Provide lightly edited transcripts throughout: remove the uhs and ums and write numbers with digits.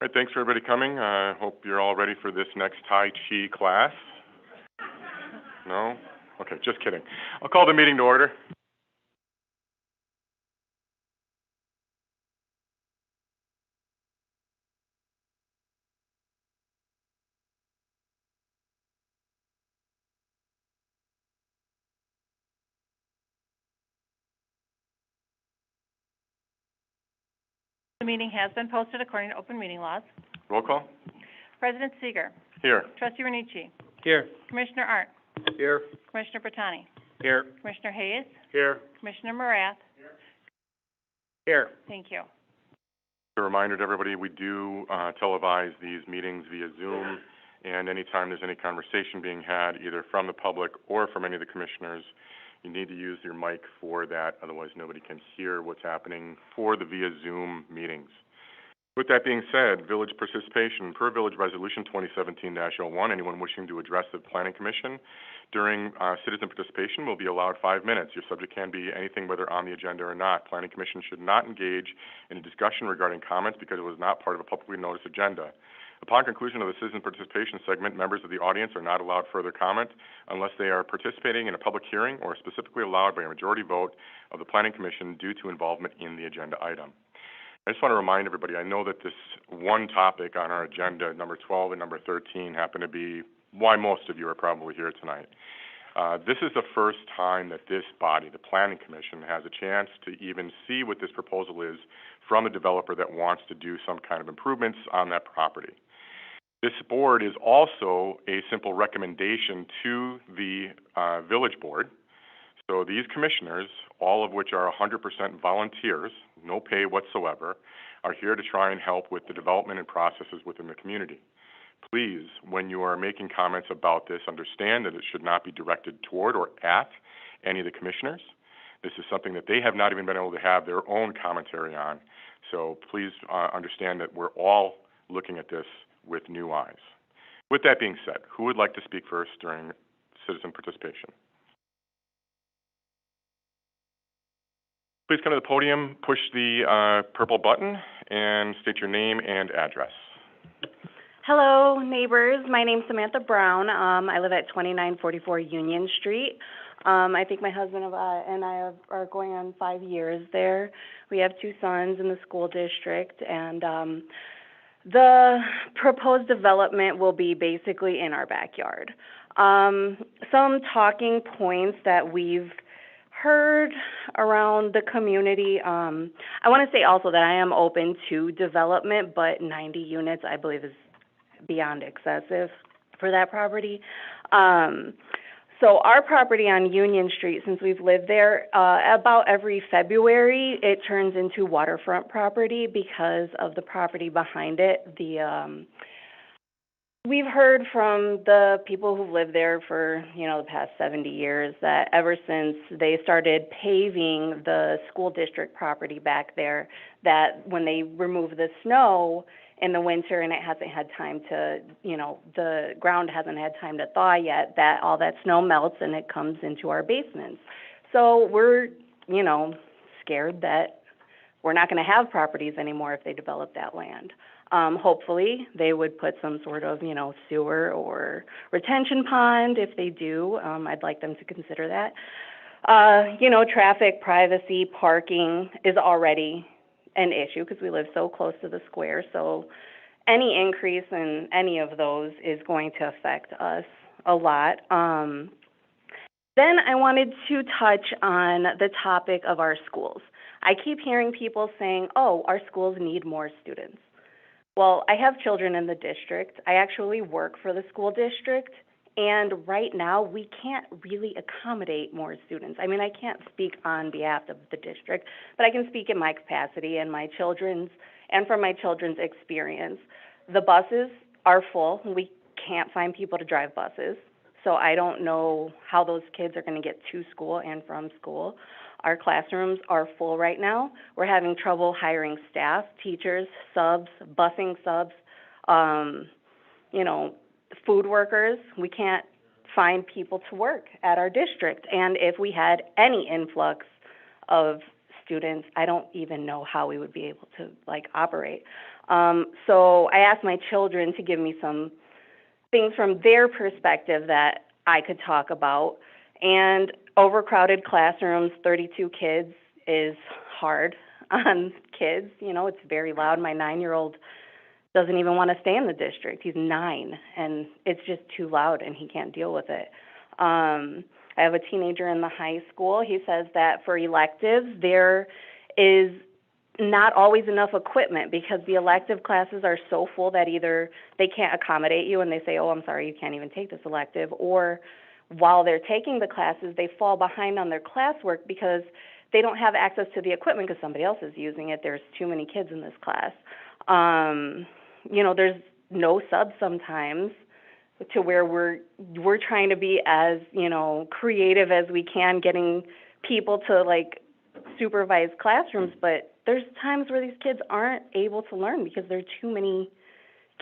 All right, thanks for everybody coming. I hope you're all ready for this next Tai Chi class. No? Okay, just kidding. I'll call the meeting to order. The meeting has been posted according to open meeting laws. Roll call. President Seeger. Here. Trustee Renici. Here. Commissioner Arndt. Here. Commissioner Bertani. Here. Commissioner Hayes. Here. Commissioner Morath. Here. Thank you. A reminder to everybody, we do televise these meetings via Zoom, and anytime there's any conversation being had, either from the public or from any of the commissioners, you need to use your mic for that, otherwise nobody can hear what's happening for the via Zoom meetings. With that being said, village participation. Per Village Resolution 2017-01, anyone wishing to address the Planning Commission during citizen participation will be allowed 5 minutes. Your subject can be anything, whether on the agenda or not. Planning Commission should not engage in a discussion regarding comments because it was not part of a publicly noticed agenda. Upon conclusion of the citizen participation segment, members of the audience are not allowed further comment unless they are participating in a public hearing or specifically allowed by a majority vote of the Planning Commission due to involvement in the agenda item. I just want to remind everybody, I know that this one topic on our agenda, number 12 and number 13, happen to be why most of you are probably here tonight. This is the first time that this body, the Planning Commission, has a chance to even see what this proposal is from a developer that wants to do some kind of improvements on that property. This board is also a simple recommendation to the village board. So these commissioners, all of which are 100% volunteers, no pay whatsoever, are here to try and help with the development and processes within the community. Please, when you are making comments about this, understand that it should not be directed toward or at any of the commissioners. This is something that they have not even been able to have their own commentary on. So please understand that we're all looking at this with new eyes. With that being said, who would like to speak first during citizen participation? Please come to the podium, push the purple button, and state your name and address. Hello, neighbors. My name's Samantha Brown. I live at 2944 Union Street. I think my husband and I are going on 5 years there. We have 2 sons in the school district, and the proposed development will be basically in our backyard. Some talking points that we've heard around the community. I want to say also that I am open to development, but 90 units I believe is beyond excessive for that property. So our property on Union Street, since we've lived there, about every February it turns into waterfront property because of the property behind it. We've heard from the people who've lived there for, the past 70 years that ever since they started paving the school district property back there, that when they remove the snow in the winter and it hasn't had time to, the ground hasn't had time to thaw yet, that all that snow melts and it comes into our basements. So we're, scared that we're not going to have properties anymore if they develop that land. Hopefully they would put some sort of, sewer or retention pond. If they do, I'd like them to consider that. Traffic, privacy, parking is already an issue because we live so close to the square. So any increase in any of those is going to affect us a lot. Then I wanted to touch on the topic of our schools. I keep hearing people saying, oh, our schools need more students. Well, I have children in the district. I actually work for the school district, and right now we can't really accommodate more students. I mean, I can't speak on behalf of the district, but I can speak in my capacity and my children's, and from my children's experience. The buses are full. We can't find people to drive buses, so I don't know how those kids are going to get to school and from school. Our classrooms are full right now. We're having trouble hiring staff, teachers, subs, busing subs, food workers. We can't find people to work at our district. And if we had any influx of students, I don't even know how we would be able to, operate. So I asked my children to give me some things from their perspective that I could talk about. And overcrowded classrooms, 32 kids is hard on kids. You know, it's very loud. My 9-year-old doesn't even want to stay in the district. He's 9, and it's just too loud, and he can't deal with it. I have a teenager in the high school. He says that for electives, there is not always enough equipment because the elective classes are so full that either they can't accommodate you and they say, oh, I'm sorry, you can't even take this elective, or while they're taking the classes, they fall behind on their classwork because they don't have access to the equipment because somebody else is using it. There's too many kids in this class. You know, there's no subs sometimes to where we're trying to be as, you know, creative as we can, getting people to, like, supervise classrooms, but there's times where these kids aren't able to learn because there are too many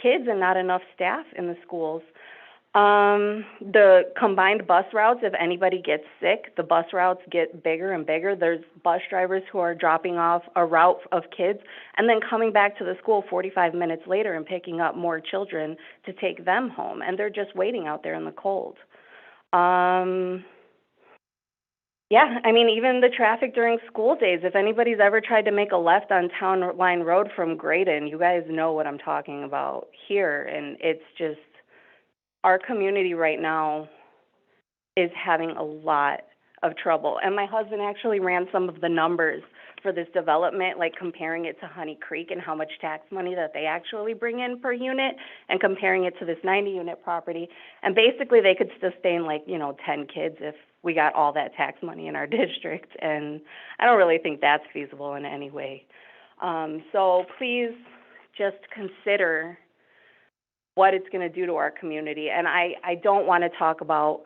kids and not enough staff in the schools. The combined bus routes, if anybody gets sick, the bus routes get bigger and bigger. There's bus drivers who are dropping off a route of kids and then coming back to the school 45 minutes later and picking up more children to take them home, and they're just waiting out there in the cold. Yeah, I mean, even the traffic during school days, if anybody's ever tried to make a left on Town Line Road from Graydon, you guys know what I'm talking about here, and it's just, our community right now is having a lot of trouble. And my husband actually ran some of the numbers for this development, like comparing it to Honey Creek and how much tax money that they actually bring in per unit, and comparing it to this 90-unit property. And basically they could sustain, like, you know, 10 kids if we got all that tax money in our district. And I don't really think that's feasible in any way. So please just consider what it's going to do to our community. And I don't want to talk about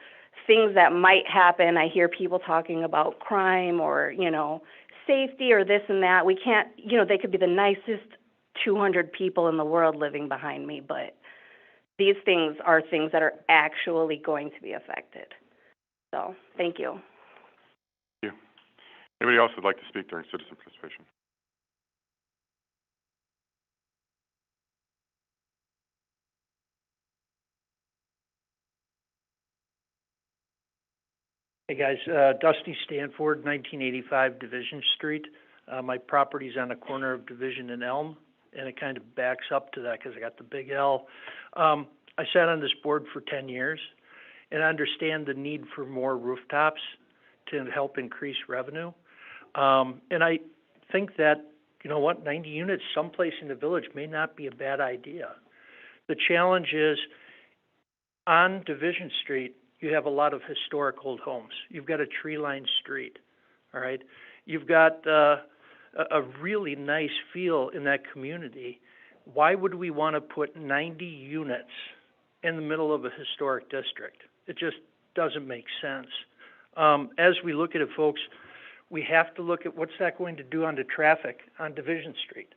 things that might happen. I hear people talking about crime or, you know, safety or this and that. We can't, you know, they could be the nicest 200 people in the world living behind me, but these things are things that are actually going to be affected. So, thank you. Thank you. Anybody else would like to speak during citizen participation? Hey, guys, Dusty Stanford, 1985 Division Street. My property's on the corner of Division and Elm, and it kind of backs up to that because I got the big L. I sat on this board for 10 years, and I understand the need for more rooftops to help increase revenue. And I think that, you know what, 90 units someplace in the village may not be a bad idea. The challenge is, on Division Street, you have a lot of historic old homes. You've got a tree-lined street, all right? You've got a really nice feel in that community. Why would we want to put 90 units in the middle of a historic district? It just doesn't make sense. As we look at it, folks, we have to look at what's that going to do on the traffic on Division Street.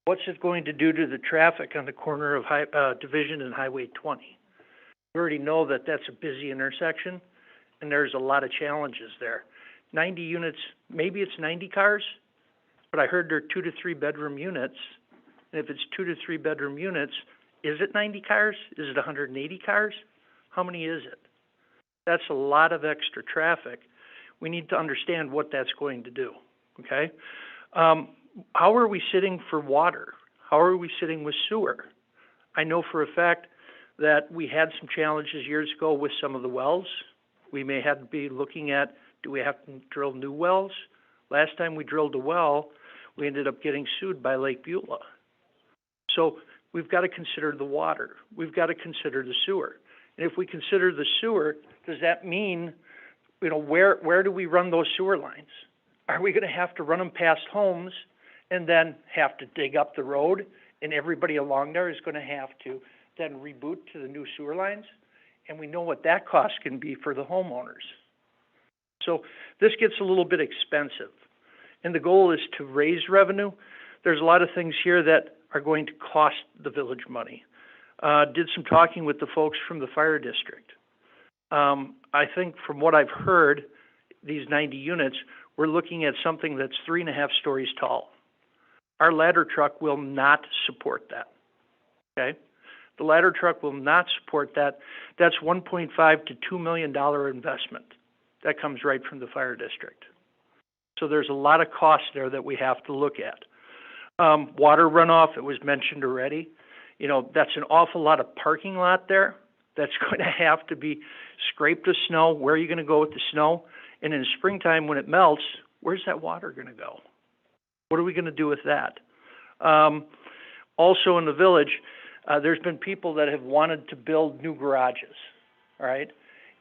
What's it going to do to the traffic on the corner of Division and Highway 20? We already know that that's a busy intersection, and there's a lot of challenges there. 90 units, maybe it's 90 cars, but I heard they're 2 to 3 bedroom units. And if it's 2 to 3 bedroom units, is it 90 cars? Is it 180 cars? How many is it? That's a lot of extra traffic. We need to understand what that's going to do, okay? How are we sitting for water? How are we sitting with sewer? I know for a fact that we had some challenges years ago with some of the wells. We may have to be looking at, do we have to drill new wells? Last time we drilled a well, we ended up getting sued by Lake Beulah. So we've got to consider the water. We've got to consider the sewer. And if we consider the sewer, does that mean, you know, where do we run those sewer lines? Are we going to have to run them past homes and then have to dig up the road, and everybody along there is going to have to then reboot to the new sewer lines? And we know what that cost can be for the homeowners. So this gets a little bit expensive. And the goal is to raise revenue. There's a lot of things here that are going to cost the village money. Did some talking with the folks from the fire district. I think from what I've heard, these 90 units, we're looking at something that's 3.5 stories tall. Our ladder truck will not support that, okay? The ladder truck will not support that. That's $1.5 to $2 million investment. That comes right from the fire district. So there's a lot of costs there that we have to look at. Water runoff, it was mentioned already. You know, that's an awful lot of parking lot there that's going to have to be scraped of snow. Where are you going to go with the snow? And in the springtime when it melts, where's that water going to go? What are we going to do with that? Also in the village, there's been people that have wanted to build new garages, all right?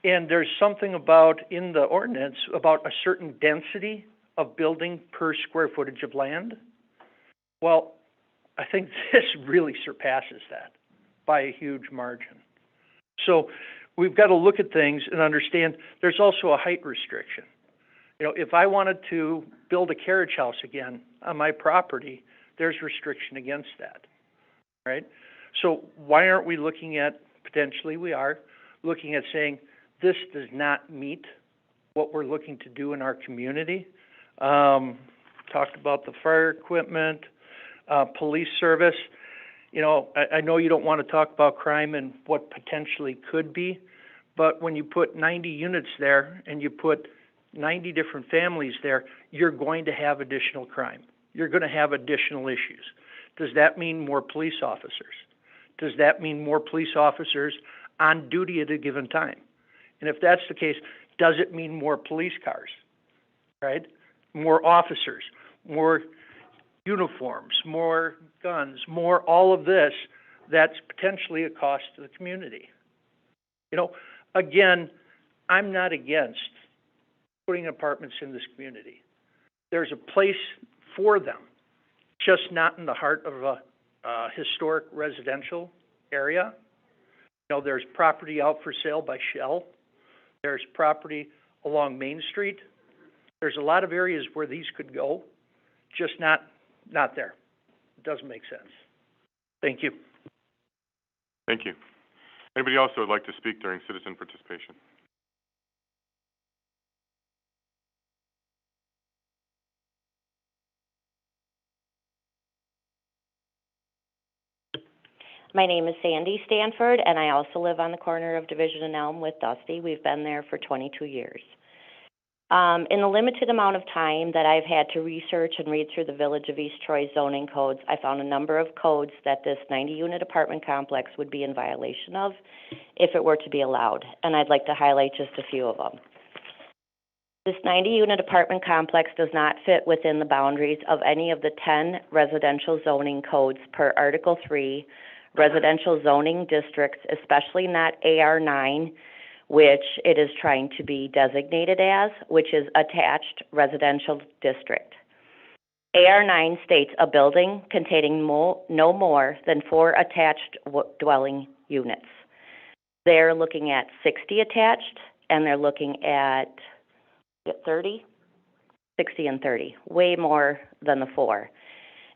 And there's something about, in the ordinance, about a certain density of building per square footage of land. Well, I think this really surpasses that by a huge margin. So we've got to look at things and understand there's also a height restriction. You know, if I wanted to build a carriage house again on my property, there's restriction against that, right? So why aren't we looking at, potentially we are, looking at saying this does not meet what we're looking to do in our community? Talked about the fire equipment, police service. You know, I know you don't want to talk about crime and what potentially could be, but when you put 90 units there and you put 90 different families there, you're going to have additional crime. You're going to have additional issues. Does that mean more police officers? Does that mean more police officers on duty at a given time? And if that's the case, does it mean more police cars, right? More officers, more uniforms, more guns, more all of this that's potentially a cost to the community. You know, again, I'm not against putting apartments in this community. There's a place for them, just not in the heart of a historic residential area. You know, there's property out for sale by Shell. There's property along Main Street. There's a lot of areas where these could go, just not there. It doesn't make sense. Thank you. Thank you. Anybody else who would like to speak during citizen participation? My name is Sandy Stanford, and I also live on the corner of Division and Elm with Dusty. We've been there for 22 years. In the limited amount of time that I've had to research and read through the Village of East Troy zoning codes, I found a number of codes that this 90-unit apartment complex would be in violation of if it were to be allowed, and I'd like to highlight just a few of them. This 90-unit apartment complex does not fit within the boundaries of any of the 10 residential zoning codes per Article 3, residential zoning districts, especially not AR9, which it is trying to be designated as, which is attached residential district. AR9 states a building containing no more than 4 attached dwelling units. They're looking at 60 attached, and they're looking at 30? 60 and 30, way more than the 4.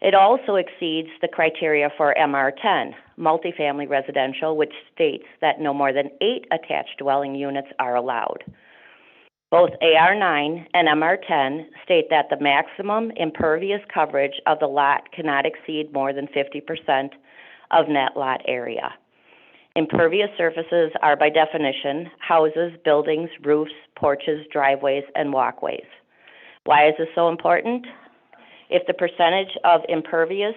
It also exceeds the criteria for MR10, multifamily residential, which states that no more than 8 attached dwelling units are allowed. Both AR9 and MR10 state that the maximum impervious coverage of the lot cannot exceed more than 50% of net lot area. Impervious surfaces are, by definition, houses, buildings, roofs, porches, driveways, and walkways. Why is this so important? If the percentage of impervious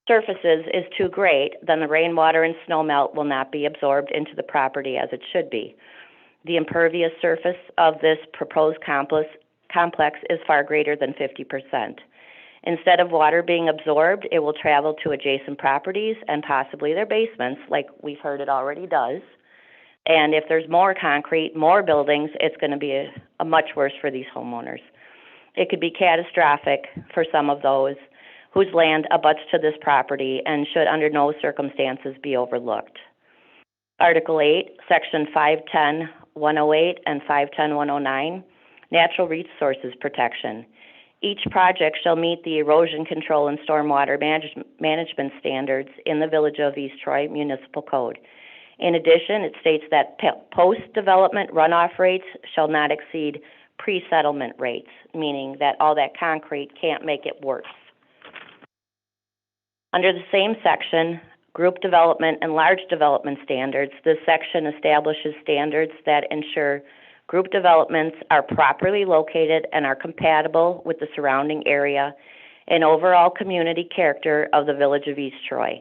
surfaces is too great, then the rainwater and snow melt will not be absorbed into the property as it should be. The impervious surface of this proposed complex is far greater than 50%. Instead of water being absorbed, it will travel to adjacent properties and possibly their basements, like we've heard it already does. And if there's more concrete, more buildings, it's going to be a much worse for these homeowners. It could be catastrophic for some of those whose land abuts to this property and should under no circumstances be overlooked. Article 8, Section 510-108 and 510-109, Natural Resources Protection. Each project shall meet the erosion control and stormwater management standards in the Village of East Troy Municipal Code. In addition, it states that post-development runoff rates shall not exceed pre-settlement rates, meaning that all that concrete can't make it worse. Under the same section, Group Development and Large Development Standards, this section establishes standards that ensure group developments are properly located and are compatible with the surrounding area and overall community character of the Village of East Troy.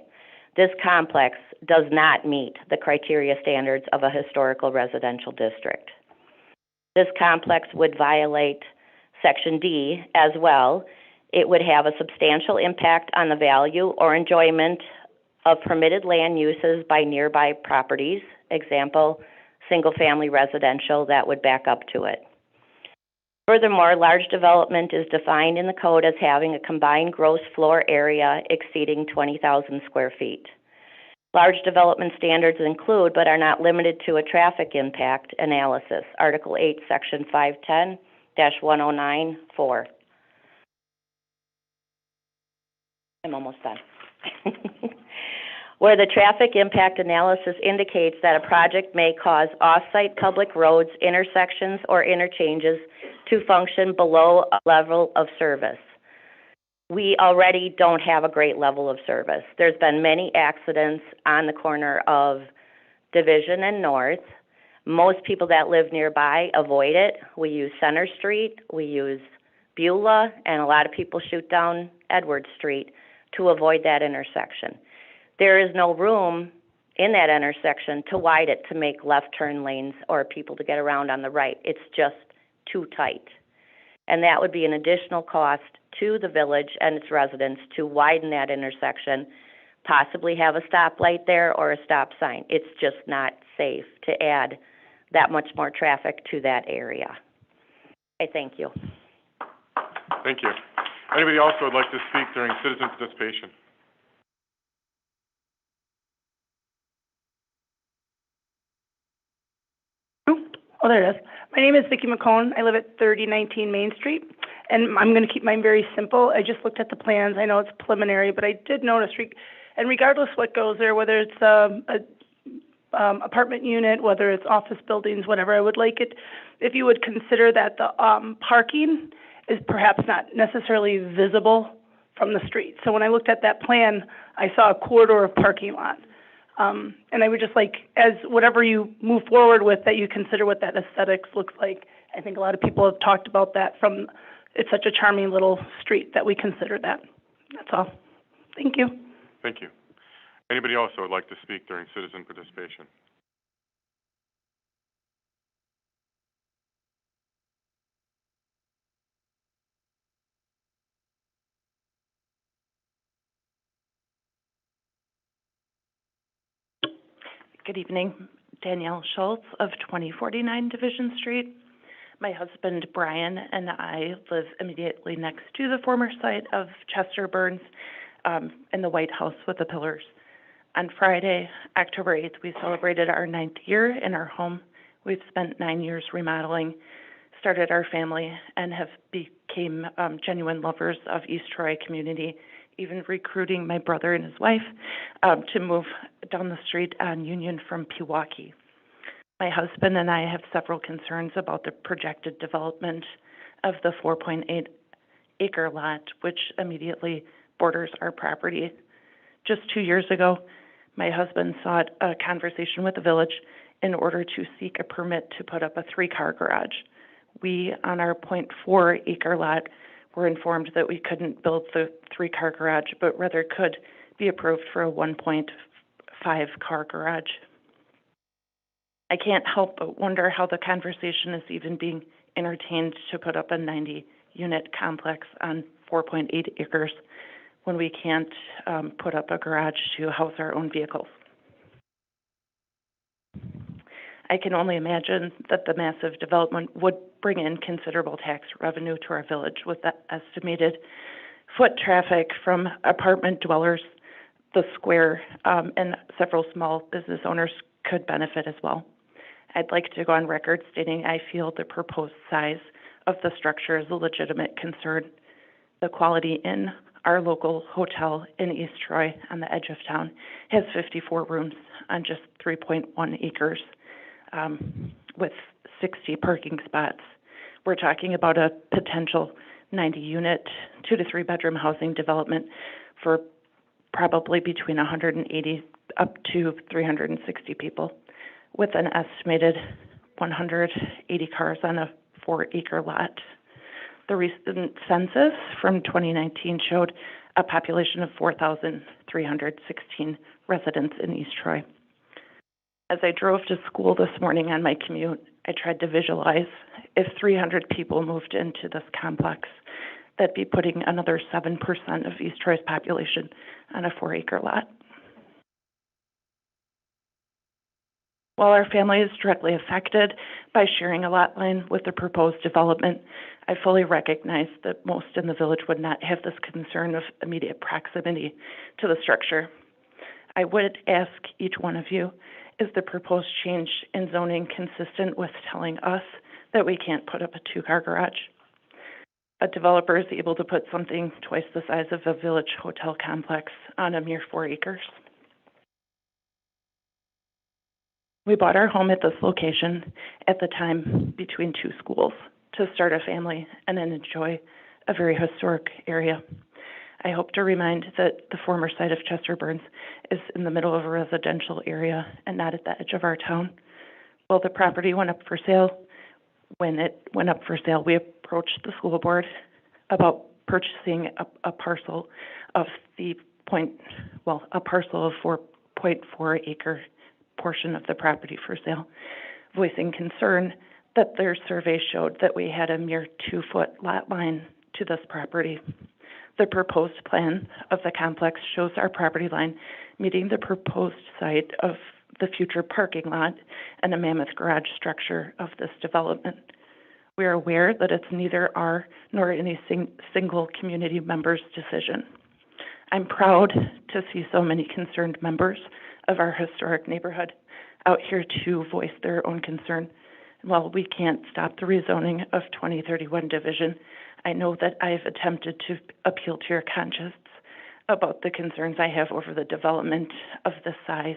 This complex does not meet the criteria standards of a historical residential district. This complex would violate Section D as well. It would have a substantial impact on the value or enjoyment of permitted land uses by nearby properties, example, single-family residential that would back up to it. Furthermore, large development is defined in the code as having a combined gross floor area exceeding 20,000 square feet. Large development standards include, but are not limited to, a traffic impact analysis, Article 8, Section 510-109-4. I'm almost done. Where the traffic impact analysis indicates that a project may cause off-site public roads, intersections, or interchanges to function below a level of service. We already don't have a great level of service. There's been many accidents on the corner of Division and North. Most people that live nearby avoid it. We use Center Street, we use Beulah, and a lot of people shoot down Edward Street to avoid that intersection. There is no room in that intersection to widen it to make left turn lanes or people to get around on the right. It's just too tight. And that would be an additional cost to the village and its residents to widen that intersection, possibly have a stoplight there or a stop sign. It's just not safe to add that much more traffic to that area. I thank you. Thank you. Anybody else who would like to speak during citizen participation? Oh, there it is. My name is Vicki McCone. I live at 3019 Main Street, and I'm going to keep mine very simple. I just looked at the plans. I know it's preliminary, but I did notice, and regardless what goes there, whether it's a apartment unit, whether it's office buildings, whatever, I would like it if you would consider that the parking is perhaps not necessarily visible from the street. So when I looked at that plan, I saw a corridor of parking lot. And I would just like, as whatever you move forward with, that you consider what that aesthetics looks like. I think a lot of people have talked about that it's such a charming little street that we consider that. That's all. Thank you. Thank you. Anybody else who would like to speak during citizen participation? Good evening. Danielle Schultz of 2049 Division Street. My husband, Brian, and I live immediately next to the former site of Chester Burns in the White House with the pillars. On Friday, October 8th, we celebrated our 9th year in our home. We've spent 9 years remodeling, started our family, and have became genuine lovers of East Troy community, even recruiting my brother and his wife to move down the street on Union from Pewaukee. My husband and I have several concerns about the projected development of the 4.8 acre lot, which immediately borders our property. Just 2 years ago, my husband sought a conversation with the village in order to seek a permit to put up a 3-car garage. We, on our 0.4 acre lot, were informed that we couldn't build the 3-car garage, but rather could be approved for a 1.5-car garage. I can't help but wonder how the conversation is even being entertained to put up a 90-unit complex on 4.8 acres when we can't put up a garage to house our own vehicles. I can only imagine that the massive development would bring in considerable tax revenue to our village, with the estimated foot traffic from apartment dwellers. The square and several small business owners could benefit as well. I'd like to go on record stating I feel the proposed size of the structure is a legitimate concern. The Quality Inn, our local hotel in East Troy on the edge of town, has 54 rooms on just 3.1 acres. With 60 parking spots. We're talking about a potential 90-unit, 2 to 3 bedroom housing development for probably between 180 up to 360 people, with an estimated 180 cars on a 4-acre lot. The recent census from 2019 showed a population of 4,316 residents in East Troy. As I drove to school this morning on my commute, I tried to visualize if 300 people moved into this complex, that'd be putting another 7% of East Troy's population on a 4-acre lot. While our family is directly affected by sharing a lot line with the proposed development, I fully recognize that most in the village would not have this concern of immediate proximity to the structure. I would ask each one of you, is the proposed change in zoning consistent with telling us that we can't put up a 2-car garage? A developer is able to put something twice the size of a village hotel complex on a mere 4 acres. We bought our home at this location at the time between 2 schools to start a family and then enjoy a very historic area. I hope to remind that the former site of Chester Burns is in the middle of a residential area and not at the edge of our town. Well, the property went up for sale. When it went up for sale, we approached the school board about purchasing a parcel of a parcel of 4.4 acre portion of the property for sale, voicing concern that their survey showed that we had a mere 2-foot lot line to this property. The proposed plan of the complex shows our property line meeting the proposed site of the future parking lot and a mammoth garage structure of this development. We are aware that it's neither our nor any single community member's decision. I'm proud to see so many concerned members of our historic neighborhood out here to voice their own concern. While we can't stop the rezoning of 2031 division, I know that I've attempted to appeal to your conscience about the concerns I have over the development of this size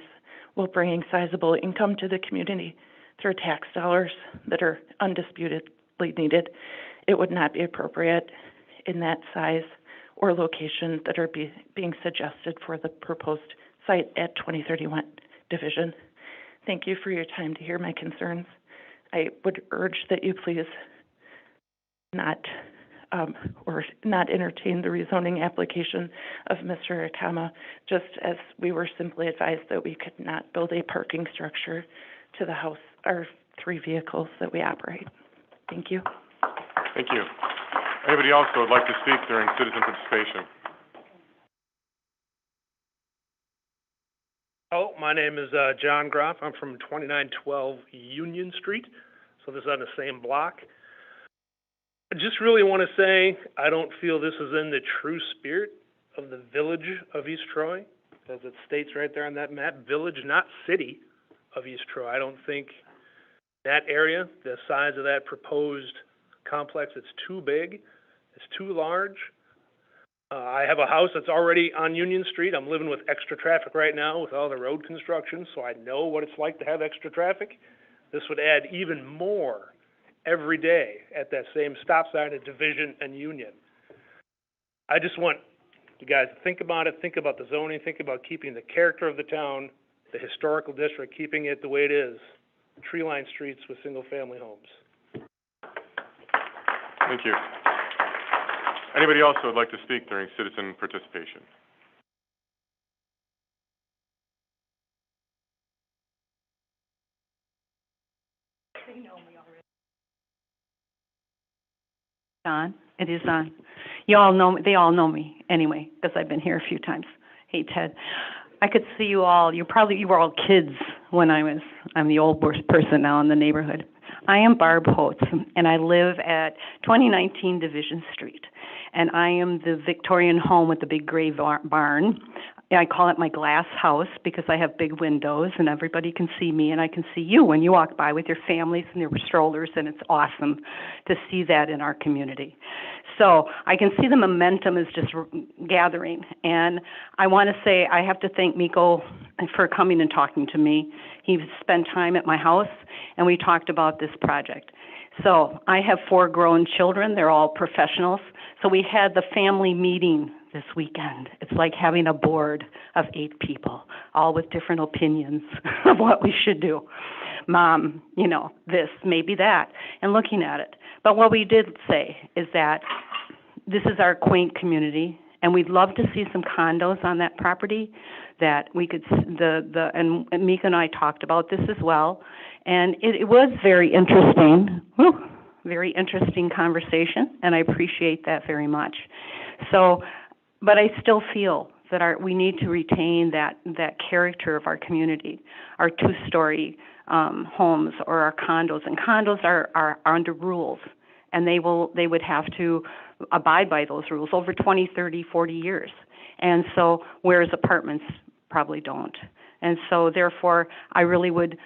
while bringing sizable income to the community through tax dollars that are undisputedly needed. It would not be appropriate in that size or location that are being suggested for the proposed site at 2031 division. Thank you for your time to hear my concerns. I would urge that you please not entertain the rezoning application of Mr. Akama, just as we were simply advised that we could not build a parking structure to the house, our 3 vehicles that we operate. Thank you. Thank you. Anybody else who would like to speak during citizen participation? Oh, my name is John Groff. I'm from 2912 Union Street, so this is on the same block. I just really want to say I don't feel this is in the true spirit of the village of East Troy, as it states right there on that map, village, not city of East Troy. I don't think that area, the size of that proposed complex, it's too big, it's too large. I have a house that's already on Union Street. I'm living with extra traffic right now with all the road construction, so I know what it's like to have extra traffic. This would add even more every day at that same stop sign at Division and Union. I just want you guys to think about it, think about the zoning, think about keeping the character of the town, the historical district, keeping it the way it is, tree-lined streets with single-family homes. Thank you. Anybody else who would like to speak during citizen participation? On. It is on. You all know me. They all know me anyway, because I've been here a few times. Hey, Ted. I could see you all. You were all kids when I'm the old person now in the neighborhood. I am Barb Holtz, and I live at 2019 Division Street. And I am the Victorian home with the big gray barn. I call it my glass house because I have big windows and everybody can see me and I can see you when you walk by with your families and your strollers, and it's awesome to see that in our community. So I can see the momentum is just gathering, and I want to say I have to thank Miko for coming and talking to me. He spent time at my house and we talked about this project. So I have 4 grown children. They're all professionals. So we had the family meeting this weekend. It's like having a board of 8 people, all with different opinions of what we should do. Mom, you know, this, maybe that, and looking at it. But what we did say is that this is our quaint community, and we'd love to see some condos on that property that we could, and Mika and I talked about this as well, and it was very interesting, very interesting conversation, and I appreciate that very much. So, but I still feel that we need to retain that character of our community, our 2-story homes or our condos, and condos are under rules, and they would have to abide by those rules over 20, 30, 40 years. And so, whereas apartments probably don't. And so, therefore, I really would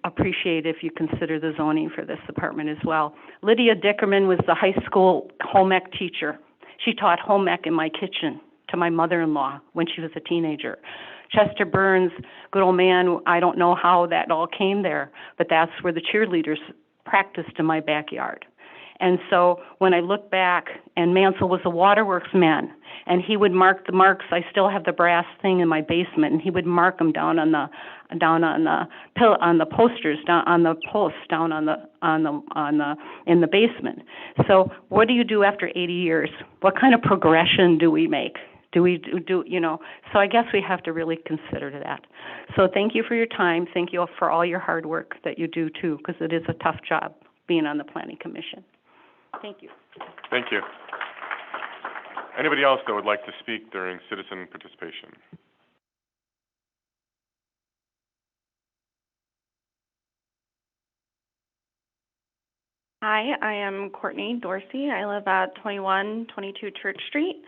appreciate if you consider the zoning for this apartment as well. Lydia Dickerman was the high school home ec teacher. She taught home ec in my kitchen to my mother-in-law when she was a teenager. Chester Burns, good old man, I don't know how that all came there, but that's where the cheerleaders practiced in my backyard. And so when I look back, and Mansell was a waterworks man, and he would mark the marks. I still have the brass thing in my basement, and he would mark them down on the posters, down on the posts, down in the basement. So what do you do after 80 years? What kind of progression do we make? Do we do you know? So I guess we have to really consider that. So thank you for your time. Thank you for all your hard work that you do too, because it is a tough job being on the Planning Commission. Thank you. Thank you. Anybody else that would like to speak during citizen participation? Hi, I am Courtney Dorsey. I live at 2122 Church Street.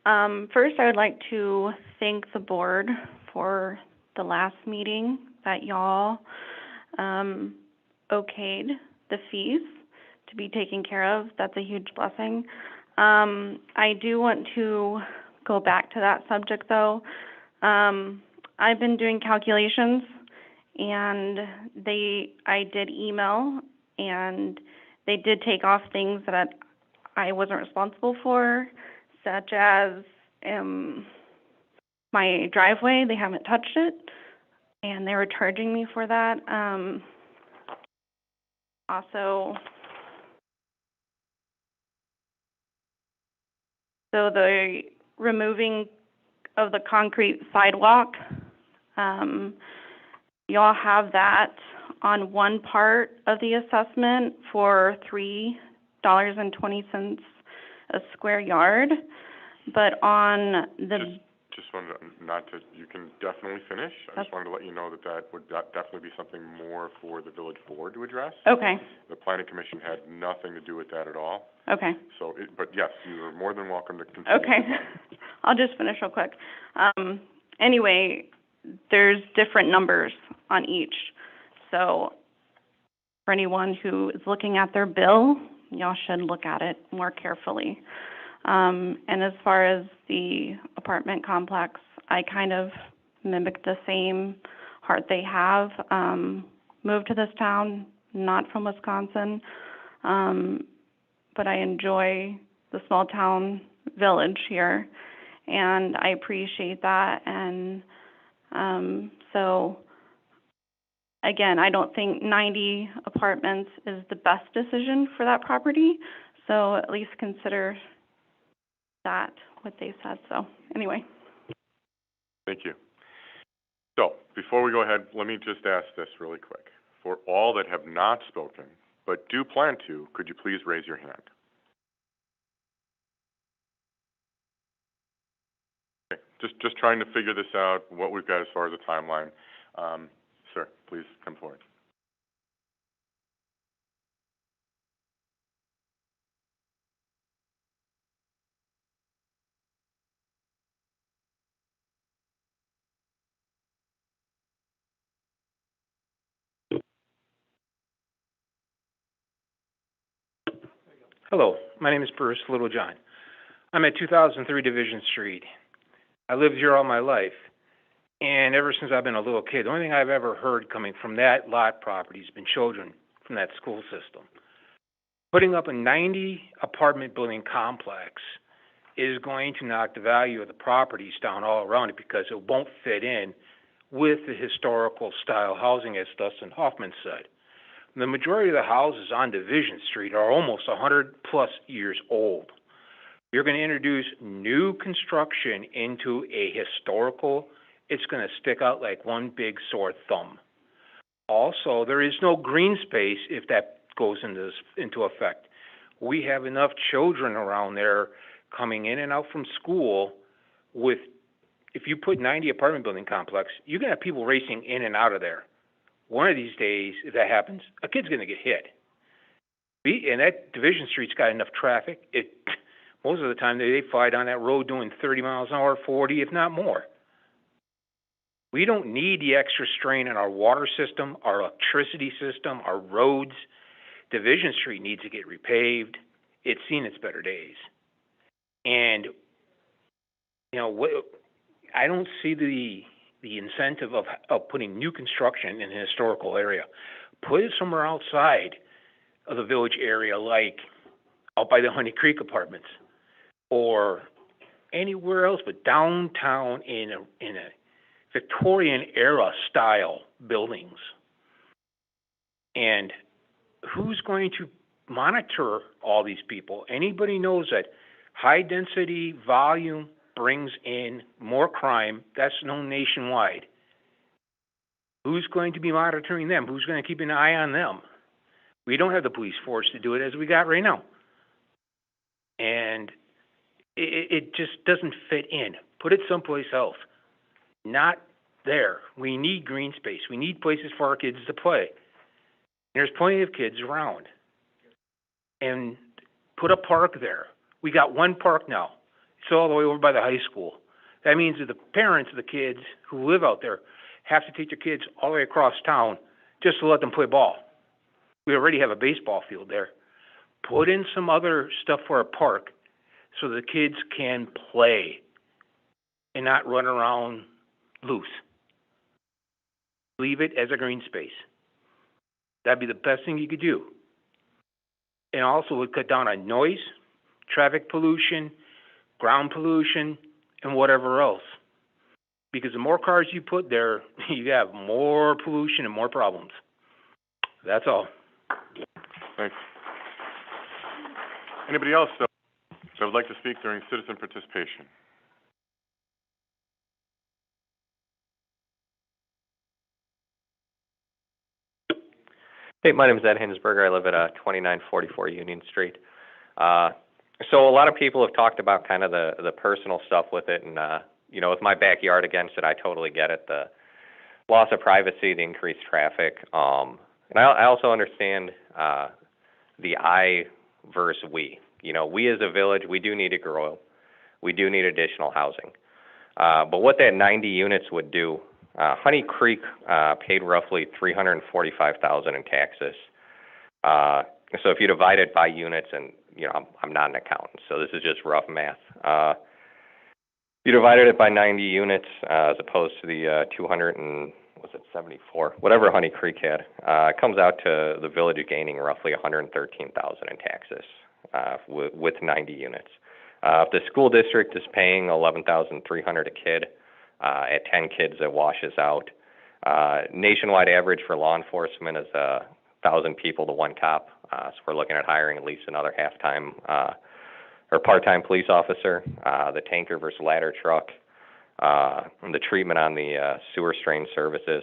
First, I would like to thank the board for the last meeting that y'all okayed the fees to be taken care of. That's a huge blessing. I do want to go back to that subject, though. I've been doing calculations, and I did email, and they did take off things that I wasn't responsible for, such as my driveway. They haven't touched it, and they were charging me for that. Also, so the removing of the concrete sidewalk, y'all have that on one part of the assessment for $3.20 a square yard, but on the... Just wanted to, you can definitely finish. I just wanted to let you know that would definitely be something more for the village board to address. Okay. The planning commission had nothing to do with that at all. Okay. So, but yes, you are more than welcome to continue. Okay. I'll just finish real quick. Anyway, there's different numbers on each. So for anyone who is looking at their bill, y'all should look at it more carefully. And as far as the apartment complex, I kind of mimicked the same heart they have. Moved to this town, not from Wisconsin, but I enjoy the small town village here, and I appreciate that. And so, again, I don't think 90 apartments is the best decision for that property, so at least consider that, what they said. So, anyway. Thank you. So, before we go ahead, let me just ask this really quick. For all that have not spoken, but do plan to, could you please raise your hand? Okay, just trying to figure this out, what we've got as far as a timeline. Sir, please come forward. Hello, my name is Bruce Littlejohn. I'm at 2003 Division Street. I lived here all my life, and ever since I've been a little kid, the only thing I've ever heard coming from that lot property has been children from that school system. Putting up a 90 apartment building complex is going to knock the value of the properties down all around it because it won't fit in with the historical style housing, as Dustin Hoffman said. The majority of the houses on Division Street are almost 100+ years old. You're going to introduce new construction into a historical, it's going to stick out like one big sore thumb. Also, there is no green space if that goes into effect. We have enough children around there coming in and out from school with, if you put 90 apartment building complex, you're going to have people racing in and out of there. One of these days, if that happens, a kid's going to get hit. And that Division Street's got enough traffic. Most of the time, they fly down that road doing 30 miles an hour, 40, if not more. We don't need the extra strain on our water system, our electricity system, our roads. Division Street needs to get repaved. It's seen its better days. And, you know, I don't see the incentive of putting new construction in a historical area. Put it somewhere outside of the village area, like out by the Honey Creek apartments, or anywhere else but downtown in a Victorian era style buildings. And who's going to monitor all these people? Anybody knows that high density volume brings in more crime. That's known nationwide. Who's going to be monitoring them? Who's going to keep an eye on them? We don't have the police force to do it as we got right now. And it just doesn't fit in. Put it someplace else. Not there. We need green space. We need places for our kids to play. There's plenty of kids around. And put a park there. We got one park now. It's all the way over by the high school. That means that the parents of the kids who live out there have to take their kids all the way across town just to let them play ball. We already have a baseball field there. Put in some other stuff for a park so the kids can play and not run around loose. Leave it as a green space. That'd be the best thing you could do. And also would cut down on noise, traffic pollution, ground pollution, and whatever else. Because the more cars you put there, you have more pollution and more problems. That's all. Thanks. Anybody else that would like to speak during citizen participation? Hey, my name is Ed Hinsberger. I live at 2944 Union Street. So a lot of people have talked about kind of the personal stuff with it, and you know, with my backyard against it, I totally get it. The loss of privacy, the increased traffic, and I also understand the I versus we. You know, we as a village, we do need to grow. We do need additional housing. But what that 90 units would do, Honey Creek paid roughly $345,000 in taxes. So if you divide it by units, and you know, I'm not an accountant, so this is just rough math. You divided it by 90 units as opposed to the 274, whatever Honey Creek had. It comes out to the village gaining roughly $113,000 in taxes with 90 units. If the school district is paying $11,300 a kid, at 10 kids, it washes out. Nationwide average for law enforcement is 1,000 people to one cop. So we're looking at hiring at least another half-time or part-time police officer. The tanker versus ladder truck, and the treatment on the sewer strain services.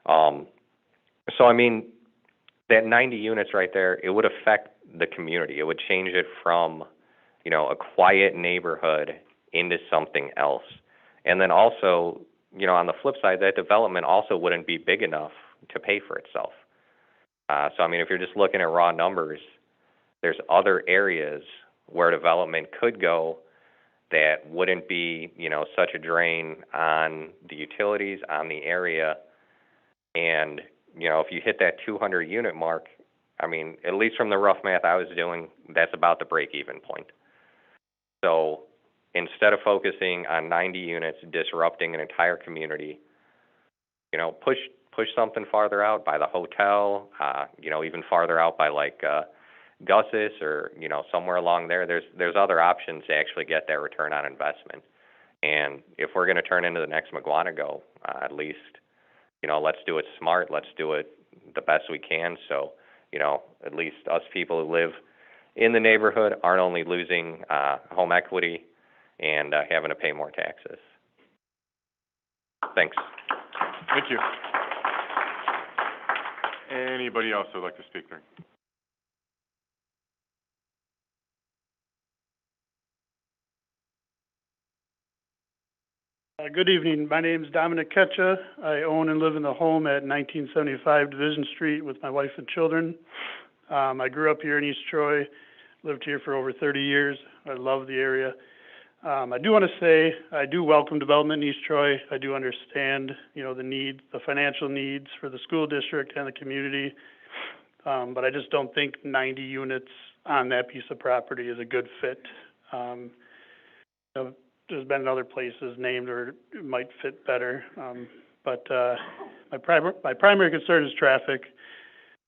So I mean, that 90 units right there, it would affect the community. It would change it from, you know, a quiet neighborhood into something else. And then also, you know, on the flip side, that development also wouldn't be big enough to pay for itself. So, I mean, if you're just looking at raw numbers, there's other areas where development could go that wouldn't be, you know, such a drain on the utilities, on the area. And, you know, if you hit that 200 unit mark, I mean, at least from the rough math I was doing, that's about the break-even point. So instead of focusing on 90 units, disrupting an entire community, you know, push something farther out by the hotel, you know, even farther out by like Gus's or, you know, somewhere along there, there's other options to actually get that return on investment. And if we're going to turn into the next McGuanago, at least, you know, let's do it smart. Let's do it the best we can. So, you know, at least us people who live in the neighborhood aren't only losing home equity and having to pay more taxes. Thanks. Thank you. Anybody else who would like to speak there? Good evening. My name is Dominic Ketcha. I own and live in the home at 1975 Division Street with my wife and children. I grew up here in East Troy, lived here for over 30 years. I love the area. I do want to say I do welcome development in East Troy. I do understand, you know, the needs, the financial needs for the school district and the community, but I just don't think 90 units on that piece of property is a good fit. You know, there's been other places named or it might fit better, but my primary concern is traffic.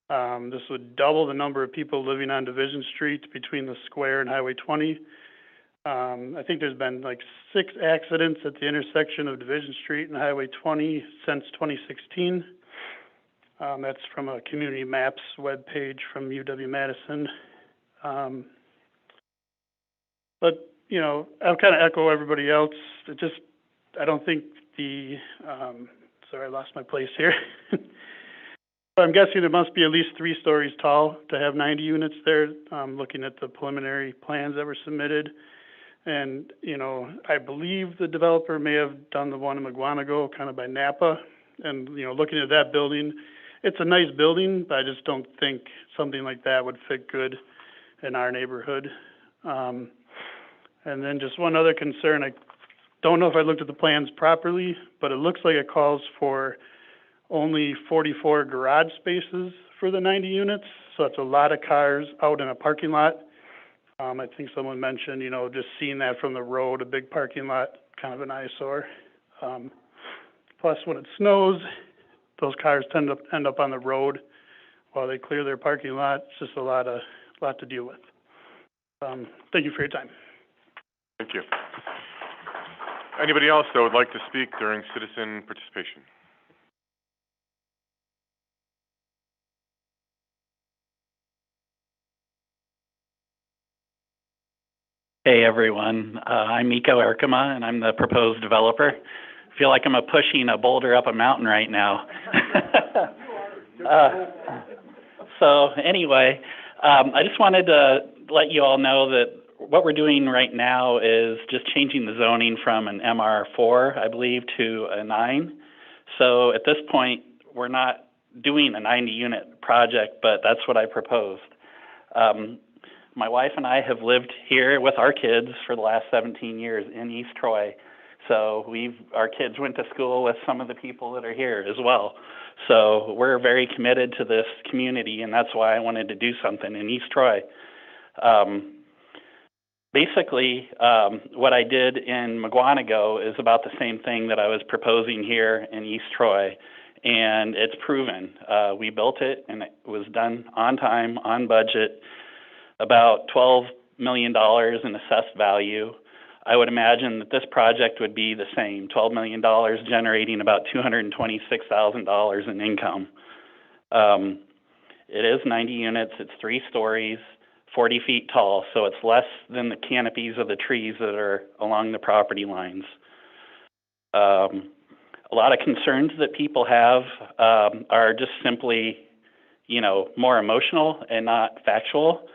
This would double the number of people living on Division Street between the square and Highway 20. I think there's been like 6 accidents at the intersection of Division Street and Highway 20 since 2016. That's from a Community Maps webpage from UW-Madison. But you know, I'll kind of echo everybody else. I don't think sorry, I lost my place here. I'm guessing it must be at least 3 stories tall to have 90 units there, looking at the preliminary plans that were submitted. And, you know, I believe the developer may have done the one in McGuanago, kind of by Napa. And, you know, looking at that building, it's a nice building, but I just don't think something like that would fit good in our neighborhood. And then just one other concern, I don't know if I looked at the plans properly, but it looks like it calls for only 44 garage spaces for the 90 units, so it's a lot of cars out in a parking lot. I think someone mentioned, you know, just seeing that from the road, a big parking lot, kind of an eyesore. Plus, when it snows, those cars tend to end up on the road while they clear their parking lot. It's just a lot to deal with. Thank you for your time. Thank you. Anybody else that would like to speak during citizen participation? Hey everyone, I'm Miko Erkema and I'm the proposed developer. I feel like I'm pushing a boulder up a mountain right now. So anyway, I just wanted to let you all know that what we're doing right now is just changing the zoning from an MR4, I believe, to a 9. So at this point, we're not doing a 90-unit project, but that's what I proposed. My wife and I have lived here with our kids for the last 17 years in East Troy. So our kids went to school with some of the people that are here as well. So we're very committed to this community, and that's why I wanted to do something in East Troy. Basically, what I did in McGuanago is about the same thing that I was proposing here in East Troy, and it's proven. We built it, and it was done on time, on budget, about $12 million in assessed value. I would imagine that this project would be the same, $12 million, generating about $226,000 in income. It is 90 units, it's 3 stories, 40 feet tall, so it's less than the canopies of the trees that are along the property lines. A lot of concerns that people have are just simply, you know, more emotional and not factual.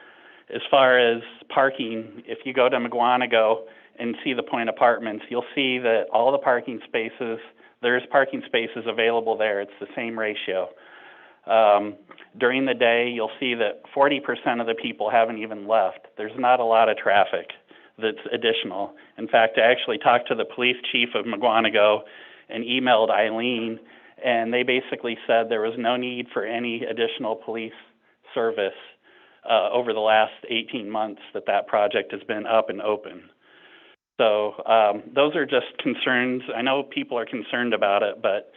As far as parking, if you go to McGuanago and see the Point Apartments, you'll see that all the parking spaces, there's parking spaces available there. It's the same ratio. During the day, you'll see that 40% of the people haven't even left. There's not a lot of traffic that's additional. In fact, I actually talked to the police chief of McGuanago and emailed Eileen, and they basically said there was no need for any additional police service over the last 18 months that project has been up and open. So those are just concerns. I know people are concerned about it, but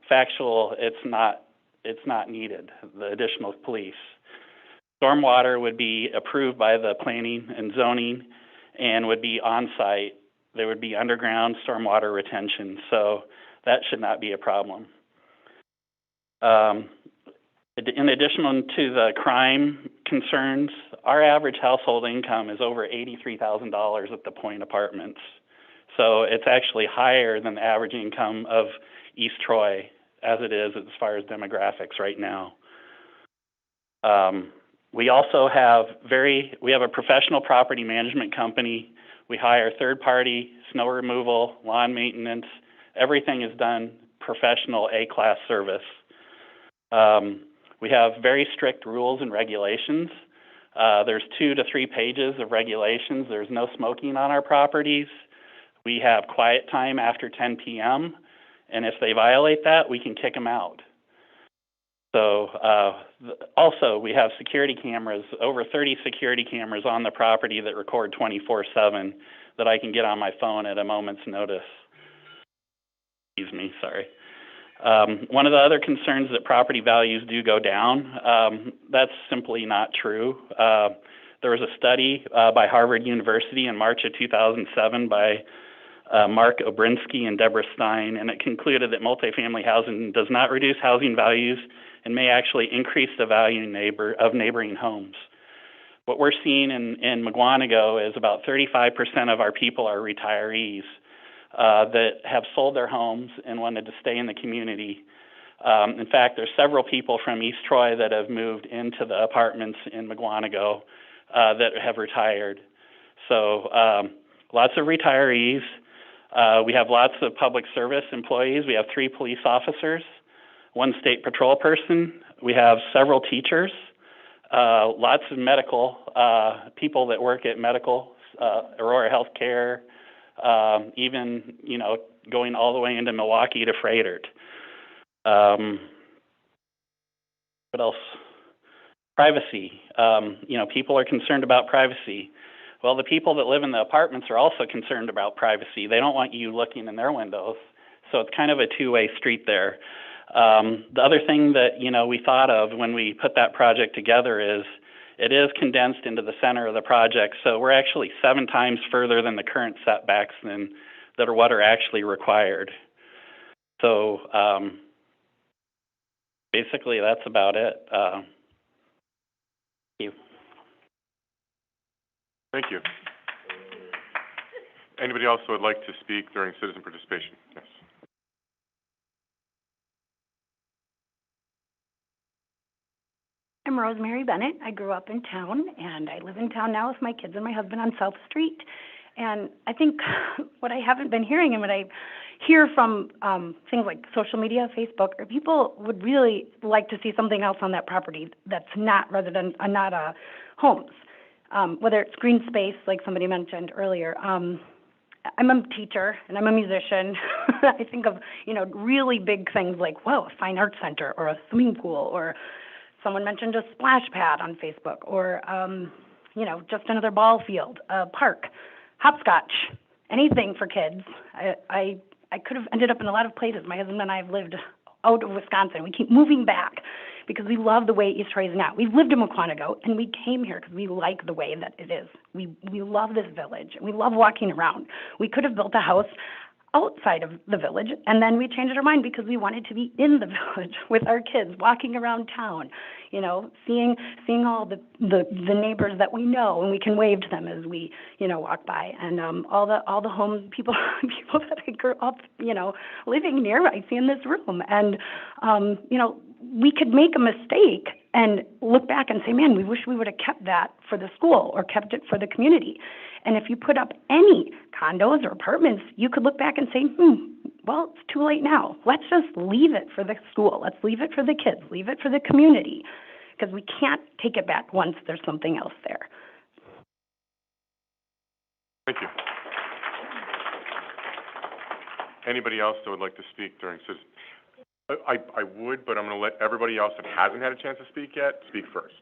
factual, it's not needed, the additional police. Stormwater would be approved by the planning and zoning and would be on-site. There would be underground stormwater retention, so that should not be a problem. In addition to the crime concerns, our average household income is over $83,000 at the Point Apartments. So it's actually higher than the average income of East Troy as it is as far as demographics right now. We also have a professional property management company. We hire third-party snow removal, lawn maintenance. Everything is done professional A-class service. We have very strict rules and regulations. There's 2 to 3 pages of regulations. There's no smoking on our properties. We have quiet time after 10 p.m., and if they violate that, we can kick them out. So also, we have security cameras, over 30 security cameras on the property that record 24/7 that I can get on my phone at a moment's notice. Excuse me, sorry. One of the other concerns is that property values do go down. That's simply not true. There was a study by Harvard University in March of 2007 by Mark Obrinsky and Deborah Stein, and it concluded that multifamily housing does not reduce housing values and may actually increase the value of neighboring homes. What we're seeing in Mukwonago is about 35% of our people are retirees that have sold their homes and wanted to stay in the community. In fact, there's several people from East Troy that have moved into the apartments in Mukwonago that have retired. So lots of retirees. We have lots of public service employees. We have 3 police officers, 1 state patrol person. We have several teachers, lots of medical people that work at medical, Aurora Healthcare, even, going all the way into Milwaukee to Freighter. What else? Privacy. People are concerned about privacy. Well, the people that live in the apartments are also concerned about privacy. They don't want you looking in their windows. So it's kind of a two-way street there. The other thing that, we thought of when we put that project together is it is condensed into the center of the project. So we're actually 7 times further than the current setbacks that are what are actually required. So basically that's about it. Thank you. Thank you. Anybody else who would like to speak during citizen participation? Yes. I'm Rosemary Bennett. I grew up in town, and I live in town now with my kids and my husband on South Street. And I think what I haven't been hearing and what I hear from things like social media, Facebook, are people would really like to see something else on that property that's not homes. Whether it's green space, like somebody mentioned earlier. I'm a teacher and I'm a musician. I think of, really big things like, a fine arts center or a swimming pool, or someone mentioned a splash pad on Facebook, or, just another ball field, a park, hopscotch, anything for kids. I could have ended up in a lot of places. My husband and I have lived out of Wisconsin. We keep moving back because we love the way East Troy is now. We've lived in Mukwonago, and we came here because we like the way that it is. We love this village, and we love walking around. We could have built a house outside of the village, and then we changed our mind because we wanted to be in the village with our kids, walking around town, seeing all the neighbors that we know, and we can wave to them as we, walk by. And all the homes, people that I grew up, living near, I see in this room. And, we could make a mistake and look back and say, man, we wish we would have kept that for the school or kept it for the community. And if you put up any condos or apartments, you could look back and say, well, it's too late now. Let's just leave it for the school. Let's leave it for the kids. Leave it for the community, because we can't take it back once there's something else there. Thank you. Anybody else that would like to speak during citizen? I would, but I'm going to let everybody else that hasn't had a chance to speak yet speak first.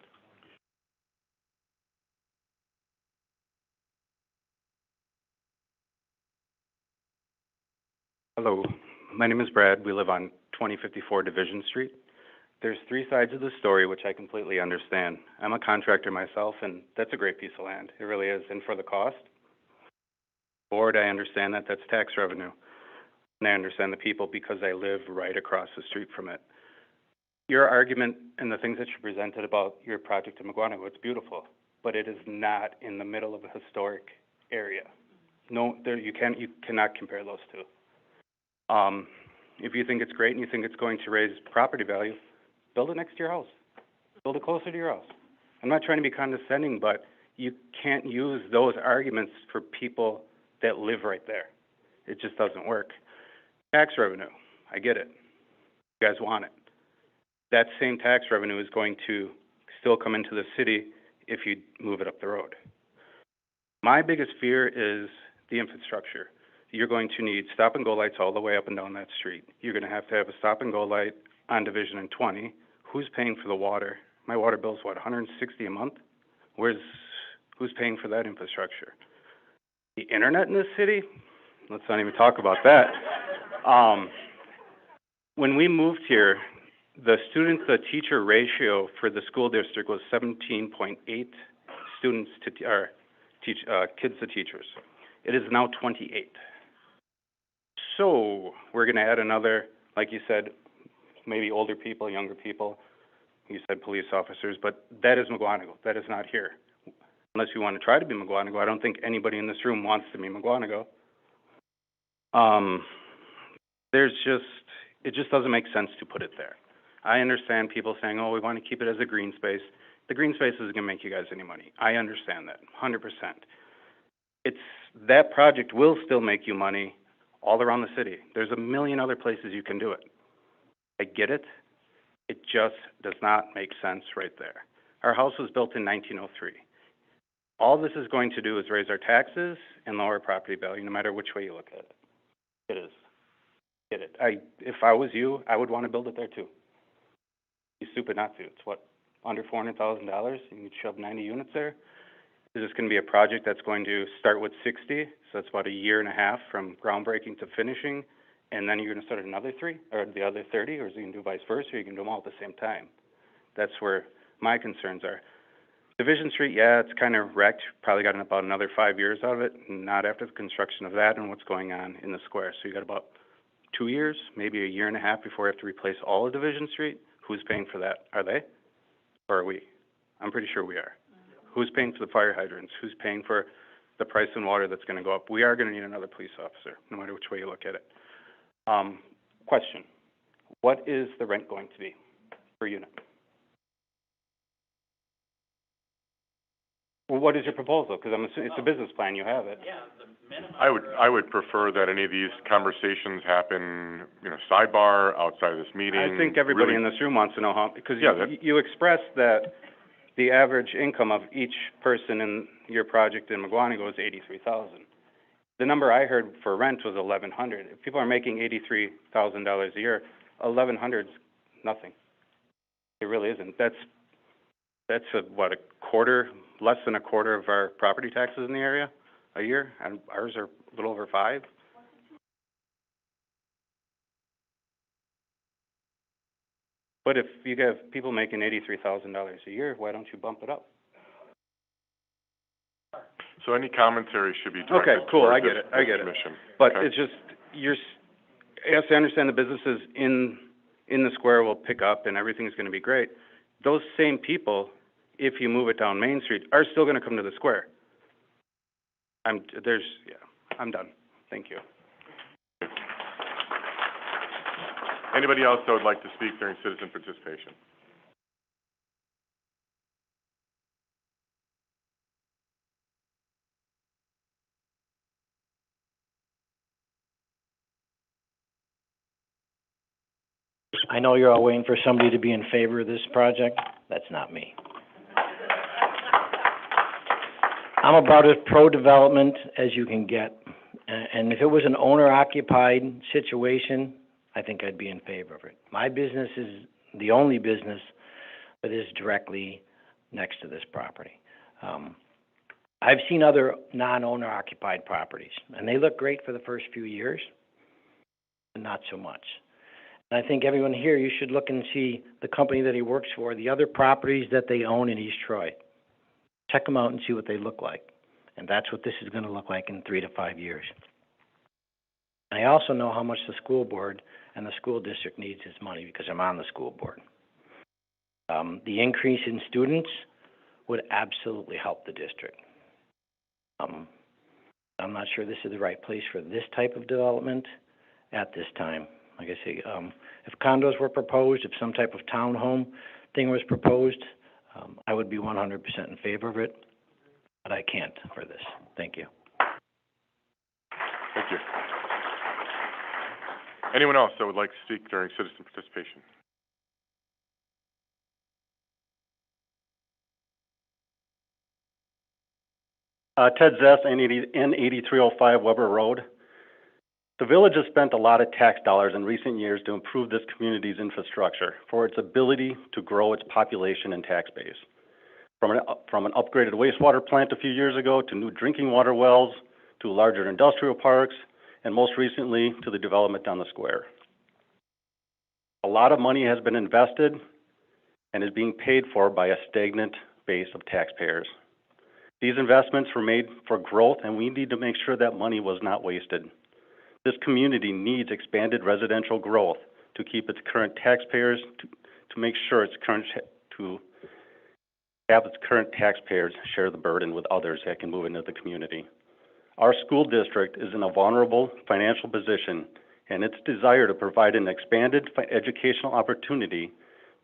Hello, my name is Brad. We live on 2054 Division Street. there's three sides of the story, which I completely understand. I'm a contractor myself, and that's a great piece of land. It really is. And for the cost, board, I understand that. That's tax revenue. And I understand the people because I live right across the street from it. Your argument and the things that you presented about your project in McGuanago, it's beautiful, but it is not in the middle of a historic area. No, there, you cannot compare those two. If you think it's great and you think it's going to raise property value, build it next to your house. Build it closer to your house. I'm not trying to be condescending, but you can't use those arguments for people that live right there. It just doesn't work. Tax revenue, I get it. You guys want it. That same tax revenue is going to still come into the city if you move it up the road. My biggest fear is the infrastructure. You're going to need stop-and-go lights all the way up and down that street. You're going to have a stop-and-go light on Division and 20. Who's paying for the water? My water bill's what, $160 a month? Who's paying for that infrastructure? The internet in this city? Let's not even talk about that. When we moved here, the student-to-teacher ratio for the school district was 17.8 students to kids to teachers. It is now 28. So we're going to add another, like you said, maybe older people, younger people. You said police officers, but that is McGuanago. That is not here. Unless you want to try to be McGuanago. I don't think anybody in this room wants to be McGuanago. It just doesn't make sense to put it there. I understand people saying, oh, we want to keep it as a green space. The green space isn't going to make you guys any money. I understand that, 100%. That project will still make you money all around the city. There's a million other places you can do it. I get it. It just does not make sense right there. Our house was built in 1903. All this is going to do is raise our taxes and lower property value, no matter which way you look at it. It is. Get it. If I was you, I would want to build it there too. Be stupid not to. It's what, under $400,000? You can shove 90 units there. Is this going to be a project that's going to start with 60? So it's about a year and a half from groundbreaking to finishing, and then you're going to start another 3 or the other 30, or is you can do vice versa, or you can do them all at the same time? That's where my concerns are. Division Street, yeah, it's kind of wrecked. Probably got about another 5 years out of it, not after the construction of that and what's going on in the square. So you got about 2 years, maybe a year and a half before we have to replace all of Division Street. Who's paying for that? Are they? Or are we? I'm pretty sure we are. Who's paying for the fire hydrants? Who's paying for the price in water that's going to go up? We are going to need another police officer, no matter which way you look at it. Question. What is the rent going to be per unit? Well, what is your proposal? Because I'm assuming it's a business plan. You have it. Yeah, the minimum. I would prefer that any of these conversations happen, sidebar, outside of this meeting. I think everybody really in this room wants to know how, because Yeah, you expressed that the average income of each person in your project in McGuanago is $83,000. The number I heard for rent was $1,100. If people are making $83,000 a year, $1,100 is nothing. It really isn't. That's a quarter, less than a quarter of our property taxes in the area a year, and ours are a little over 5. But if you have people making $83,000 a year, why don't you bump it up? So any commentary should be directed Okay, cool, towards I get this- it, I this get it. commission. But Okay? it's just, yes, I understand the businesses in the square will pick up and everything's gonna be great. Those same people, if you move it down Main Street, are still gonna come to the square. I'm done. Thank you. Anybody else that would like to speak during citizen participation? I know you're all waiting for somebody to be in favor of this project. That's not me. I'm about as pro-development as you can get. And if it was an owner-occupied situation, I think I'd be in favor of it. My business is the only business that is directly next to this property. I've seen other non-owner occupied properties, and they look great for the first few years, but not so much. And I think everyone here, you should look and see the company that he works for, the other properties that they own in East Troy. Check them out and see what they look like. And that's what this is gonna look like in 3 to 5 years. And I also know how much the school board and the school district needs this money because I'm on the school board. The increase in students would absolutely help the district. I'm not sure this is the right place for this type of development at this time. Like I say, if condos were proposed, if some type of townhome thing was proposed, I would be 100% in favor of it, but I can't for this. Thank you. Thank you. Anyone else that would like to speak during citizen participation? Ted Zess, N8305 Weber Road. The village has spent a lot of tax dollars in recent years to improve this community's infrastructure for its ability to grow its population and tax base. From an upgraded wastewater plant a few years ago to new drinking water wells, to larger industrial parks, and most recently to the development down the square. A lot of money has been invested and is being paid for by a stagnant base of taxpayers. These investments were made for growth, and we need to make sure that money was not wasted. This community needs expanded residential growth to keep its current taxpayers, to make sure its current taxpayers share the burden with others that can move into the community. Our school district is in a vulnerable financial position, and its desire to provide an expanded educational opportunity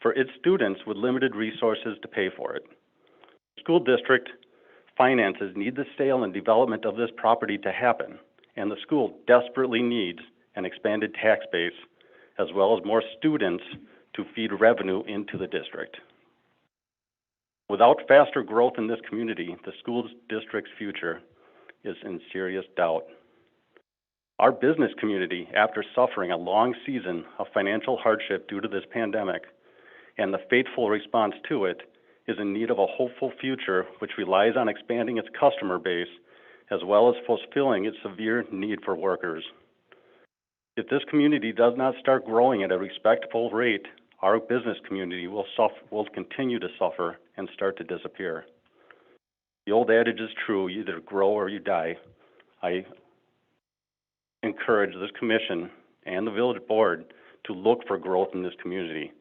for its students with limited resources to pay for it. School district finances need the sale and development of this property to happen, and the school desperately needs an expanded tax base as well as more students to feed revenue into the district. Without faster growth in this community, the school district's future is in serious doubt. Our business community, after suffering a long season of financial hardship due to this pandemic and the fateful response to it, is in need of a hopeful future which relies on expanding its customer base as well as fulfilling its severe need for workers. If this community does not start growing at a respectable rate, our business community will continue to suffer and start to disappear. The old adage is true, you either grow or you die. I encourage this commission and the village board to look for growth in this community.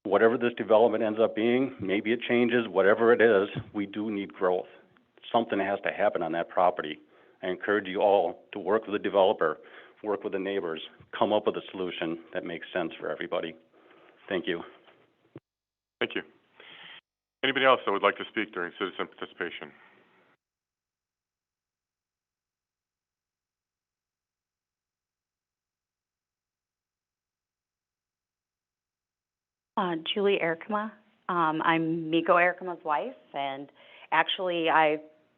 Whatever this development ends up being, maybe it changes, whatever it is, we do need growth. Something has to happen on that property. I encourage you all to work with the developer, work with the neighbors, come up with a solution that makes sense for everybody. Thank you. Thank you. Anybody else that would like to speak during citizen participation? Julie Erkema. I'm Miko Erkema's wife, and actually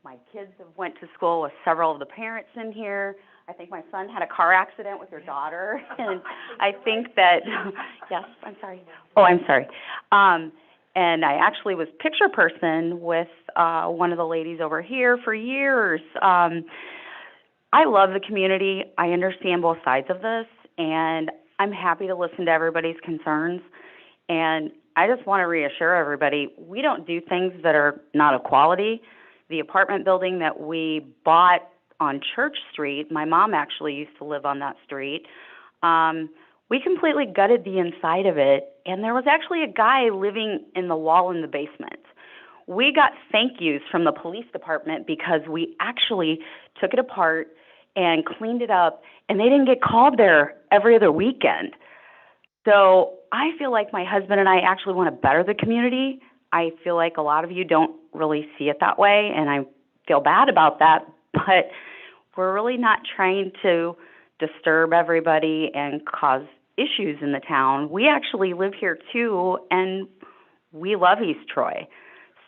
my kids have went to school with several of the parents in here. I think my son had a car accident with your daughter, and I think that, yes, I'm sorry. Oh, I'm sorry. And I actually was picture person with one of the ladies over here for years. I love the community. I understand both sides of this, and I'm happy to listen to everybody's concerns. And I just want to reassure everybody, we don't do things that are not of quality. The apartment building that we bought on Church Street, my mom actually used to live on that street, we completely gutted the inside of it, and there was actually a guy living in the wall in the basement. We got thank yous from the police department because we actually took it apart and cleaned it up, and they didn't get called there every other weekend. So I feel like my husband and I actually want to better the community. I feel like a lot of you don't really see it that way, and I feel bad about that, but we're really not trying to disturb everybody and cause issues in the town. We actually live here too, and we love East Troy.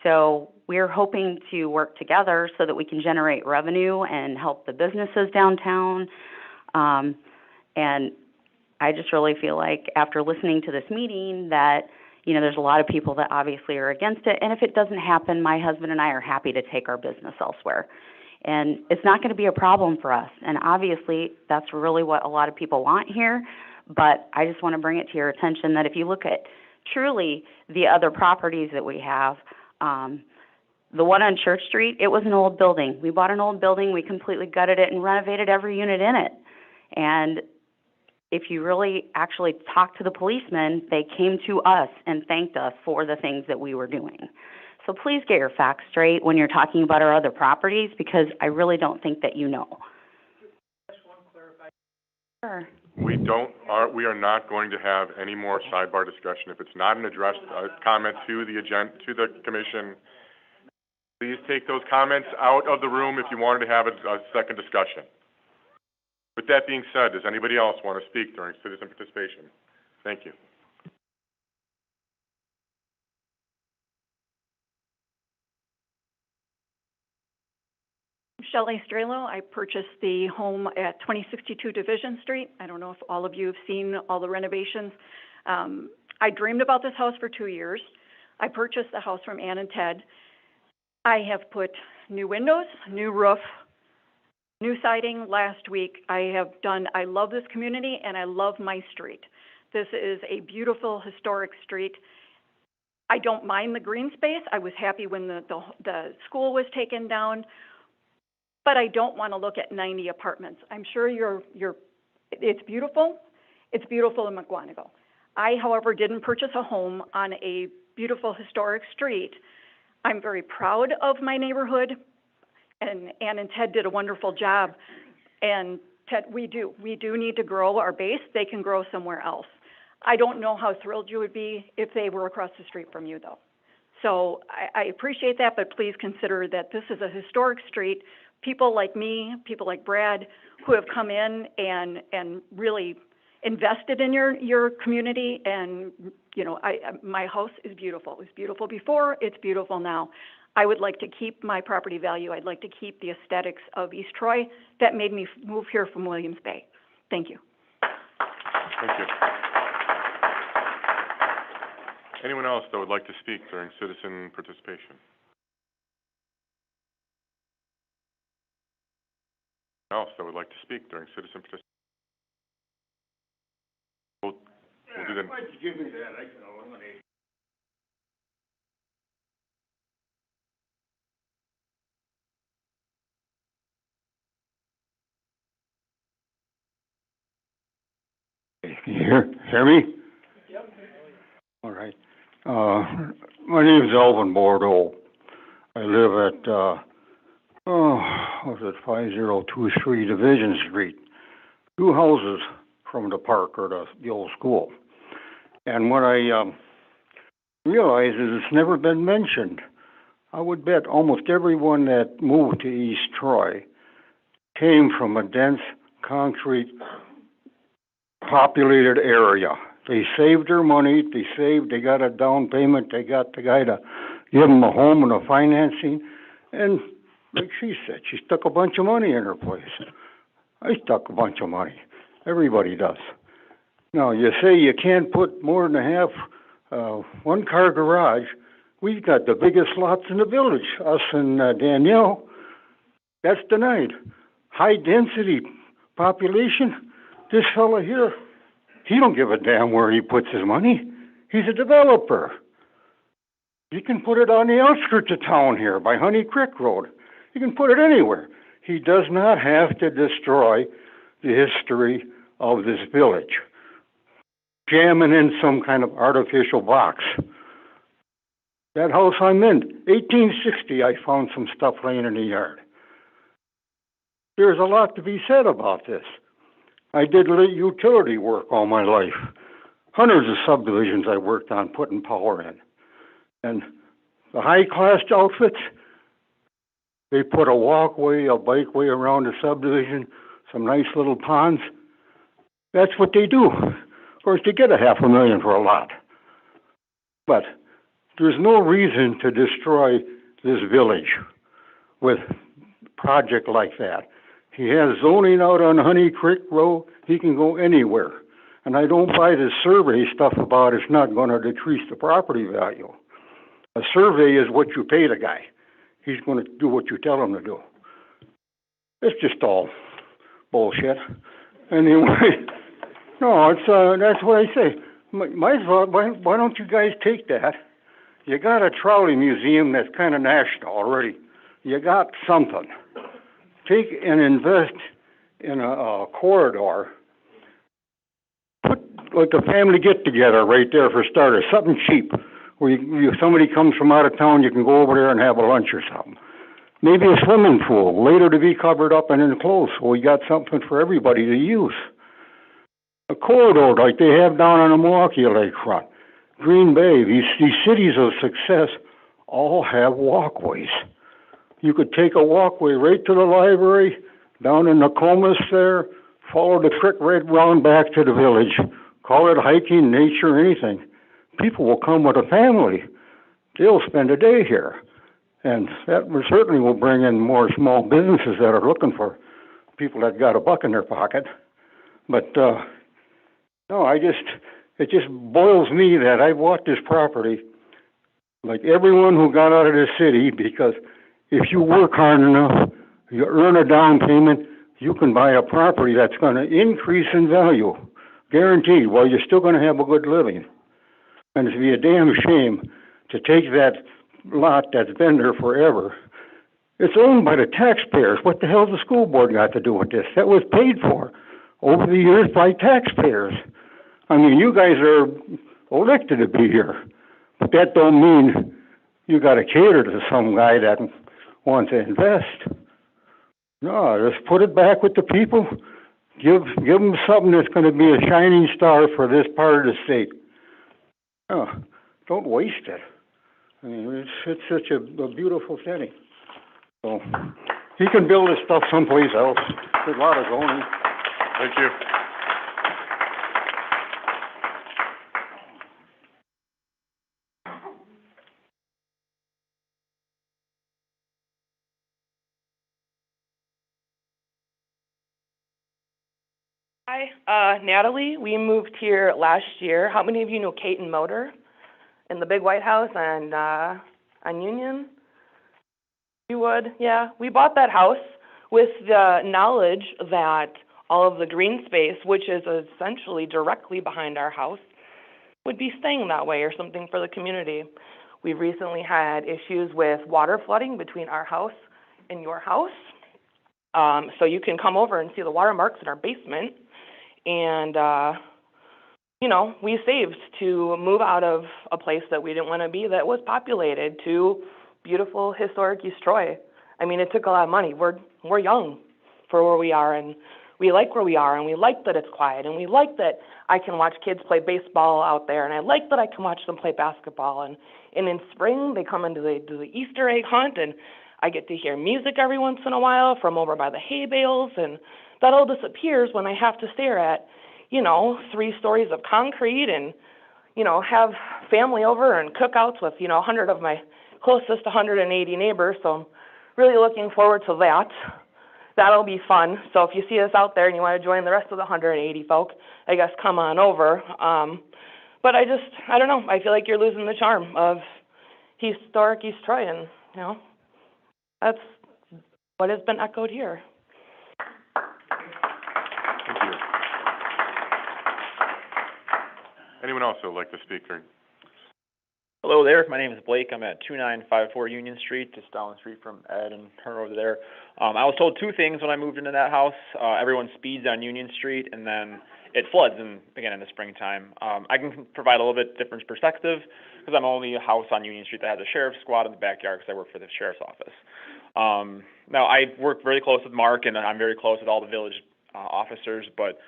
So we're hoping to work together so that we can generate revenue and help the businesses downtown. And I just really feel like after listening to this meeting that, you know, there's a lot of people that obviously are against it. And if it doesn't happen, my husband and I are happy to take our business elsewhere. And it's not going to be a problem for us. And obviously, that's really what a lot of people want here. But I just want to bring it to your attention that if you look at truly the other properties that we have, the one on Church Street, it was an old building. We bought an old building, we completely gutted it and renovated every unit in it. And if you really actually talk to the policemen, they came to us and thanked us for the things that we were doing. So please get your facts straight when you're talking about our other properties, because I really don't think that you know. Sure. We are not going to have any more sidebar discussion. If it's not an addressed comment to the commission, please take those comments out of the room if you wanted to have a second discussion. With that being said, does anybody else want to speak during citizen participation? Thank you. Shelley Strelo. I purchased the home at 2062 Division Street. I don't know if all of you have seen all the renovations. I dreamed about this house for 2 years. I purchased the house from Ann and Ted. I have put new windows, new roof, new siding last week. I love this community and I love my street. This is a beautiful historic street. I don't mind the green space. I was happy when the school was taken down. But I don't want to look at 90 apartments. I'm sure it's beautiful. It's beautiful in McGuanago. I, however, didn't purchase a home on a beautiful historic street. I'm very proud of my neighborhood, and Ann and Ted did a wonderful job. And Ted, we do need to grow our base. They can grow somewhere else. I don't know how thrilled you would be if they were across the street from you, though. So I appreciate that, but please consider that this is a historic street. People like me, people like Brad, who have come in and really invested in your community, and my house is beautiful. It was beautiful before, it's beautiful now. I would like to keep my property value. I'd like to keep the aesthetics of East Troy that made me move here from Williams Bay. Thank you. Thank you. Anyone else that would like to speak during citizen participation? Else that would like to speak during citizen participation? We'll do the... Why don't you give me that? I can eliminate. Can you hear me? Yep. All right. My name is Alvin Bordeaux. I live at, 5023 Division Street. 2 houses from the park or the old school. And what I realize is it's never been mentioned. I would bet almost everyone that moved to East Troy came from a dense concrete populated area. They saved their money, they got a down payment, they got the guy to give them a home and a financing, and like she said, she stuck a bunch of money in her place. I stuck a bunch of money. Everybody does. Now, you say you can't put more than a half, one-car garage. We've got the biggest lots in the village, us and Danielle. That's denied. High-density population, this fella here, he don't give a damn where he puts his money. He's a developer. He can put it on the outskirts of town here by Honey Creek Road. He can put it anywhere. He does not have to destroy the history of this village, jamming in some kind of artificial box. That house I'm in, 1860, I found some stuff laying in the yard. There's a lot to be said about this. I did utility work all my life. Hundreds of subdivisions I worked on putting power in. And the high-class outfits, they put a walkway, a bikeway around the subdivision, some nice little ponds. That's what they do. Of course, they get $500,000 for a lot. But there's no reason to destroy this village with a project like that. He has zoning out on Honey Creek Road. He can go anywhere. And I don't buy this survey stuff about it's not going to decrease the property value. A survey is what you pay the guy. He's going to do what you tell him to do. It's just all bullshit. Anyway, No, that's what I say. Might as well, why don't you guys take that? You got a trolley museum that's kind of national already. You got something. Take and invest in a corridor. Put like a family get together right there for starters, something cheap. Where somebody comes from out of town, you can go over there and have a lunch or something. Maybe a swimming pool, later to be covered up and enclosed, so we got something for everybody to use. A corridor like they have down on the Milwaukee lakefront. Green Bay, these cities of success all have walkways. You could take a walkway right to the library, down in Nokomis there, follow the creek right round back to the village. Call it hiking, nature, anything. People will come with a family. They'll spend a day here. And that certainly will bring in more small businesses that are looking for people that got a buck in their pocket. But, no, it just boils me that I bought this property like everyone who got out of the city, because if you work hard enough, you earn a down payment, you can buy a property that's going to increase in value, guaranteed, while you're still going to have a good living. And it'd be a damn shame to take that lot that's been there forever. It's owned by the taxpayers. What the hell's the school board got to do with this? That was paid for over the years by taxpayers. I mean, you guys are elected to be here, but that don't mean you got to cater to some guy that wants to invest. No, just put it back with the people. Give them something that's going to be a shining star for this part of the state. Oh, don't waste it. I mean, it's such a beautiful city. So he can build his stuff someplace else. There's a lot of zoning. Thank you. Hi, Natalie. We moved here last year. How many of you know Kate and Motor in the big White House on Union? You would, yeah. We bought that house with the knowledge that all of the green space, which is essentially directly behind our house, would be staying that way or something for the community. We've recently had issues with water flooding between our house and your house. So you can come over and see the water marks in our basement. And, you know, we saved to move out of a place that we didn't want to be that was populated to beautiful, historic East Troy. I mean, it took a lot of money. We're young for where we are, and we like where we are, and we like that it's quiet, and we like that I can watch kids play baseball out there, and I like that I can watch them play basketball. And in spring, they come into the Easter egg hunt, and I get to hear music every once in a while from over by the hay bales, and that all disappears when I have to stare at, 3 stories of concrete and, have family over and cookouts with, 100 of my closest 180 neighbors. So I'm really looking forward to that. That'll be fun. So if you see us out there and you want to join the rest of the 180 folk, I guess come on over. But I don't know. I feel like you're losing the charm of historic East Troy, and, that's what has been echoed here. Thank you. Anyone else who would like to speak? Hello there, my name is Blake. I'm at 2954 Union Street, just down the street from Ed and her over there. I was told 2 things when I moved into that house. Everyone speeds on Union Street, and then it floods in the springtime. I can provide a little bit different perspective because I'm only a house on Union Street that has a sheriff's squad in the backyard because I work for the sheriff's office. Now, I work very close with Mark, and I'm very close with all the village officers, but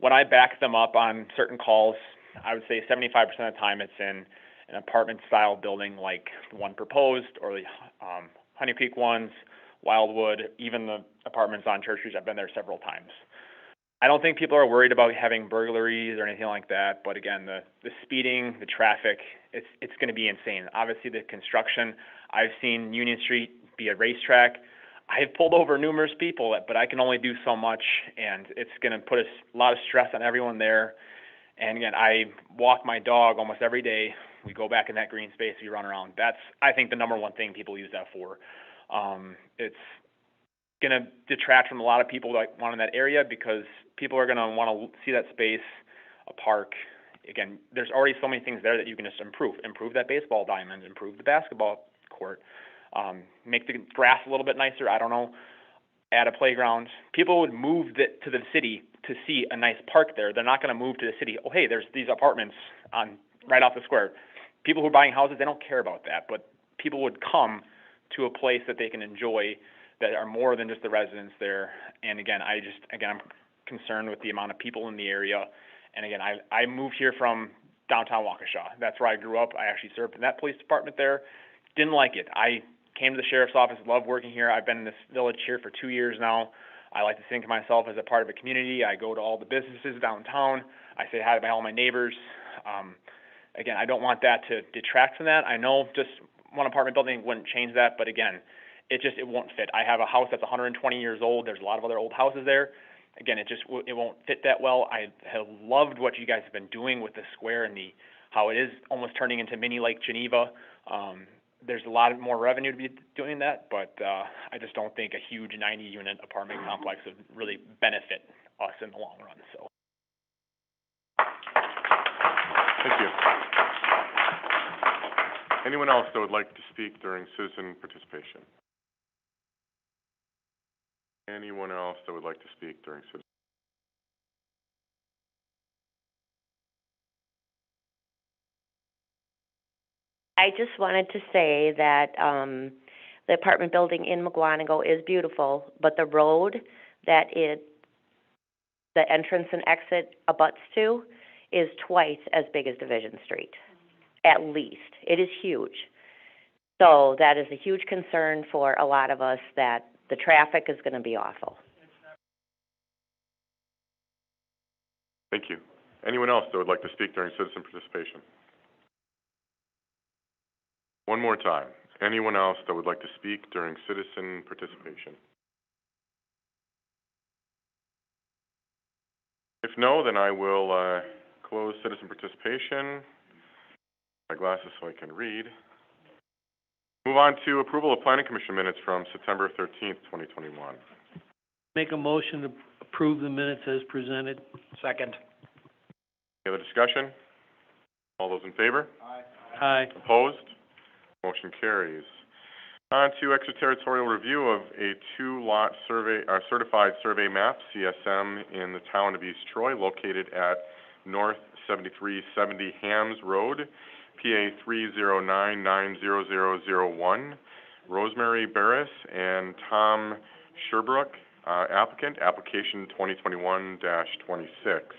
when I back them up on certain calls, I would say 75% of the time it's in an apartment-style building like the one proposed, or the Honey Creek ones, Wildwood, even the apartments on Church Street. I've been there several times. I don't think people are worried about having burglaries or anything like that, but again, the speeding, the traffic, it's going to be insane. Obviously, the construction, I've seen Union Street be a racetrack. I've pulled over numerous people, but I can only do so much, and it's going to put a lot of stress on everyone there. And again, I walk my dog almost every day. We go back in that green space, we run around. That's, I think, the number one thing people use that for. It's going to detract from a lot of people that want in that area because people are going to want to see that space a park. Again, there's already so many things there that you can just improve. Improve that baseball diamond, improve the basketball court, make the grass a little bit nicer, I don't know, add a playground. People would move to the city to see a nice park there. They're not going to move to the city, oh, hey, there's these apartments right off the square. People who are buying houses, they don't care about that, but people would come to a place that they can enjoy that are more than just the residents there. And again, I'm concerned with the amount of people in the area. And again, I moved here from downtown Waukesha. That's where I grew up. I actually served in that police department there. Didn't like it. I came to the sheriff's office, love working here. I've been in this village here for 2 years now. I like to think of myself as a part of a community. I go to all the businesses downtown. I say hi to all my neighbors. Again, I don't want that to detract from that. I know just one apartment building wouldn't change that, but again, it won't fit. I have a house that's 120 years old. There's a lot of other old houses there. Again, it won't fit that well. I have loved what you guys have been doing with the square and how it is almost turning into mini Lake Geneva. There's a lot more revenue to be doing that, but I just don't think a huge 90-unit apartment complex would really benefit us in the long run. So, Thank you. Anyone else that would like to speak during citizen participation? Anyone else that would like to speak during citizen? I just wanted to say that the apartment building in McGuanago is beautiful, but the road that the entrance and exit abuts to is twice as big as Division Street, at least. It is huge. So that is a huge concern for a lot of us, that the traffic is going to be awful. Thank you. Anyone else that would like to speak during citizen participation? One more time. Anyone else that would like to speak during citizen participation? If no, then I will close citizen participation. My glasses so I can read. Move on to approval of Planning Commission minutes from September 13th, 2021. Make a motion to approve the minutes as presented. Second. Any other discussion? All those in favor? Aye. Opposed? Motion carries. On to extraterritorial review of a two-lot certified survey map, CSM, in the town of East Troy, located at North 7370 Hams Road, PA 309900001. Rosemary Barris and Tom Sherbrooke, applicant, application 2021-26.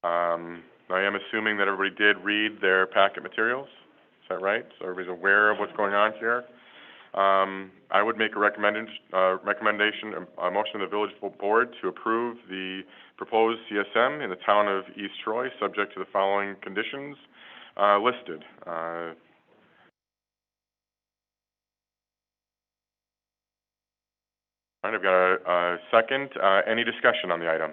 I am assuming that everybody did read their packet materials. Is that right? So everybody's aware of what's going on here. I would make a motion of the village board to approve the proposed CSM in the town of East Troy, subject to the following conditions listed. All right, I've got a second. Any discussion on the item?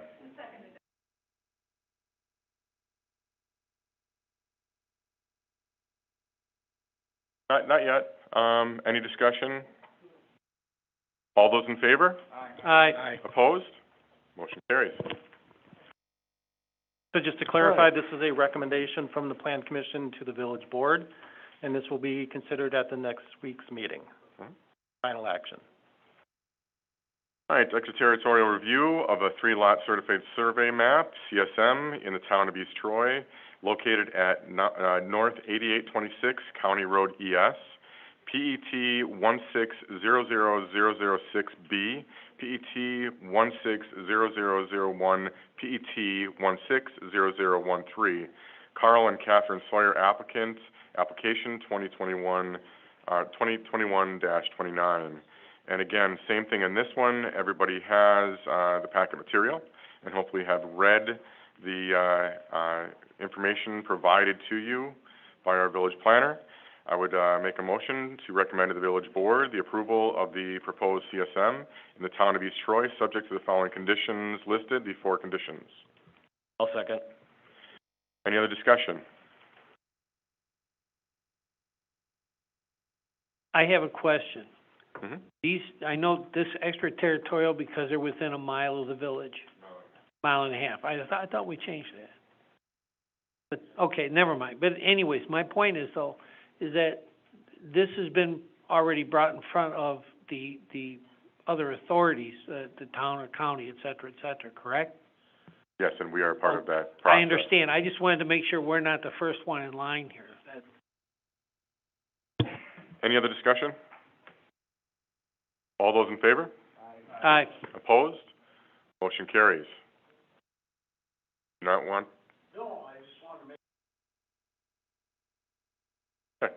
Not yet. Any discussion? All those in favor? Aye. Opposed? Motion carries. So just to clarify, this is a recommendation from the Plan Commission to the village board, and this will be considered at the next week's meeting. Final action. All right, extraterritorial review of a three-lot certified survey map, CSM, in the town of East Troy, located at North 8826 County Road ES, PET 1600006B, PET 160001, PET 160013. Carl and Catherine Sawyer, applicant, application 2021-29. And again, same thing in this one. Everybody has the packet material and hopefully have read the information provided to you by our village planner. I would make a motion to recommend to the village board the approval of the proposed CSM in the town of East Troy, subject to the following conditions listed, the four conditions. I'll second. Any other discussion? I have a question. Mm-hmm. I know this extraterritorial because they're within a mile of the village, mile and a half. I thought we changed that. But, okay, never mind. But anyways, my point is though, is that this has been already brought in front of the other authorities, the town or county, et cetera, correct? Yes, and we are part of that process. I understand. I just wanted to make sure we're not the first one in line here. Any other discussion? All those in favor? Aye. Opposed? Motion carries. Not want? No, I just want to make. Okay.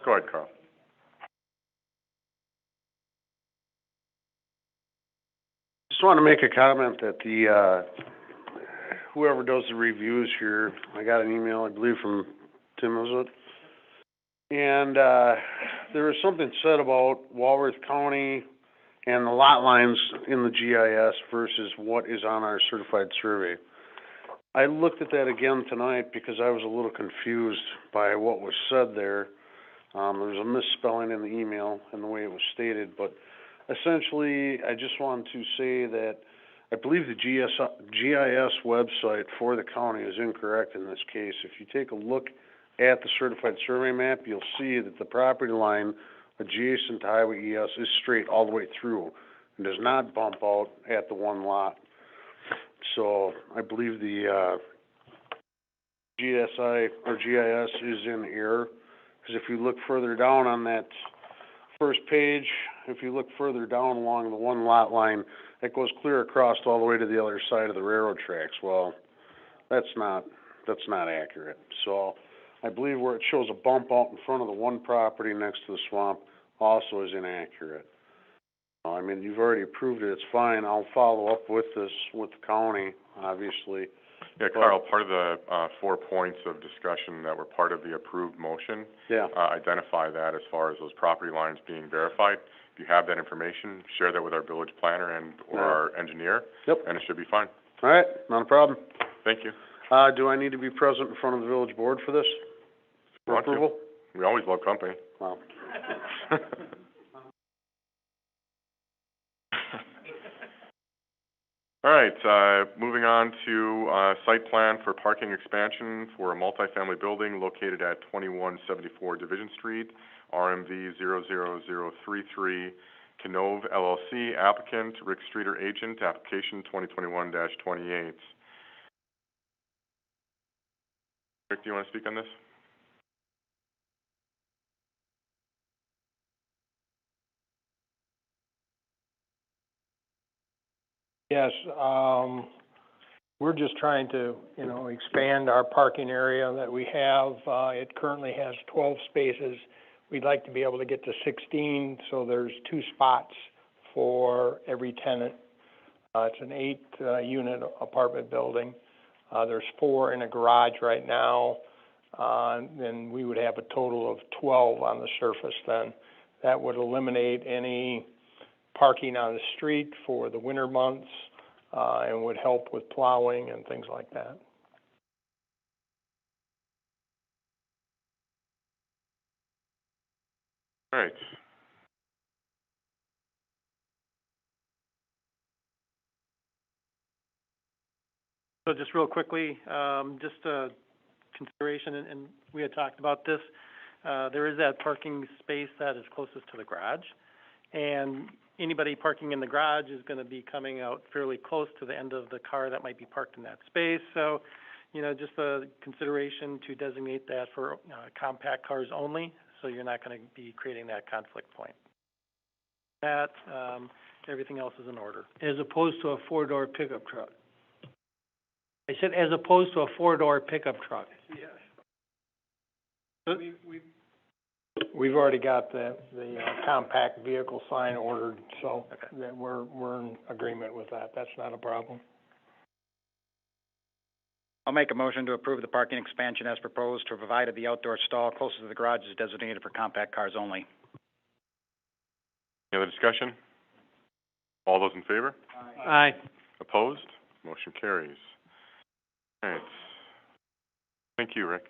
Go ahead, Carl. Just want to make a comment that the, whoever does the reviews here, I got an email, I believe, from Tim, was it? And, there was something said about Walworth County and the lot lines in the GIS versus what is on our certified survey. I looked at that again tonight because I was a little confused by what was said there. There was a misspelling in the email and the way it was stated, but essentially, I just wanted to say that I believe the GIS website for the county is incorrect in this case. If you take a look at the certified survey map, you'll see that the property line adjacent to Highway ES is straight all the way through and does not bump out at the one lot. So I believe the GSI or GIS is in error, because if you look further down on that first page, if you look further down along the one lot line, it goes clear across all the way to the other side of the railroad tracks. Well, that's not accurate. So I believe where it shows a bump out in front of the one property next to the swamp also is inaccurate. I mean, you've already approved it, it's fine. I'll follow up with this with the county, obviously. Yeah, Carl, part of the 4 points of discussion that were part of the approved motion, identify that as far as those property lines being verified. If you have that information, share that with our village planner and or our engineer, and it should be fine. All right, not a problem. Thank you. Do I need to be present in front of the village board for this? For Want to. approval? We always love company. Wow. All right, moving on to site plan for parking expansion for a multifamily building located at 2174 Division Street, RMV 00033, Canove LLC, applicant, Rick Streeter agent, application 2021-28. Rick, do you want to speak on this? Yes, we're just trying to, expand our parking area that we have. It currently has 12 spaces. We'd like to be able to get to 16, so there's 2 spots for every tenant. It's an 8-unit apartment building. There's 4 in a garage right now, and we would have a total of 12 on the surface then. That would eliminate any parking on the street for the winter months, and would help with plowing and things like that. All right. So just real quickly, just a consideration, and we had talked about this. There is that parking space that is closest to the garage, and anybody parking in the garage is going to be coming out fairly close to the end of the car that might be parked in that space. So, just a consideration to designate that for compact cars only, so you're not going to be creating that conflict point. That, everything else is in order. As opposed to a 4-door pickup truck. I said as opposed to a 4-door pickup truck. Yes. We've already got the compact vehicle sign ordered, so that we're in agreement with that. That's not a problem. I'll make a motion to approve the parking expansion as proposed, to provide the outdoor stall closest to the garage is designated for compact cars only. Any other discussion? All those in favor? Aye. Opposed? Motion carries. All right. Thank you, Rick.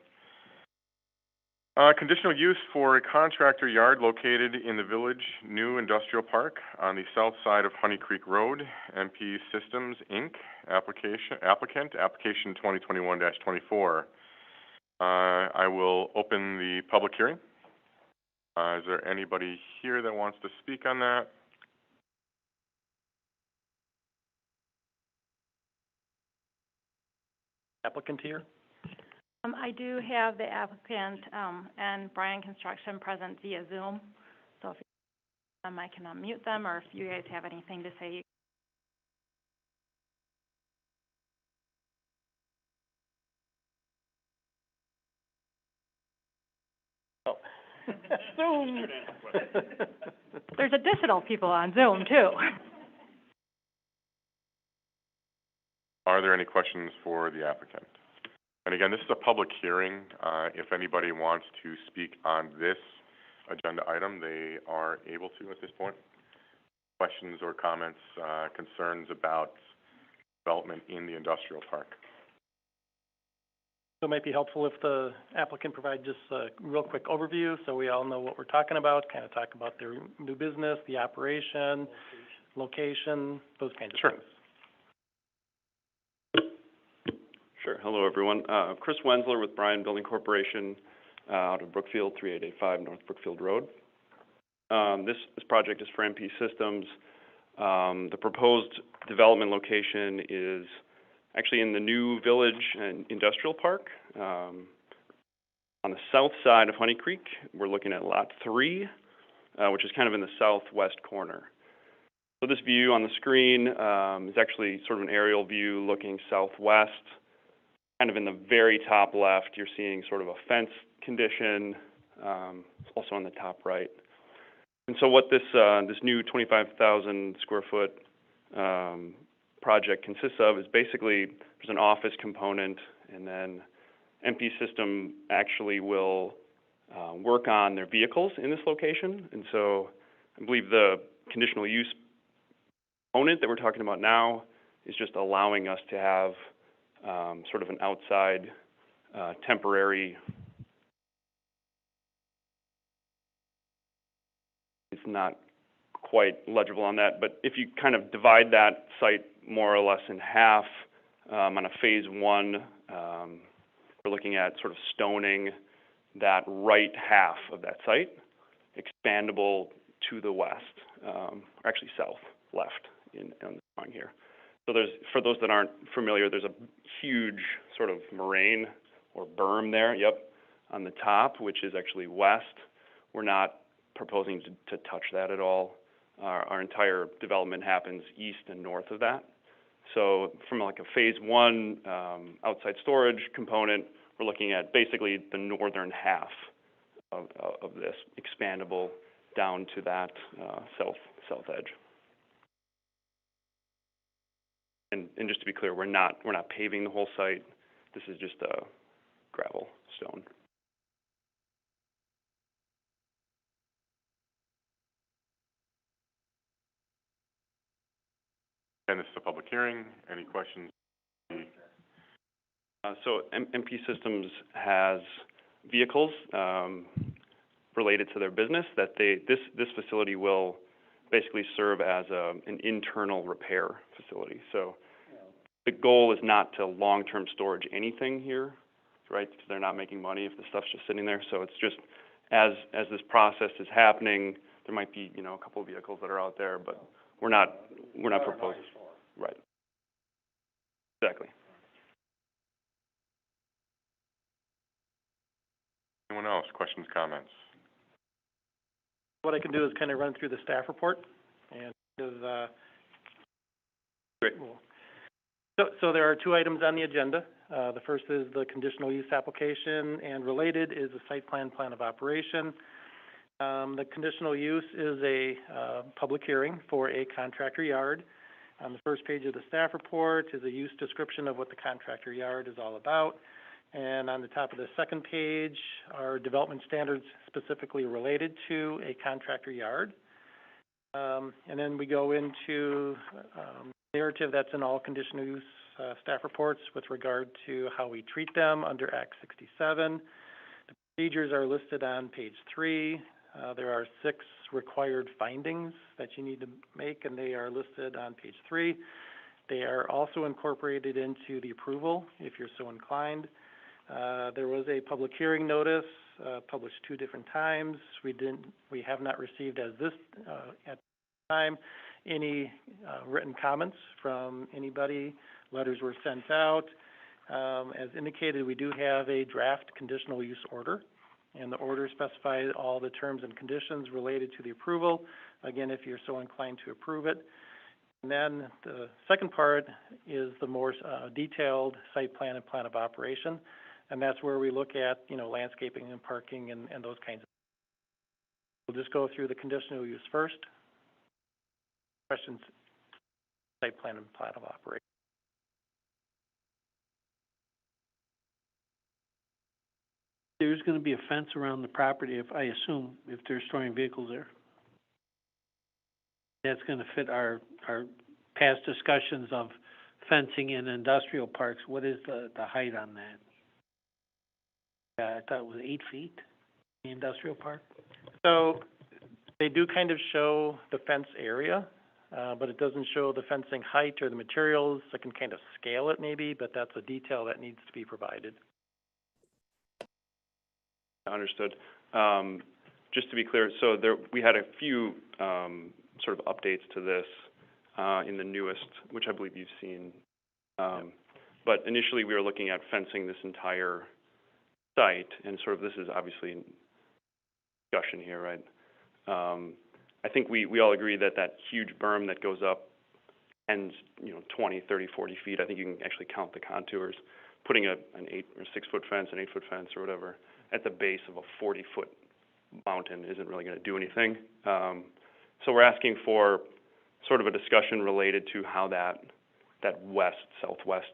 Conditional use for a contractor yard located in the Village New Industrial Park on the south side of Honey Creek Road, MP Systems, Inc., application 2021-24. I will open the public hearing. Is there anybody here that wants to speak on that? Applicant here? I do have the applicant, and Bryan Construction present via Zoom. So if I can unmute them, or if you guys have anything to say. Oh. Zoom. There's additional people on Zoom too. Are there any questions for the applicant? And again, this is a public hearing. If anybody wants to speak on this agenda item, they are able to at this point. Questions or comments, concerns about development in the industrial park? So it might be helpful if the applicant provide just a real quick overview so we all know what we're talking about, kind of talk about their new business, the operation, location, those kinds of things. Sure. Hello, everyone. Chris Wensler with Bryan Building Corporation, out of Brookfield, 3885 North Brookfield Road. This project is for MP Systems. The proposed development location is actually in the new Village and Industrial Park. On the south side of Honey Creek, we're looking at Lot 3, which is kind of in the southwest corner. So this view on the screen is actually sort of an aerial view looking southwest. Kind of in the very top left, you're seeing sort of a fence condition, also on the top right. And so what this new 25,000 square foot project consists of is basically there's an office component, and then MP System actually will work on their vehicles in this location. And so I believe the conditional use component that we're talking about now is just allowing us to have sort of an outside temporary, it's not quite legible on that, but if you kind of divide that site more or less in half, on a phase one, we're looking at sort of stoning that right half of that site, expandable to the west, or actually south, left on the drawing here. So there's, for those that aren't familiar, there's a huge sort of moraine or berm there, on the top, which is actually west. We're not proposing to touch that at all. Our entire development happens east and north of that. So from like a phase one outside storage component, we're looking at basically the northern half of this, expandable down to that south edge. And just to be clear, we're not paving the whole site. This is just gravel, stone. And this is a public hearing. Any questions? So MP Systems has vehicles related to their business that this facility will basically serve as an internal repair facility. So the goal is not to long-term storage anything here, right? Because they're not making money if the stuff's just sitting there. So it's just as this process is happening, there might be, a couple of vehicles that are out there, but we're not proposing. Right. Exactly. Anyone else? Questions, comments? What I can do is kind of run through the staff report, and Great. So there are two items on the agenda. The first is the conditional use application, and related is a site plan of operation. The conditional use is a public hearing for a contractor yard. On the first page of the staff report is a use description of what the contractor yard is all about. And on the top of the second page are development standards specifically related to a contractor yard. And then we go into narrative that's in all conditional use staff reports with regard to how we treat them under Act 67. The procedures are listed on page 3. There are 6 required findings that you need to make, and they are listed on page 3. They are also incorporated into the approval, if you're so inclined. There was a public hearing notice, published 2 different times. We have not received at this time any written comments from anybody. Letters were sent out. As indicated, we do have a draft conditional use order, and the order specifies all the terms and conditions related to the approval, again, if you're so inclined to approve it. And then the second part is the more detailed site plan and plan of operation, and that's where we look at, landscaping and parking and those kinds of things. We'll just go through the conditional use first. Questions, site plan and plan of operation. There's gonna be a fence around the property, I assume, if they're storing vehicles there. That's gonna fit our past discussions of fencing in industrial parks. What is the height on that? I thought it was 8 feet, the industrial park. So they do kind of show the fence area, but it doesn't show the fencing height or the materials. I can kind of scale it maybe, but that's a detail that needs to be provided. Understood. Just to be clear, so we had a few sort of updates to this in the newest, which I believe you've seen. But initially, we were looking at fencing this entire site, and sort of this is obviously discussion here, right? I think we all agree that that huge berm that goes up ends, 20, 30, 40 feet. I think you can actually count the contours. Putting an 8 or 6 foot fence, an 8 foot fence or whatever at the base of a 40-foot mountain isn't really going to do anything. So we're asking for sort of a discussion related to how that southwest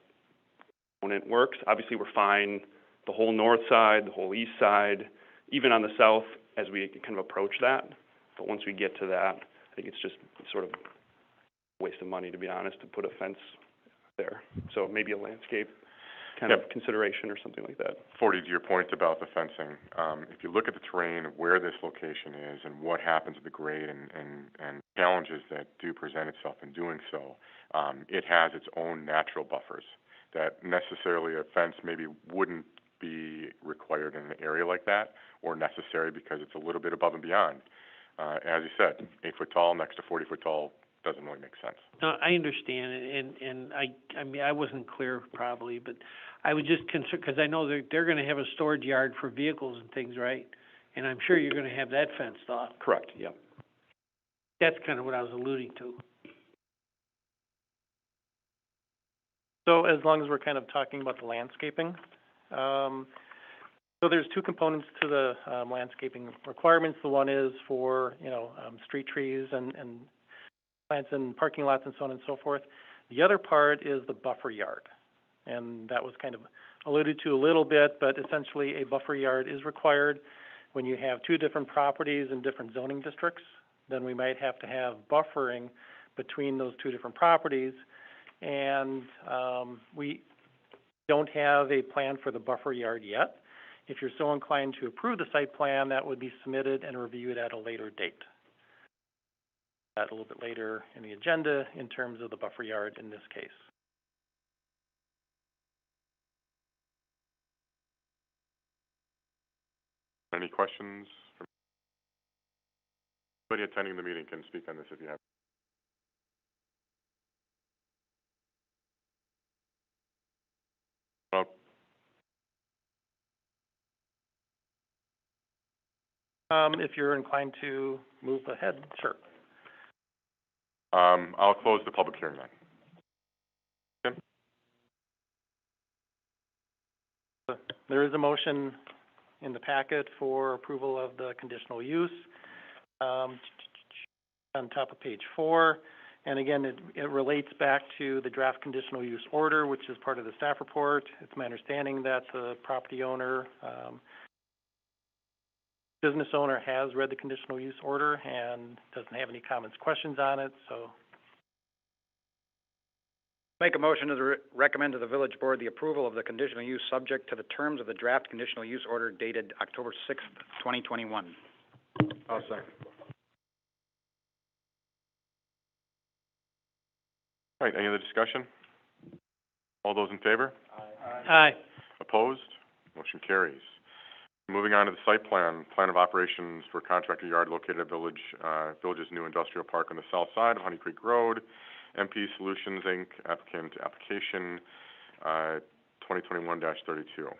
component works. Obviously, we're fine the whole north side, the whole east side, even on the south as we kind of approach that. But once we get to that, I think it's just sort of a waste of money, to be honest, to put a fence there. So maybe a landscape kind of consideration or something like that. 40, to your point about the fencing, if you look at the terrain of where this location is and what happens to the grade and challenges that do present itself in doing so, it has its own natural buffers that necessarily a fence maybe wouldn't be required in an area like that, or necessary because it's a little bit above and beyond. As you said, 8 foot tall next to 40 foot tall doesn't really make sense. No, I understand, and I mean, I wasn't clear probably, but I was just concerned, because I know they're gonna have a storage yard for vehicles and things, right? And I'm sure you're gonna have that fenced off. Correct, yeah. That's kind of what I was alluding to. So as long as we're kind of talking about the landscaping, so there's 2 components to the landscaping requirements. The one is for, street trees and plants and parking lots and so on and so forth. The other part is the buffer yard. And that was kind of alluded to a little bit, but essentially a buffer yard is required when you have 2 different properties in different zoning districts. Then we might have to have buffering between those 2 different properties. And we don't have a plan for the buffer yard yet. If you're so inclined to approve the site plan, that would be submitted and reviewed at a later date. That a little bit later in the agenda in terms of the buffer yard in this case. Any questions? Anybody attending the meeting can speak on this if you have. If you're inclined to move ahead, sure. I'll close the public hearing then. Tim? There is a motion in the packet for approval of the conditional use, on top of page 4. And again, it relates back to the draft conditional use order, which is part of the staff report. It's my understanding that the property owner, business owner has read the conditional use order and doesn't have any comments, questions on it, so. Make a motion to recommend to the village board the approval of the conditional use subject to the terms of the draft conditional use order dated October 6th, 2021. I'll second. All right, any other discussion? All those in favor? Aye. Opposed? Motion carries. Moving on to the site plan, plan of operations for contractor yard located at Village's new industrial park on the south side of Honey Creek Road. MP Solutions, Inc., applicant application, 2021-32.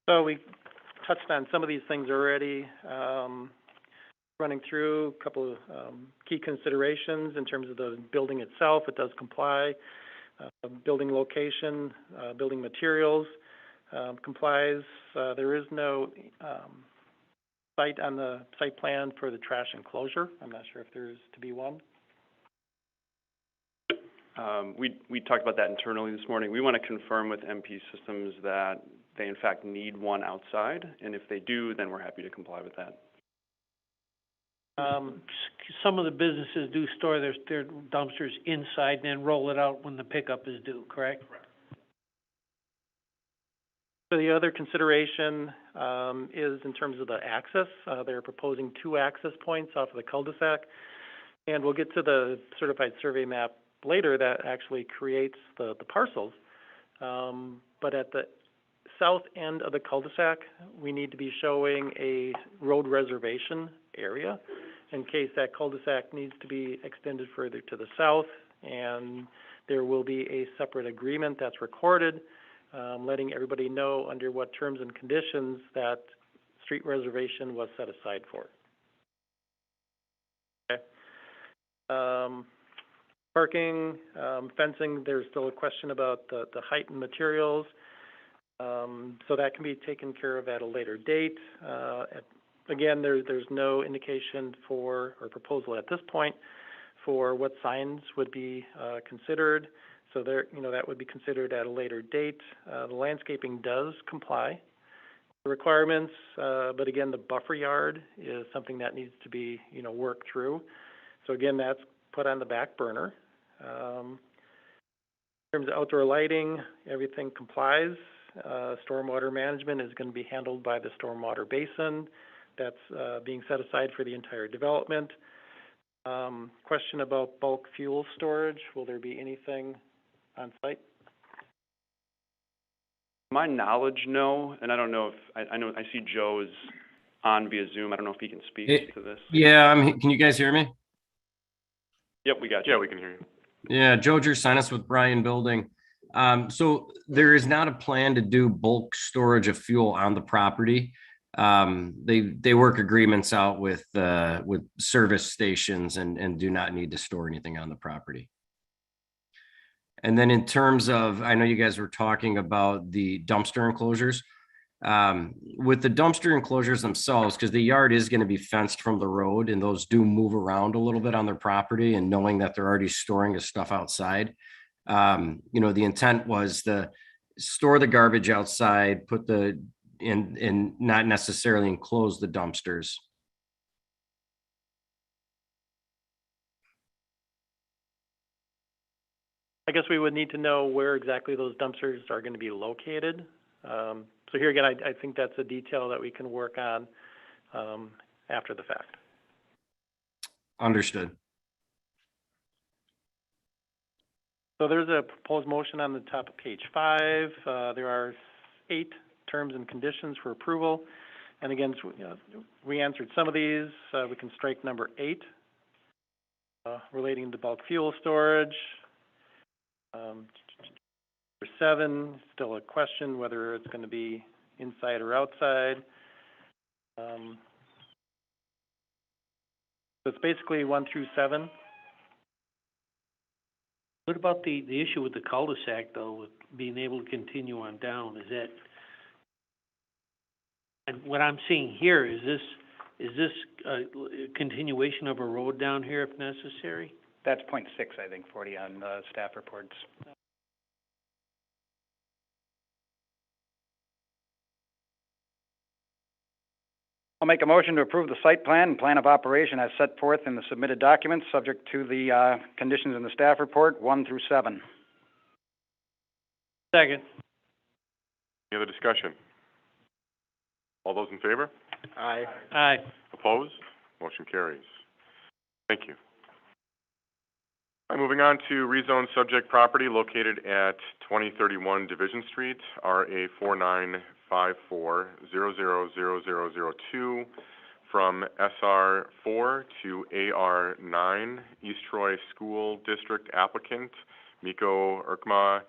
So we touched on some of these things already. Running through a couple of key considerations in terms of the building itself. It does comply. Building location, building materials complies. There is no site on the site plan for the trash enclosure. I'm not sure if there is to be one. We talked about that internally this morning. We want to confirm with MP Systems that they in fact need one outside, and if they do, then we're happy to comply with that. Some of the businesses do store their dumpsters inside and then roll it out when the pickup is due, correct? Correct. So the other consideration is in terms of the access. They're proposing 2 access points off of the cul-de-sac, and we'll get to the certified survey map later that actually creates the parcels. But at the south end of the cul-de-sac, we need to be showing a road reservation area in case that cul-de-sac needs to be extended further to the south, and there will be a separate agreement that's recorded, letting everybody know under what terms and conditions that street reservation was set aside for. Okay. Parking, fencing, there's still a question about the height and materials, so that can be taken care of at a later date. Again, there's no indication for, or proposal at this point, for what signs would be considered. So there, that would be considered at a later date. The landscaping does comply with the requirements, but again, the buffer yard is something that needs to be, worked through. So again, that's put on the back burner. In terms of outdoor lighting, everything complies. Stormwater management is going to be handled by the stormwater basin. That's being set aside for the entire development. Question about bulk fuel storage. Will there be anything on site? My knowledge, no, and I don't know if, I see Joe is on via Zoom. I don't know if he can speak to this. Yeah, can you guys hear me? Yep, we got you. Yeah, we can hear you. Yeah, Joe Jersinas with Bryan Building. So there is not a plan to do bulk storage of fuel on the property. They work agreements out with service stations and do not need to store anything on the property. And then in terms of, I know you guys were talking about the dumpster enclosures. With the dumpster enclosures themselves, because the yard is going to be fenced from the road and those do move around a little bit on their property, and knowing that they're already storing the stuff outside, the intent was to store the garbage outside, put and not necessarily enclose the dumpsters. I guess we would need to know where exactly those dumpsters are going to be located. So here again, I think that's a detail that we can work on after the fact. Understood. So there's a proposed motion on the top of page 5. There are 8 terms and conditions for approval. And again, we answered some of these. We can strike number 8, relating to bulk fuel storage. Number 7, still a question whether it's going to be inside or outside. So it's basically 1 through 7. What about the issue with the cul-de-sac, though, with being able to continue on down? Is that, and what I'm seeing here, is this a continuation of a road down here if necessary? That's .6, I think, 40 on the staff reports. I'll make a motion to approve the site plan and plan of operation as set forth in the submitted documents, subject to the conditions in the staff report, 1 through 7. Second. Any other discussion? All those in favor? Aye. Aye. Opposed? Motion carries. Thank you. Moving on to rezone subject property located at 2031 Division Street, RA 4954000002, from SR 4 to AR 9, East Troy School District applicant, Miko Erkma,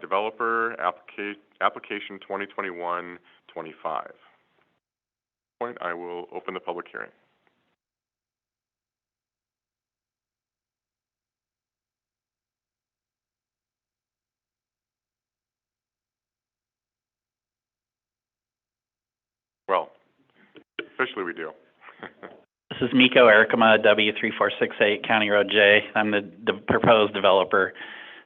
developer, application 2021-25. Point, I will open the public hearing. Well, officially we do. This is Miko Erkma, W3468 County Road J. I'm the proposed developer.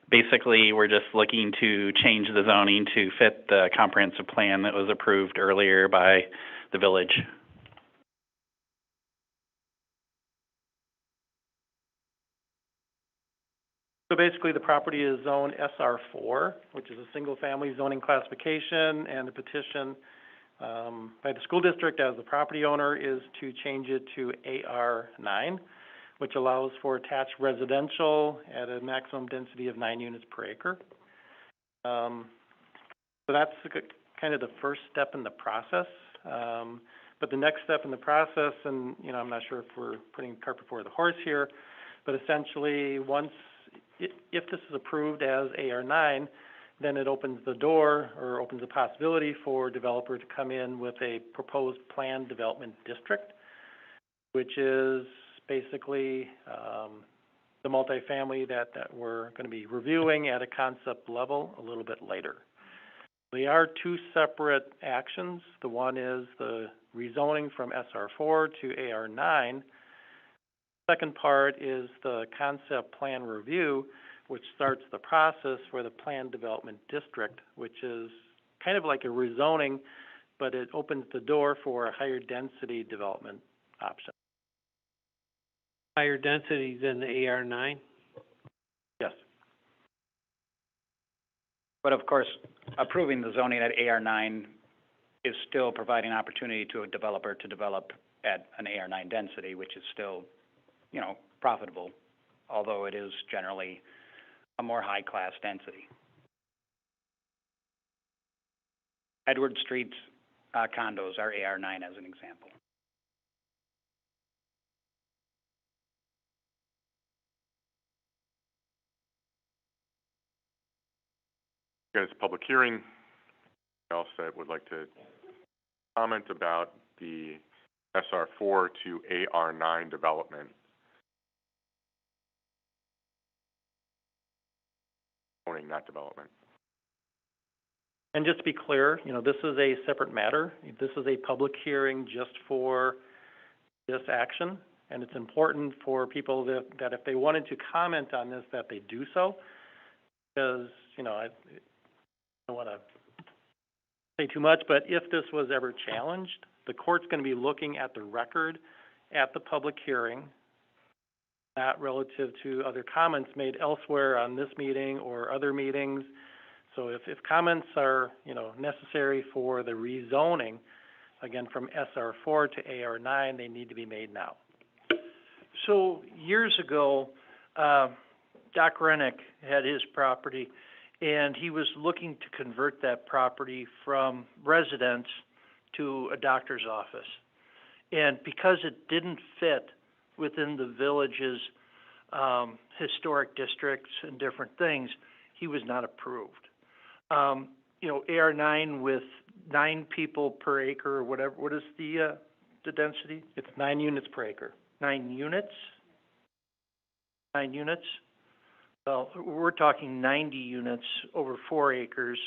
Basically, we're just looking to change the zoning to fit the comprehensive plan that was approved earlier by the village. So basically, the property is zoned SR4, which is a single-family zoning classification, and the petition by the school district as the property owner is to change it to AR9, which allows for attached residential at a maximum density of 9 units per acre. So that's kind of the first step in the process. But the next step in the process, and I'm not sure if we're putting the cart before the horse here, but essentially if this is approved as AR9, then it opens the door or opens the possibility for a developer to come in with a proposed planned development district, which is basically the multifamily that we're going to be reviewing at a concept level a little bit later. They are two separate actions. The one is the rezoning from SR4 to AR9. Second part is the concept plan review, which starts the process for the planned development district, which is kind of like a rezoning, but it opens the door for a higher density development option. Higher density than the AR9? Yes. But of course, approving the zoning at AR9 is still providing opportunity to a developer to develop at an AR9 density, which is still, profitable, although it is generally a more high-class density. Edward Street's condos are AR9 as an example. Guys, public hearing. Else that would like to comment about the SR4 to AR9 development? Owning that development. And just to be clear, this is a separate matter. This is a public hearing just for this action, and it's important for people that if they wanted to comment on this, that they do so, because, I don't want to say too much, but if this was ever challenged, the court's going to be looking at the record at the public hearing, not relative to other comments made elsewhere on this meeting or other meetings. So if comments are, necessary for the rezoning, again, from SR4 to AR9, they need to be made now. So years ago, Doc Rennick had his property, and he was looking to convert that property from residence to a doctor's office. And because it didn't fit within the village's historic districts and different things, he was not approved. AR9 with 9 people per acre or whatever, what is the density? It's 9 units per acre. 9 units? 9 units? Well, we're talking 90 units over 4 acres.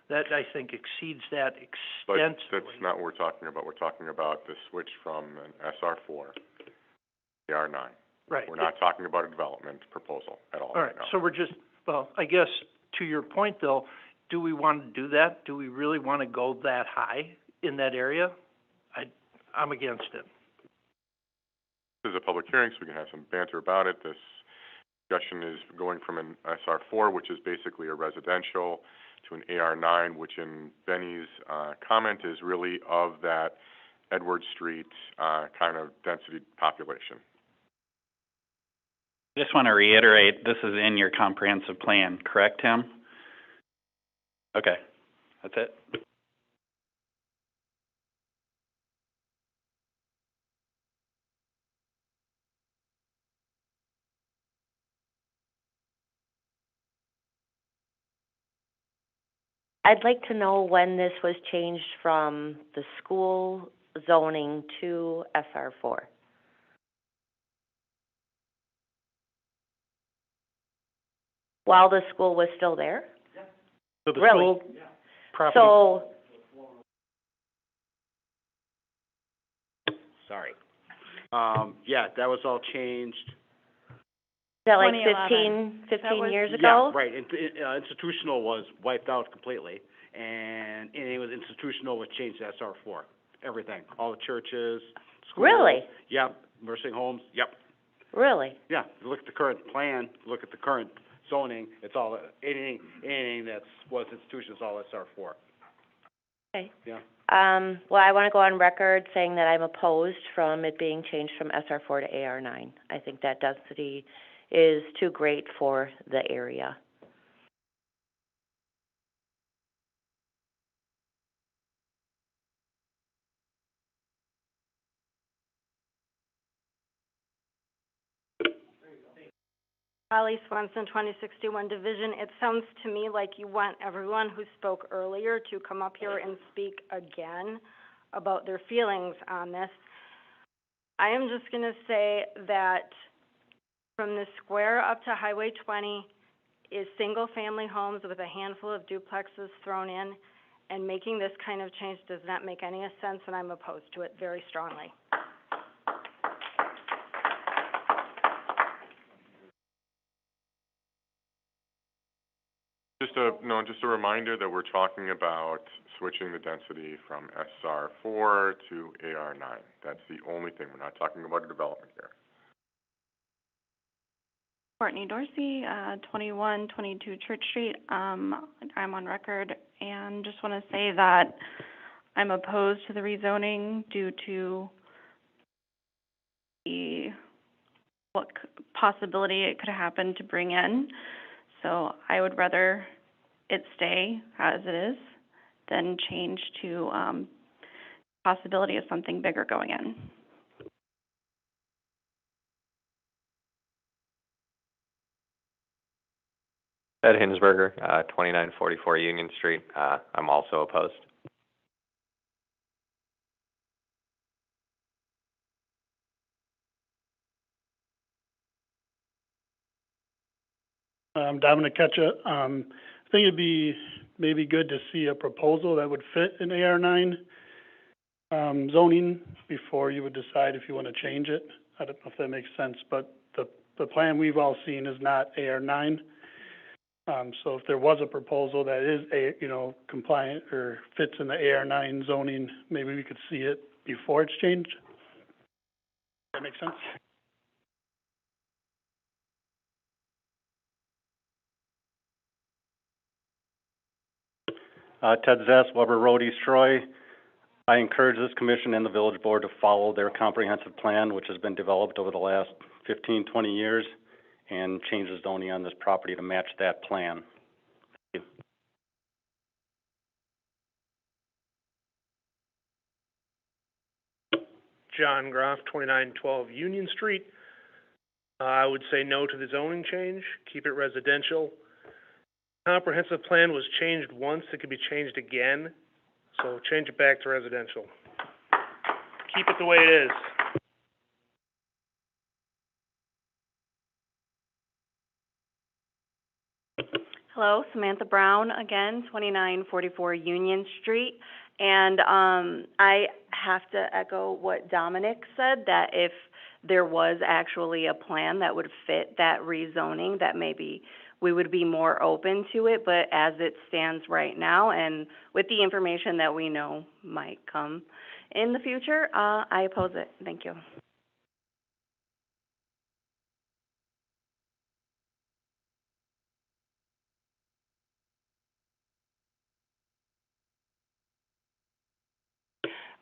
That, I think, exceeds that extensively. But that's not what we're talking about. We're talking about the switch from an SR4 to AR9. Right. We're not talking about a development proposal at all. All right, so we're just, I guess, to your point, though, do we want to do that? Do we really want to go that high in that area? I'm against it. This is a public hearing, so we can have some banter about it. This discussion is going from an SR4, which is basically a residential, to an AR9, which in Benny's comment is really of that Edward Street kind of density population. I just want to reiterate, this is in your comprehensive plan, correct, Tim? Okay, that's it. I'd like to know when this was changed from the school zoning to SR4. While the school was still there? So the Really? school property. So, Sorry. Yeah, that was all changed. is that like 2011. 15 years ago? Yeah, right. Institutional was wiped out completely, and it was institutional was changed to SR4. Everything, all the churches, schools. Really? Yep, nursing homes, yep. Really? Yeah, look at the current plan, look at the current zoning, it's all, anything that's, was institutional is all SR4. Okay. Yeah. Well, I want to go on record saying that I'm opposed from it being changed from SR4 to AR9. I think that density is too great for the area. Holly Swenson, 2061 Division. It sounds to me like you want everyone who spoke earlier to come up here and speak again about their feelings on this. I am just going to say that from the square up to Highway 20 is single-family homes with a handful of duplexes thrown in, and making this kind of change does not make any sense, and I'm opposed to it very strongly. Just a reminder that we're talking about switching the density from SR4 to AR9. That's the only thing. We're not talking about a development here. Courtney Dorsey, 2122 Church Street. I'm on record and just want to say that I'm opposed to the rezoning due to what possibility it could happen to bring in. So I would rather it stay as it is than change to possibility of something bigger going in. Ed Hinsberger, 2944 Union Street. I'm also opposed. Dominic Ketcha. I think it'd be maybe good to see a proposal that would fit in AR9 zoning before you would decide if you want to change it. I don't know if that makes sense, but the plan we've all seen is not AR9. So if there was a proposal that is compliant or fits in the AR9 zoning, maybe we could see it before it's changed. Does that make sense? Ted Zess, Weber Road, East Troy. I encourage this commission and the village board to follow their comprehensive plan, which has been developed over the last 15, 20 years, and change the zoning on this property to match that plan. Thank you. John Groff, 2912 Union Street. I would say no to the zoning change, keep it residential. Comprehensive plan was changed once, it could be changed again, so change it back to residential. Keep it the way it is. Hello, Samantha Brown again, 2944 Union Street. And I have to echo what Dominic said, that if there was actually a plan that would fit that rezoning, that maybe we would be more open to it. But as it stands right now, and with the information that we know might come in the future, I oppose it. Thank you.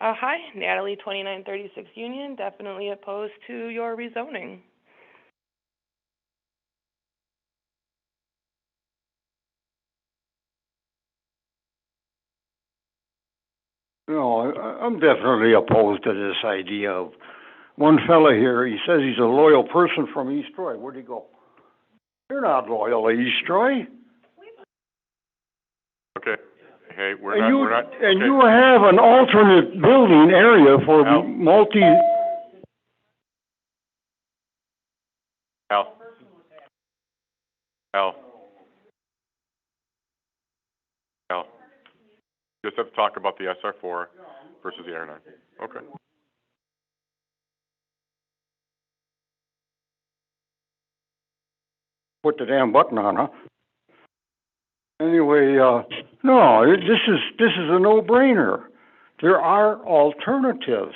Hi, Natalie, 2936 Union, definitely opposed to your rezoning. No, I'm definitely opposed to this idea of, one fella here, he says he's a loyal person from East Troy. Where'd he go? You're not loyal to East Troy. Okay, hey, we're And not, you, we're not, and okay. you have an alternate building area for Al. multi, Al. Al. Al. Just have to talk about the SR4 versus the AR9. Okay. put the damn button on, huh? Anyway, no, this is a no-brainer. There are alternatives.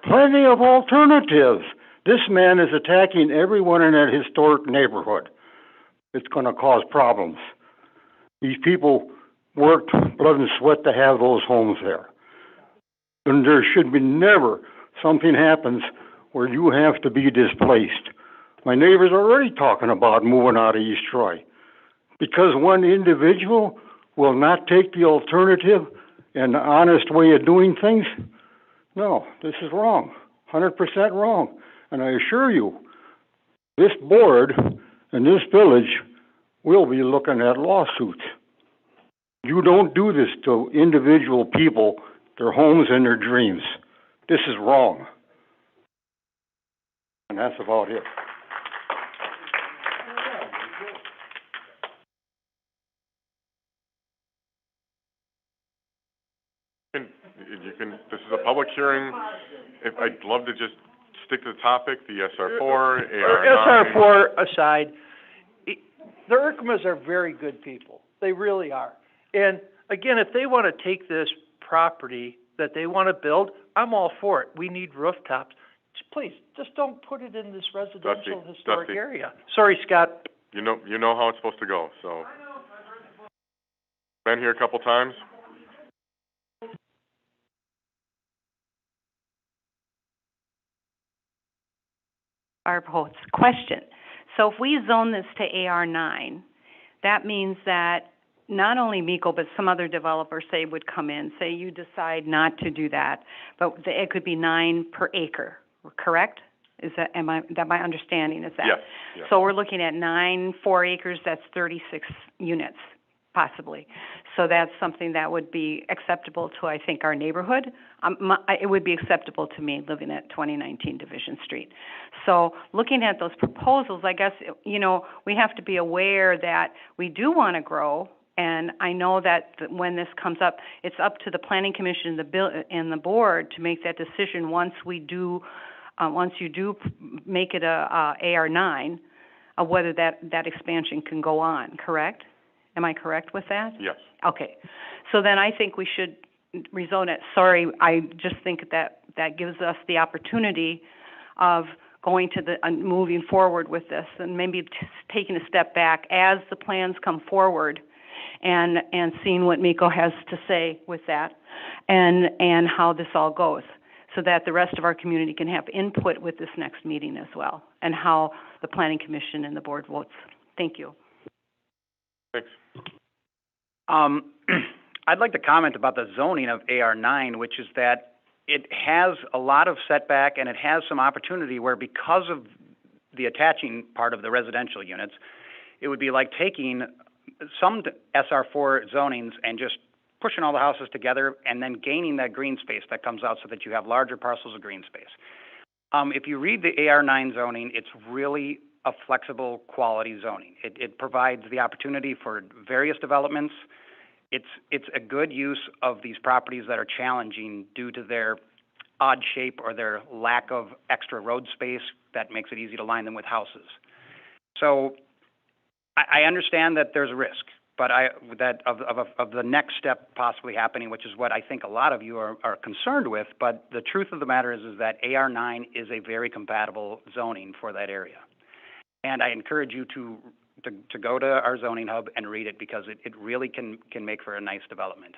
Plenty of alternatives. This man is attacking everyone in that historic neighborhood. It's gonna cause problems. These people worked blood and sweat to have those homes there. And there should be never something happens where you have to be displaced. My neighbors are already talking about moving out of East Troy. Because one individual will not take the alternative and the honest way of doing things? No, this is wrong. 100% wrong. And I assure you, this board and this village will be looking at lawsuits. You don't do this to individual people, their homes and their dreams. This is wrong. And that's about it. This is a public hearing. If, I'd love to just stick to the topic, the SR4, AR9. SR4 aside, the Erkmas are very good people. They really are. And again, if they want to take this property that they want to build, I'm all for it. We need rooftops. Please, just don't put it in this residential historic area. Sorry, Scott. You know how it's supposed to go, so. Been here a couple times. Our host question. So if we zone this to AR9, that means that not only Miko, but some other developers say would come in, say you decide not to do that, but it could be 9 per acre, correct? Is that, my understanding is that? Yes, yes. So we're looking at 9, 4 acres, that's 36 units, possibly. So that's something that would be acceptable to, I think, our neighborhood. It would be acceptable to me living at 2019 Division Street. So looking at those proposals, I guess, we have to be aware that we do want to grow. And I know that when this comes up, it's up to the Planning Commission and the board to make that decision once you do make it a AR9, of whether that expansion can go on, correct? Am I correct with that? Yes. Okay. So then I think we should rezone it. Sorry, I just think that gives us the opportunity of going to moving forward with this and maybe taking a step back as the plans come forward and seeing what Miko has to say with that and how this all goes, so that the rest of our community can have input with this next meeting as well, and how the Planning Commission and the board votes. Thank you. Thanks. I'd like to comment about the zoning of AR9, which is that it has a lot of setback and it has some opportunity where, because of the attaching part of the residential units, it would be like taking some SR4 zonings and just pushing all the houses together and then gaining that green space that comes out so that you have larger parcels of green space. If you read the AR9 zoning, it's really a flexible quality zoning. It provides the opportunity for various developments. It's a good use of these properties that are challenging due to their odd shape or their lack of extra road space that makes it easy to line them with houses. So I understand that there's a risk, but of the next step possibly happening, which is what I think a lot of you are concerned with. But the truth of the matter is that AR9 is a very compatible zoning for that area. And I encourage you to go to our zoning hub and read it, because it really can make for a nice development.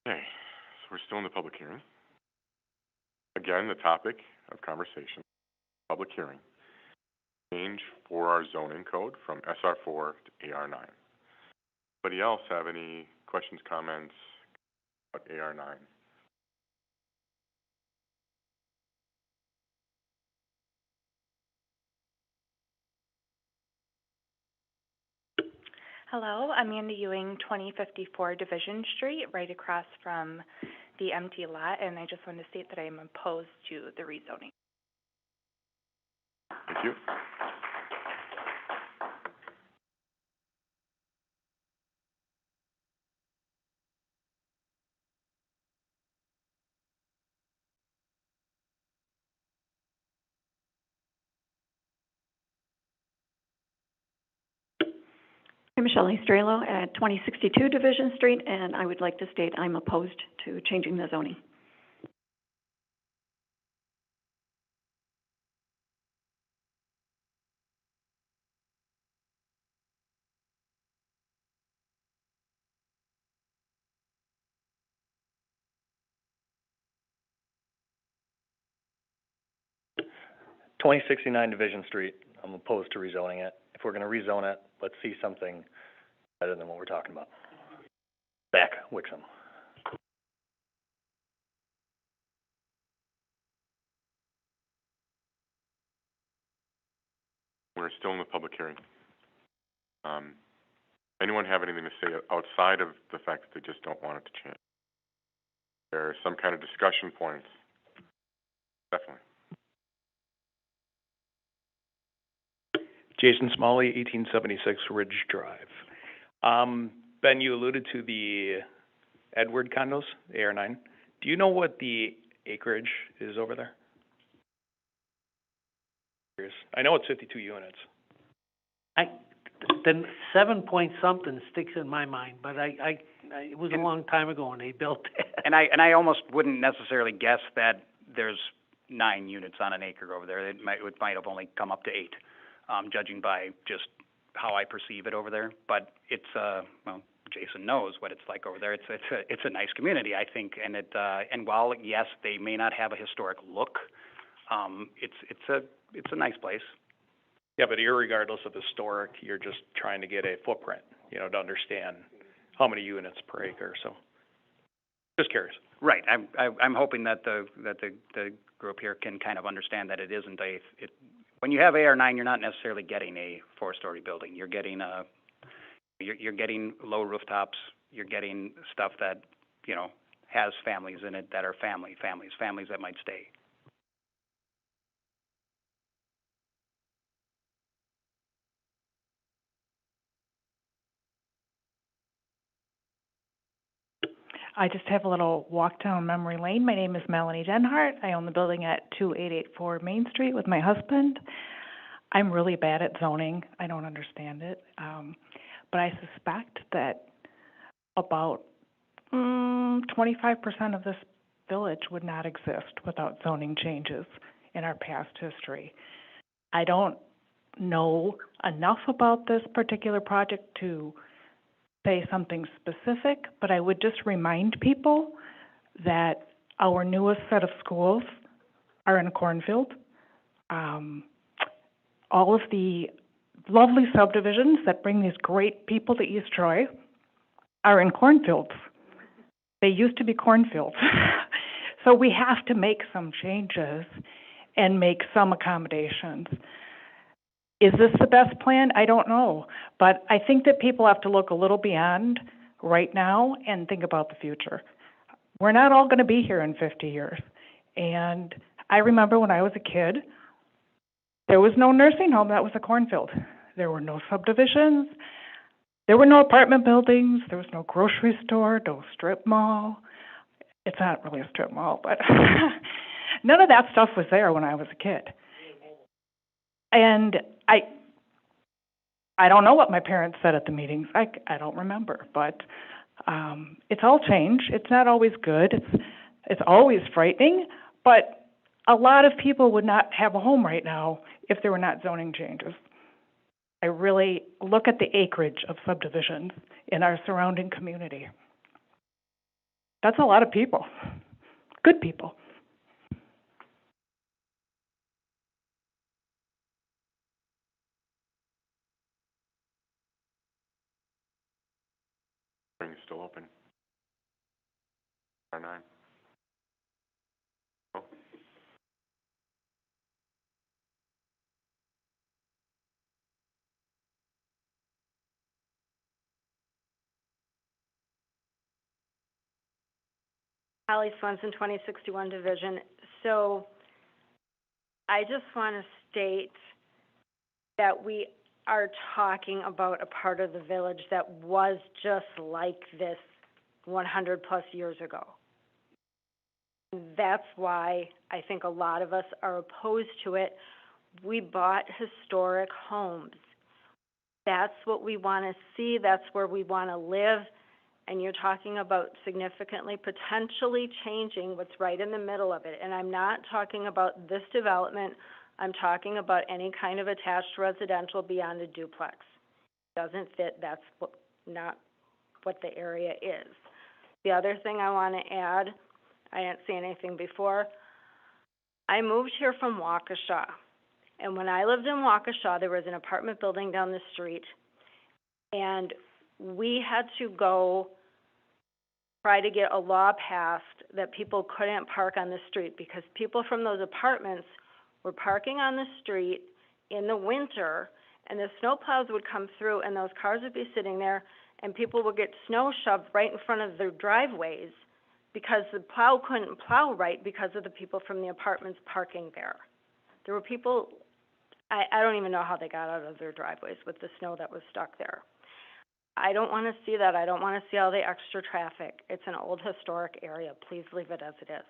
Okay, so we're still in the public hearing. Again, the topic of conversation, public hearing. Change for our zoning code from SR4 to AR9. Anybody else have any questions, comments about AR9? Hello, Amanda Ewing, 2054 Division Street, right across from the empty lot, and I just wanted to state that I am opposed to the rezoning. Thank you. I'm Michelle Estrela at 2062 Division Street, and I would like to state I'm opposed to changing the zoning. $2069 Division Street, I'm opposed to rezoning it. If we're gonna rezone it, let's see something better than what we're talking about. Back, Wixom. We're still in the public hearing. Anyone have anything to say outside of the fact that they just don't want it to change? There's some kind of discussion points. Definitely. Jason Smalley, 1876 Ridge Drive. Ben, you alluded to the Edward condos, AR9. Do you know what the acreage is over there? I know it's 52 units. The 7 point something sticks in my mind, but it was a long time ago when they built it. And I almost wouldn't necessarily guess that there's 9 units on an acre over there. It might have only come up to 8, judging by just how I perceive it over there. But it's well, Jason knows what it's like over there. It's a nice community, I think, and while yes, they may not have a historic look, it's a nice place. Yeah, but irregardless of historic, you're just trying to get a footprint, to understand how many units per acre. So, just curious. Right. I'm hoping that the group here can kind of understand that it isn't when you have AR9, you're not necessarily getting a 4-story building. You're getting you're getting low rooftops. You're getting stuff that has families in it that are families that might stay. I just have a little walk down memory lane. My name is Melanie Denhart. I own the building at 2884 Main Street with my husband. I'm really bad at zoning. I don't understand it. But I suspect that about 25% of this village would not exist without zoning changes in our past history. I don't know enough about this particular project to say something specific, but I would just remind people that our newest set of schools are in a cornfield. All of the lovely subdivisions that bring these great people to East Troy are in cornfields. They used to be cornfields. So we have to make some changes and make some accommodations. Is this the best plan? I don't know. But I think that people have to look a little beyond right now and think about the future. We're not all going to be here in 50 years. And I remember when I was a kid, there was no nursing home that was a cornfield. There were no subdivisions. There were no apartment buildings. There was no grocery store, no strip mall. It's not really a strip mall, but none of that stuff was there when I was a kid. And I don't know what my parents said at the meetings. I don't remember, but it's all change. It's not always good. It's always frightening, but a lot of people would not have a home right now if there were not zoning changes. I really look at the acreage of subdivisions in our surrounding community. That's a lot of people, good people. Hearing is still open. R9. Oh. Holly Swenson, 2061 Division. So I just want to state that we are talking about a part of the village that was just like this 100-plus years ago. That's why I think a lot of us are opposed to it. We bought historic homes. That's what we want to see. That's where we want to live. And you're talking about significantly, potentially changing what's right in the middle of it. And I'm not talking about this development. I'm talking about any kind of attached residential beyond a duplex. Doesn't fit. That's not what the area is. The other thing I want to add, I didn't see anything before. I moved here from Waukesha. And when I lived in Waukesha, there was an apartment building down the street. And we had to go try to get a law passed that people couldn't park on the street because people from those apartments were parking on the street in the winter, and the snowplows would come through and those cars would be sitting there and people would get snow shoved right in front of their driveways because the plow couldn't plow right because of the people from the apartments parking there. There were people, I don't even know how they got out of their driveways with the snow that was stuck there. I don't want to see that. I don't want to see all the extra traffic. It's an old historic area. Please leave it as it is.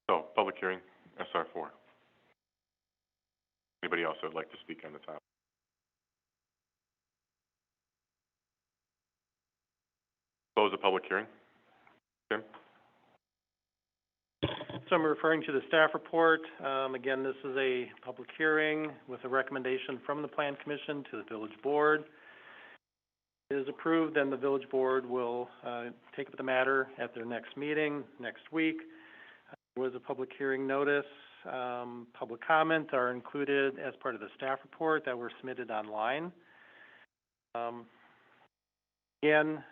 So, public hearing, SR4. Anybody else that would like to speak on the topic? Close the public hearing. Tim? So I'm referring to the staff report. Again, this is a public hearing with a recommendation from the Plan Commission to the village board. If it is approved, then the village board will take up the matter at their next meeting next week. There was a public hearing notice. Public comments are included as part of the staff report that were submitted online. Again,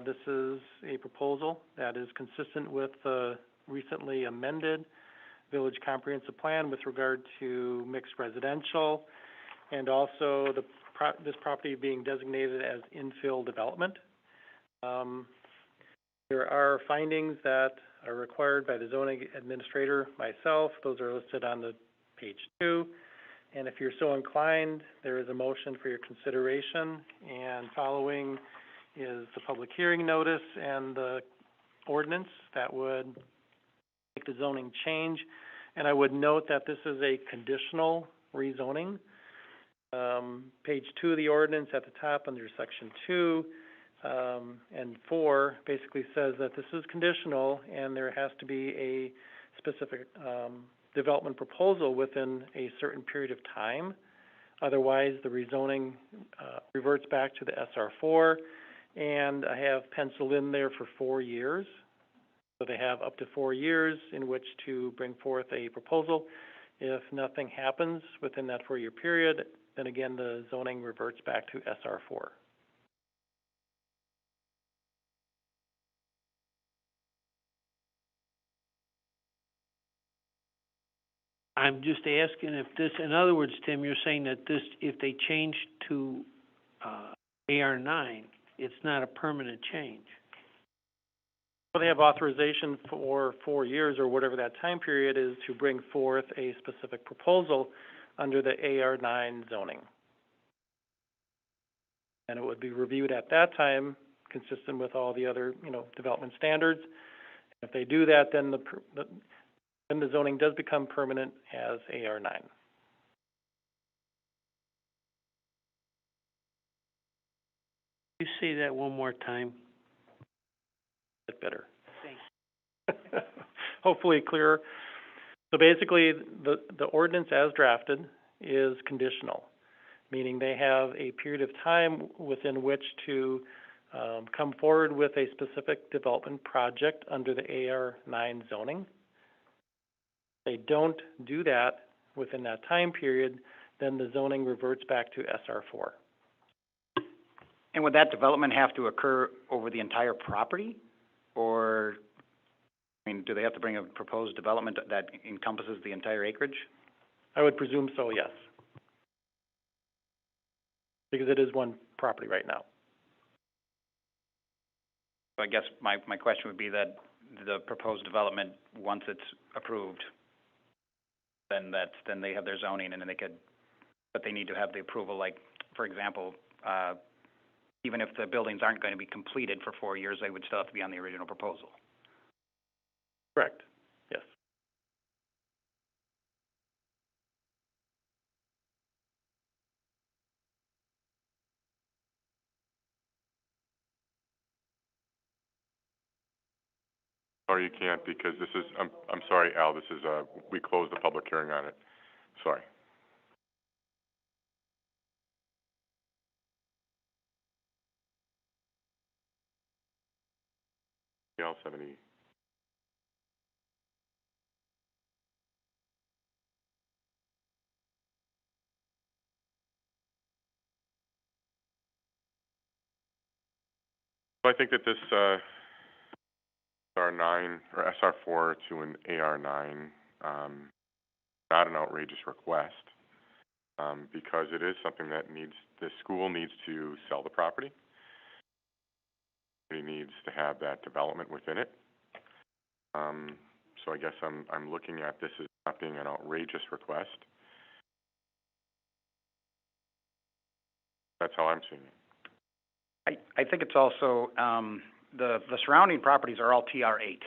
this is a proposal that is consistent with the recently amended Village Comprehensive Plan with regard to mixed residential and also this property being designated as infill development. There are findings that are required by the zoning administrator, myself. Those are listed on the page 2. And if you're so inclined, there is a motion for your consideration. And following is the public hearing notice and the ordinance that would make the zoning change. And I would note that this is a conditional rezoning. Page 2 of the ordinance at the top under section 2 and 4 basically says that this is conditional and there has to be a specific development proposal within a certain period of time. Otherwise, the rezoning reverts back to the SR4, and I have penciled in there for 4 years. So they have up to 4 years in which to bring forth a proposal. If nothing happens within that 4-year period, then again the zoning reverts back to SR4. I'm just asking if this, in other words, Tim, you're saying that this, if they change to AR9, it's not a permanent change. Well, they have authorization for 4 years or whatever that time period is to bring forth a specific proposal under the AR9 zoning. And it would be reviewed at that time, consistent with all the other, development standards. If they do that, then the zoning does become permanent as AR9. Can you say that one more time? Bit better. Thanks. Hopefully clearer. So basically, the ordinance as drafted is conditional, meaning they have a period of time within which to come forward with a specific development project under the AR9 zoning. If they don't do that within that time period, then the zoning reverts back to SR4. And would that development have to occur over the entire property? Or, I mean, do they have to bring a proposed development that encompasses the entire acreage? I would presume so, yes. Because it is one property right now. So I guess my question would be that the proposed development, once it's approved, then they have their zoning and then but they need to have the approval, like, for example, even if the buildings aren't going to be completed for 4 years, they would still have to be on the original proposal. Correct, yes. Or you can't because this is, I'm sorry, Al, this is, we closed the public hearing on it. Sorry. Anybody else have any? So I think that this, SR9 or SR4 to an AR9, not an outrageous request, because it is something that the school needs to sell the property. It needs to have that development within it. So I guess I'm looking at this as not being an outrageous request. That's how I'm seeing it. I think it's also, the surrounding properties are all TR8,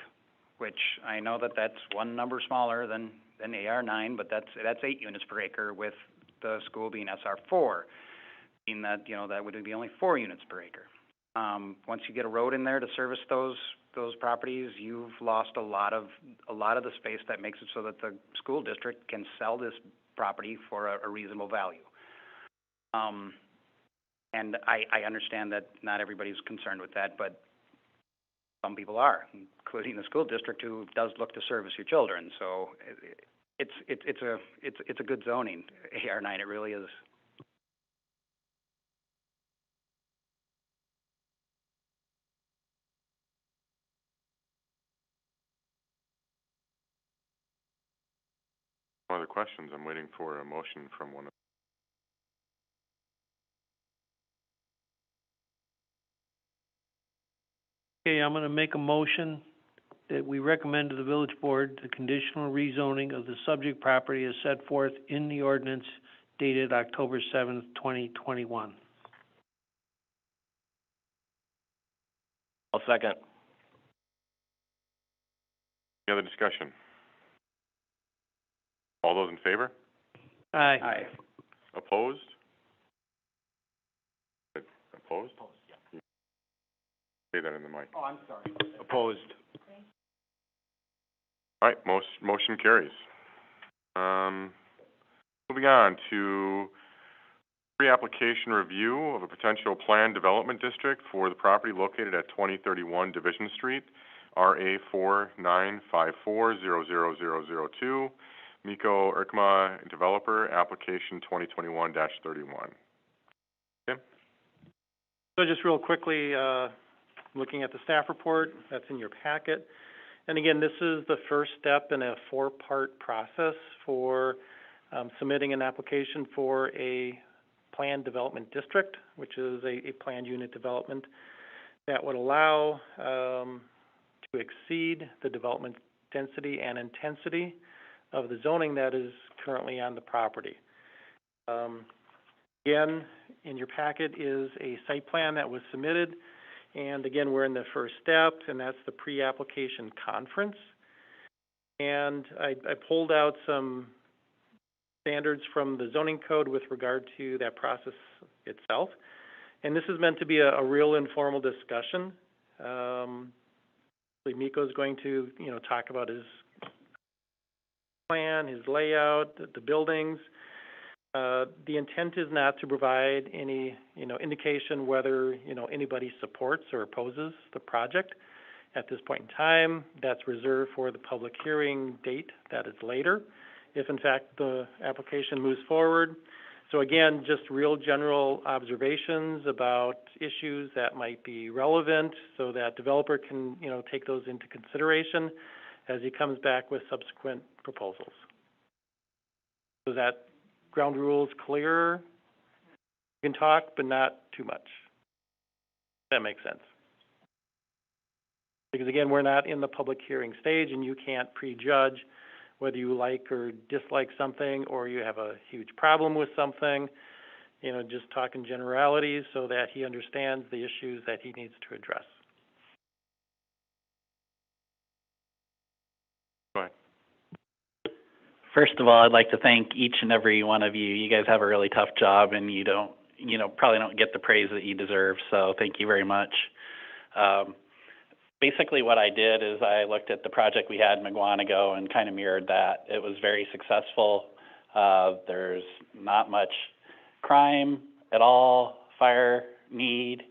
which I know that that's one number smaller than AR9, but that's 8 units per acre, with the school being SR4, meaning that, that would be only 4 units per acre. Once you get a road in there to service those properties, you've lost a lot of the space that makes it so that the school district can sell this property for a reasonable value. And I understand that not everybody's concerned with that, but some people are, including the school district, who does look to service your children. So it's a good zoning, AR9. It really is. No other questions? I'm waiting for a motion from one of. Okay, I'm gonna make a motion that we recommend to the village board the conditional rezoning of the subject property as set forth in the ordinance dated October 7th, 2021. I'll second. Any other discussion? All those in favor? Aye. Aye. Opposed? Opposed? Say that in the mic. Oh, I'm sorry. Opposed. All right, motion carries. Moving on to pre-application review of a potential planned development district for the property located at 2031 Division Street, RA 4954000002, Miko Erkma, developer, application 2021-31. Tim? So just real quickly, looking at the staff report, that's in your packet. And again, this is the first step in a 4-part process for submitting an application for a planned development district, which is a planned unit development that would allow to exceed the development density and intensity of the zoning that is currently on the property. Again, in your packet is a site plan that was submitted, and again, we're in the first step, and that's the pre-application conference. And I pulled out some standards from the zoning code with regard to that process itself. And this is meant to be a real informal discussion. Miko's going to, talk about his plan, his layout, the buildings. The intent is not to provide any, indication whether, anybody supports or opposes the project at this point in time. That's reserved for the public hearing date that is later, if in fact the application moves forward. So again, just real general observations about issues that might be relevant so that developer can, take those into consideration as he comes back with subsequent proposals. So that ground rules clear? You can talk, but not too much. That makes sense. Because again, we're not in the public hearing stage and you can't prejudge whether you like or dislike something or you have a huge problem with something. Just talk in generalities so that he understands the issues that he needs to address. Go ahead. First of all, I'd like to thank each and every one of you. You guys have a really tough job and you don't, probably don't get the praise that you deserve, so thank you very much. Basically what I did is I looked at the project we had in McGuanago and kind of mirrored that. It was very successful. There's not much crime at all, fire need.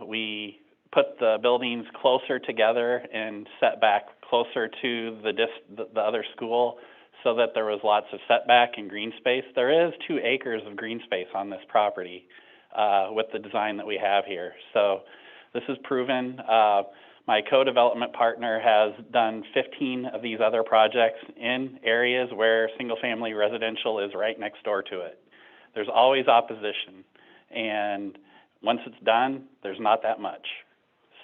We put the buildings closer together and set back closer to the other school so that there was lots of setback and green space. There is 2 acres of green space on this property with the design that we have here. So this is proven. My co-development partner has done 15 of these other projects in areas where single-family residential is right next door to it. There's always opposition, and once it's done, there's not that much.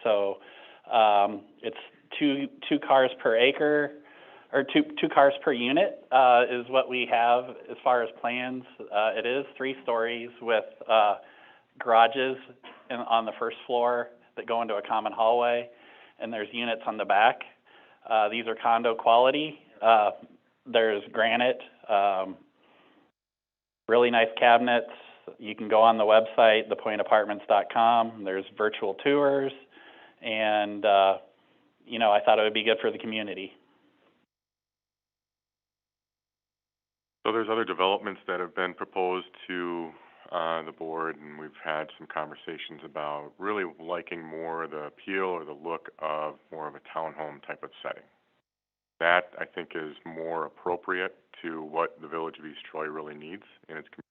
So it's two cars per acre, or two cars per unit is what we have as far as plans. It is 3 stories with garages on the first floor that go into a common hallway, and there's units on the back. These are condo quality. There's granite, really nice cabinets. You can go on the website, thepointapartments.com. There's virtual tours, and I thought it would be good for the community. So there's other developments that have been proposed to the board, and we've had some conversations about really liking more the appeal or the look of more of a townhome type of setting. That, I think, is more appropriate to what the Village of East Troy really needs in its community.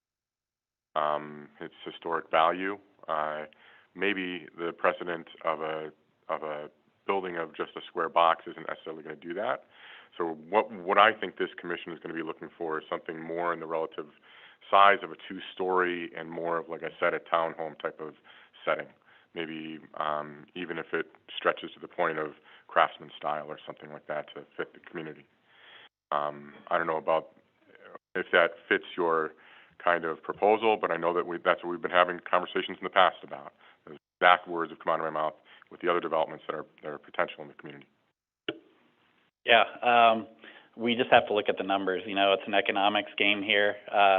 Its historic value. Maybe the precedent of a building of just a square box isn't necessarily going to do that. So what I think this commission is going to be looking for is something more in the relative size of a 2-story and more of, like I said, a townhome type of setting. Maybe even if it stretches to the point of craftsman style or something like that to fit the community. I don't know about if that fits your kind of proposal, but I know that that's what we've been having conversations in the past about. The exact words have come out of my mouth with the other developments that are potential in the community. Yeah, we just have to look at the numbers. It's an economics game here.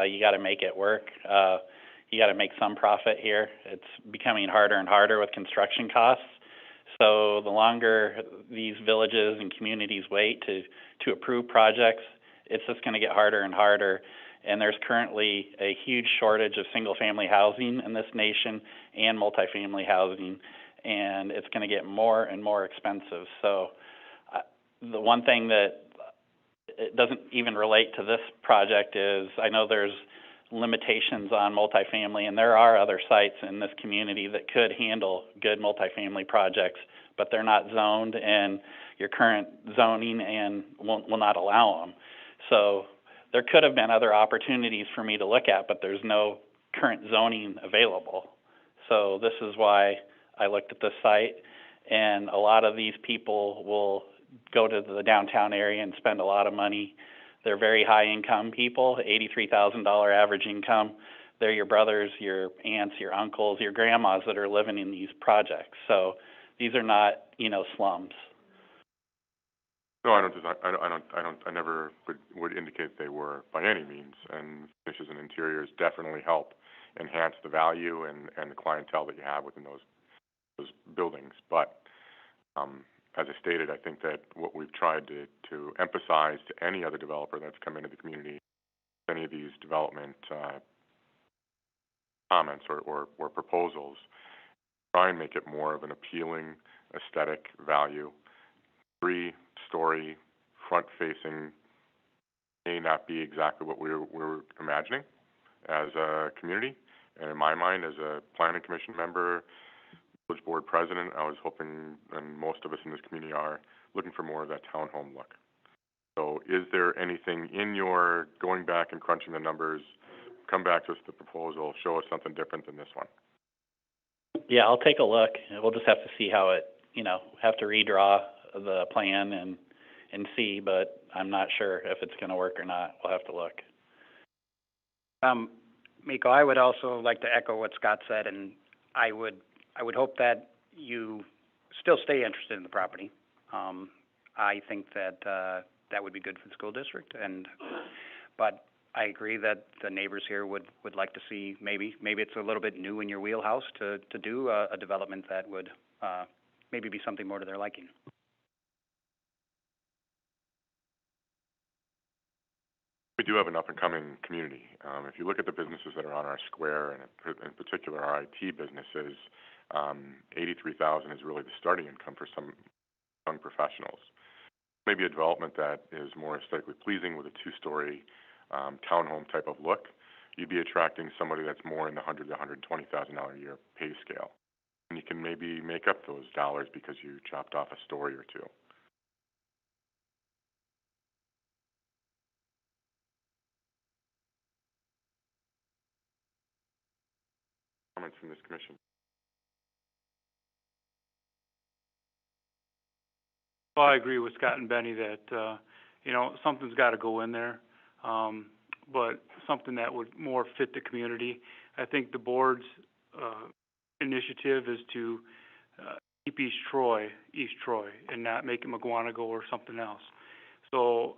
You got to make it work. You got to make some profit here. It's becoming harder and harder with construction costs. So the longer these villages and communities wait to approve projects, it's just going to get harder and harder. And there's currently a huge shortage of single-family housing in this nation and multifamily housing, and it's going to get more and more expensive. So the one thing that it doesn't even relate to this project is I know there's limitations on multifamily, and there are other sites in this community that could handle good multifamily projects, but they're not zoned, and your current zoning and will not allow them. So there could have been other opportunities for me to look at, but there's no current zoning available. So this is why I looked at this site, and a lot of these people will go to the downtown area and spend a lot of money. They're very high income people, $83,000 average income. They're your brothers, your aunts, your uncles, your grandmas that are living in these projects. So these are not, slums. No, I never would indicate they were by any means, and finishes and interiors definitely help enhance the value and the clientele that you have within those buildings. But as I stated, I think that what we've tried to emphasize to any other developer that's come into the community, any of these development comments or proposals, try and make it more of an appealing aesthetic value. 3-story, front-facing may not be exactly what we're imagining as a community. And in my mind, as a planning commission member, village board president, I was hoping, and most of us in this community are, looking for more of that townhome look. So is there anything in your going back and crunching the numbers, come back to us with the proposal, show us something different than this one? Yeah, I'll take a look. We'll just have to see how it, have to redraw the plan and see, but I'm not sure if it's going to work or not. We'll have to look. Miko, I would also like to echo what Scott said, and I would hope that you still stay interested in the property. I think that that would be good for the school district, but I agree that the neighbors here would like to see maybe it's a little bit new in your wheelhouse to do a development that would maybe be something more to their liking. We do have an up-and-coming community. If you look at the businesses that are on our square, and in particular our IT businesses, $83,000 is really the starting income for some young professionals. Maybe a development that is more aesthetically pleasing with a 2-story townhome type of look, you'd be attracting somebody that's more in the $100,000 to $120,000 a year pay scale. And you can maybe make up those dollars because you chopped off a story or two. Comments from this commission? Well, I agree with Scott and Benny that, something's got to go in there, but something that would more fit the community. I think the board's initiative is to keep East Troy, and not make it McGuanago or something else. So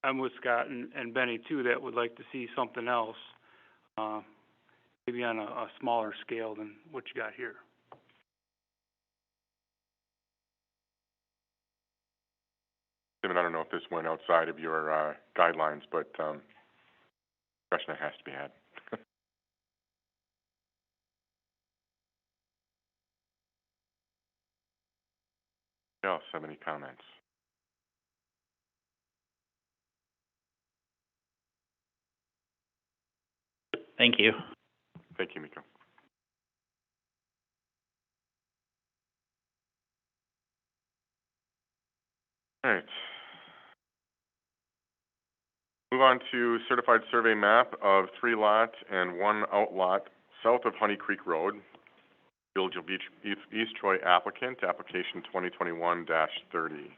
I'm with Scott and Benny, too, that would like to see something else, maybe on a smaller scale than what you got here. David, I don't know if this went outside of your guidelines, but discussion has to be had. Else have any comments? Thank you. Thank you, Miko. All right. Move on to certified survey map of 3 lot and 1 outlot south of Honey Creek Road. Village of East Troy applicant, application 2021-30.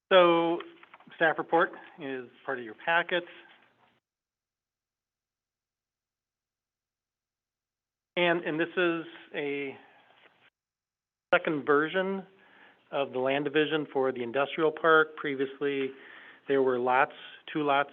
So, staff report is part of your packet. And this is a second version of the land division for the industrial park. Previously, there were 2 lots.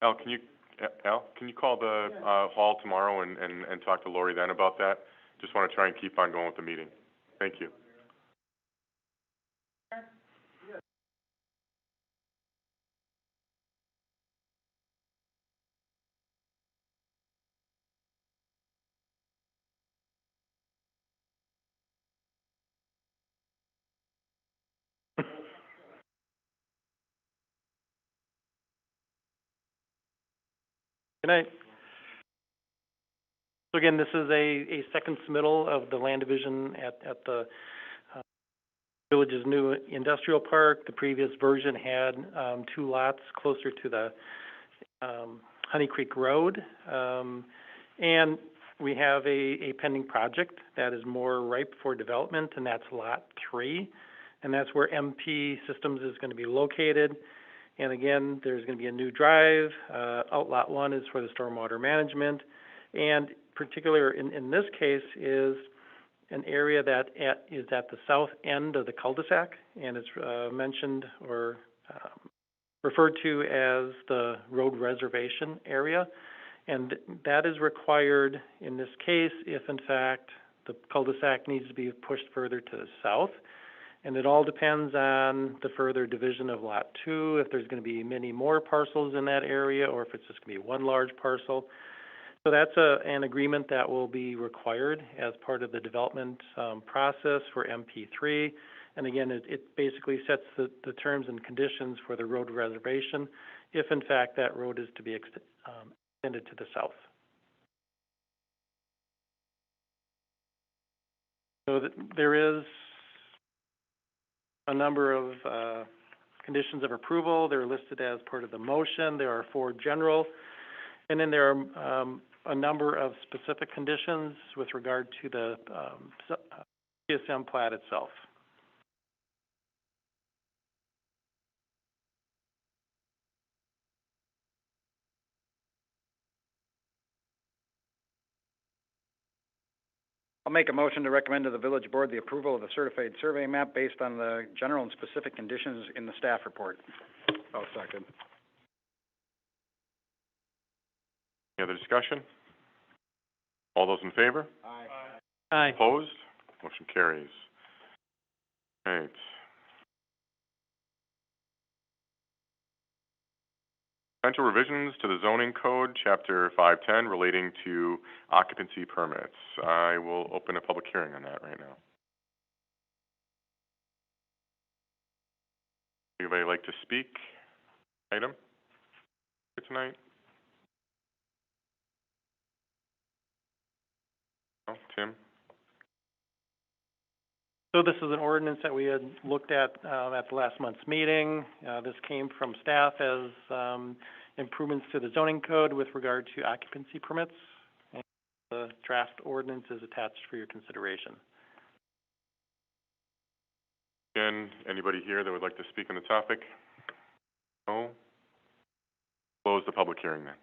Al, can you call the hall tomorrow and talk to Lori then about that? Just want to try and keep on going with the meeting. Thank you. Good night. So again, this is a second submittal of the land division at the village's new industrial park. The previous version had 2 lots closer to the Honey Creek Road. And we have a pending project that is more ripe for development, and that's Lot 3. And that's where MP Systems is going to be located. And again, there's going to be a new drive. Outlot 1 is for the stormwater management. And particular in this case is an area that is at the south end of the cul-de-sac, and it's mentioned or referred to as the road reservation area. And that is required in this case if, in fact, the cul-de-sac needs to be pushed further to the south. And it all depends on the further division of Lot 2, if there's going to be many more parcels in that area, or if it's just going to be one large parcel. So that's an agreement that will be required as part of the development process for MP3. And again, it basically sets the terms and conditions for the road reservation if, in fact, that road is to be extended to the south. So there is a number of conditions of approval. They're listed as part of the motion. There are 4 general, and then there are a number of specific conditions with regard to the CSM plat itself. I'll make a motion to recommend to the village board the approval of the certified survey map based on the general and specific conditions in the staff report. I'll second. Any other discussion? All those in favor? Aye. Aye. Opposed? Motion carries. Right. Potential revisions to the zoning code, chapter 510, relating to occupancy permits. I will open a public hearing on that right now. Anybody like to speak? Item for tonight? No, Tim? So this is an ordinance that we had looked at the last month's meeting. This came from staff as improvements to the zoning code with regard to occupancy permits. And the draft ordinance is attached for your consideration. Again, anybody here that would like to speak on the topic? No? Close the public hearing then.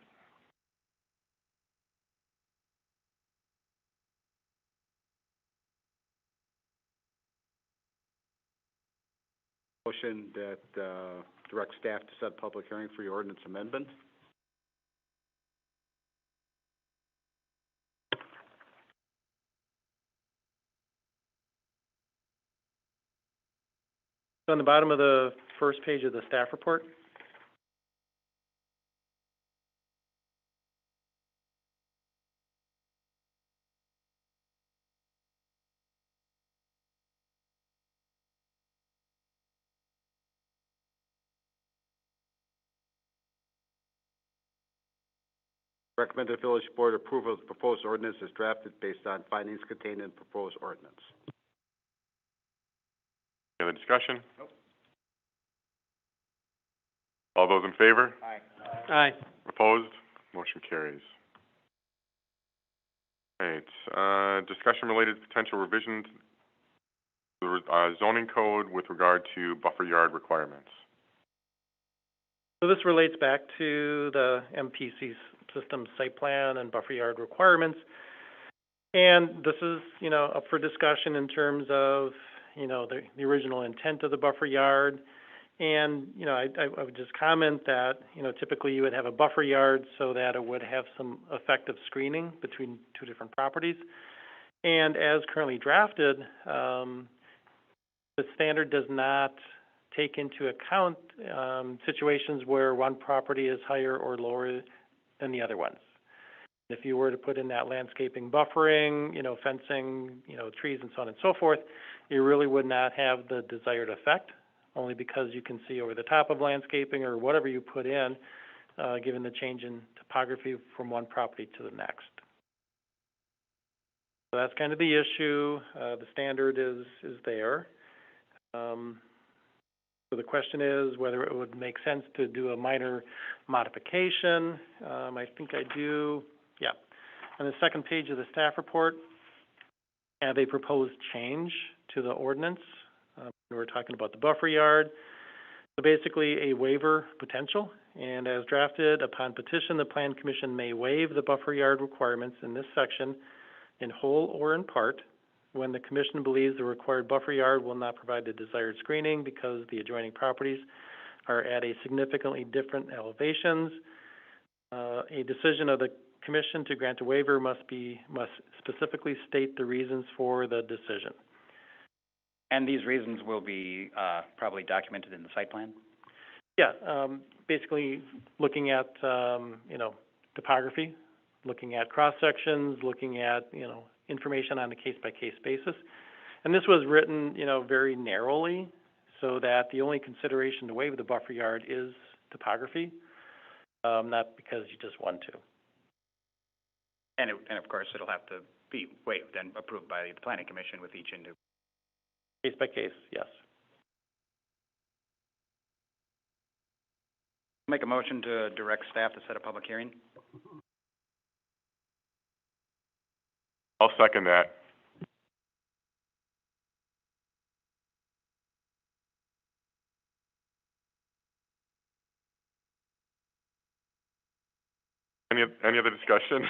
Motion that direct staff to set public hearing for your ordinance amendment. So on the bottom of the first page of the staff report, Recommend the village board approve of the proposed ordinance as drafted based on findings contained in proposed ordinance. Any other discussion? Nope. All those in favor? Aye. aye. Opposed? Motion carries. Right, discussion related to potential revisions to the zoning code with regard to buffer yard requirements. So this relates back to the MPC system site plan and buffer yard requirements. And this is, up for discussion in terms of, the original intent of the buffer yard. And, I would just comment that, typically you would have a buffer yard so that it would have some effective screening between 2 different properties. And as currently drafted, the standard does not take into account situations where one property is higher or lower than the other ones. If you were to put in that landscaping buffering, fencing, trees and so on and so forth, you really would not have the desired effect, only because you can see over the top of landscaping or whatever you put in, given the change in topography from one property to the next. So that's kind of the issue. The standard is there. So the question is whether it would make sense to do a minor modification. I think I do, yeah. On the second page of the staff report, I have a proposed change to the ordinance. We're talking about the buffer yard. So basically, a waiver potential, and as drafted, upon petition, the Plan Commission may waive the buffer yard requirements in this section in whole or in part when the Commission believes the required buffer yard will not provide the desired screening because the adjoining properties are at a significantly different elevations. A decision of the Commission to grant a waiver must specifically state the reasons for the decision. And these reasons will be, probably documented in the site plan? Yeah, basically looking at, topography, looking at cross-sections, looking at, information on a case-by-case basis. And this was written, very narrowly so that the only consideration to waive the buffer yard is topography, not because you just want to. And of course, it'll have to be waived and approved by the Planning Commission with each individual. Case by case, yes. Make a motion to direct staff to set a public hearing? I'll second that. Any other discussion?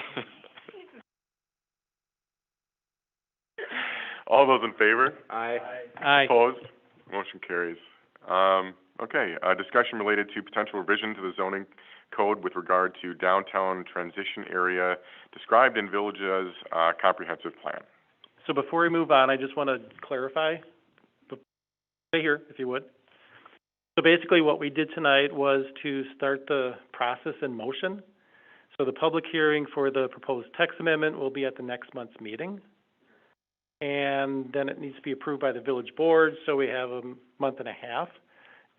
All those in favor? Aye. Aye. Opposed? Motion carries. Okay, discussion related to potential revision to the zoning code with regard to downtown transition area described in Village's comprehensive plan. So before we move on, I just want to clarify. Stay here, if you would. So basically what we did tonight was to start the process in motion. So the public hearing for the proposed text amendment will be at the next month's meeting. And then it needs to be approved by the village board, so we have a month and a half.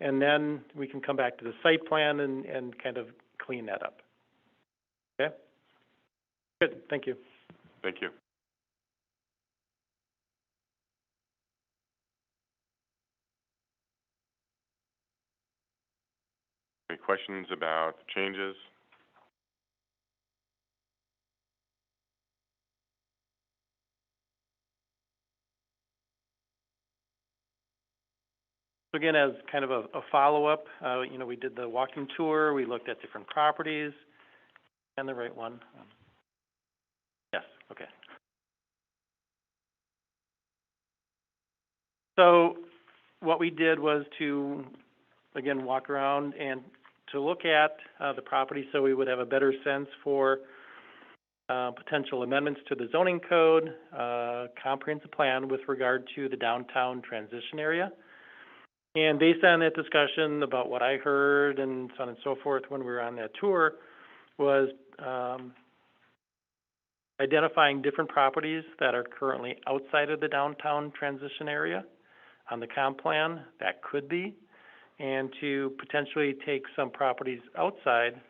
And then we can come back to the site plan and kind of clean that up. Okay? Good, thank you. Thank you. Any questions about the changes? So again, as kind of a follow-up, we did the walking tour, we looked at different properties, and the right one. Yes, okay. So what we did was to, again, walk around and to look at the property so we would have a better sense for potential amendments to the zoning code, comprehensive plan with regard to the downtown transition area. And based on that discussion about what I heard and so on and so forth when we were on that tour was identifying different properties that are currently outside of the downtown transition area on the comp plan that could be, and to potentially take some properties outside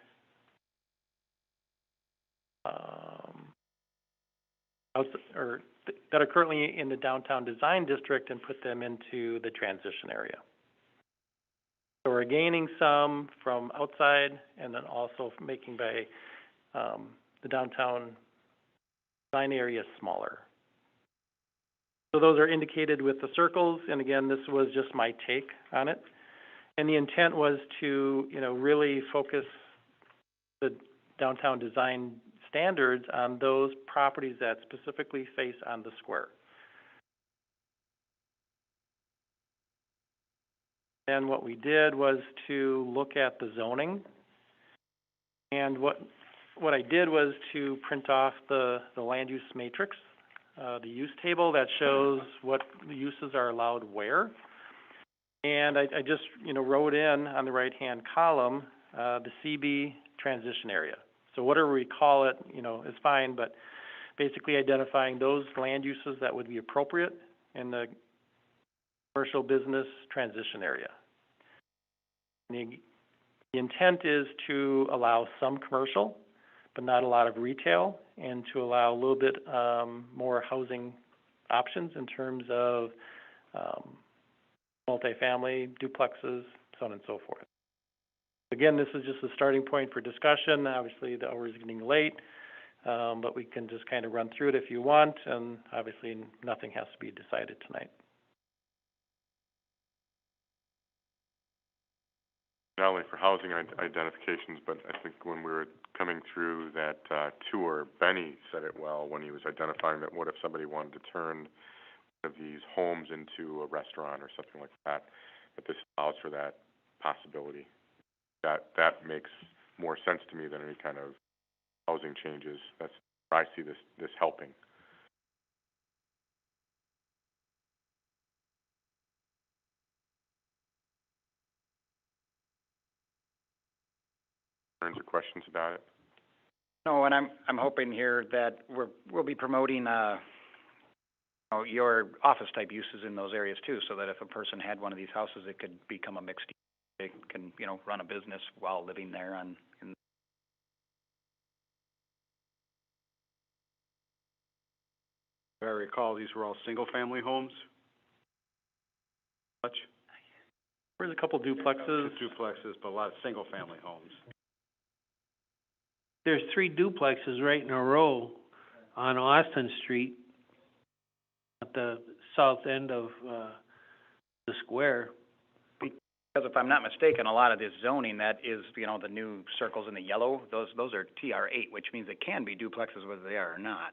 that are currently in the downtown design district and put them into the transition area. So we're gaining some from outside and then also making by the downtown design area smaller. So those are indicated with the circles, and again, this was just my take on it. And the intent was to, really focus the downtown design standards on those properties that specifically face on the square. And what we did was to look at the zoning. And what I did was to print off the land use matrix, the use table that shows what uses are allowed where. And I just, wrote in on the right-hand column, the CB transition area. So whatever we call it, is fine, but basically identifying those land uses that would be appropriate in the commercial business transition area. The intent is to allow some commercial, but not a lot of retail, and to allow a little bit more housing options in terms of multifamily, duplexes, so on and so forth. Again, this is just a starting point for discussion. Obviously, the hour is getting late, but we can just kind of run through it if you want, and obviously nothing has to be decided tonight. not only for housing identifications, but I think when we were coming through that, tour, Benny said it well when he was identifying that what if somebody wanted to turn one of these homes into a restaurant or something like that, that this allows for that possibility. That makes more sense to me than any kind of housing changes. That's where I see this helping. Concerns or questions about it? No, and I'm hoping here that we'll be promoting, your office type uses in those areas too, so that if a person had one of these houses, it could become a mixed use. They can, run a business while living there If I recall, these were all single-family homes? Much? There's a couple duplexes. Two duplexes, but a lot of single-family homes. There's 3 duplexes right in a row on Austin Street at the south end of, the square. Because if I'm not mistaken, a lot of this zoning, that is, the new circles in the yellow, those are TR8, which means it can be duplexes whether they are or not.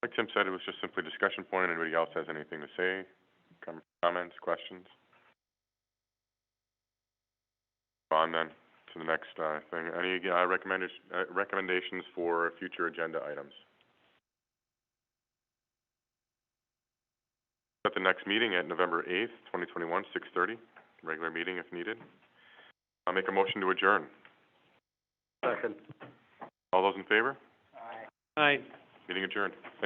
Like Tim said, it was just simply a discussion point. Anybody else has anything to say? Comments, questions? On then to the next thing. Any recommendations for future agenda items? At the next meeting at November 8th, 2021, 6:30, regular meeting if needed. I'll make a motion to adjourn. Second. All those in favor? Aye. Meeting adjourned. Thank you.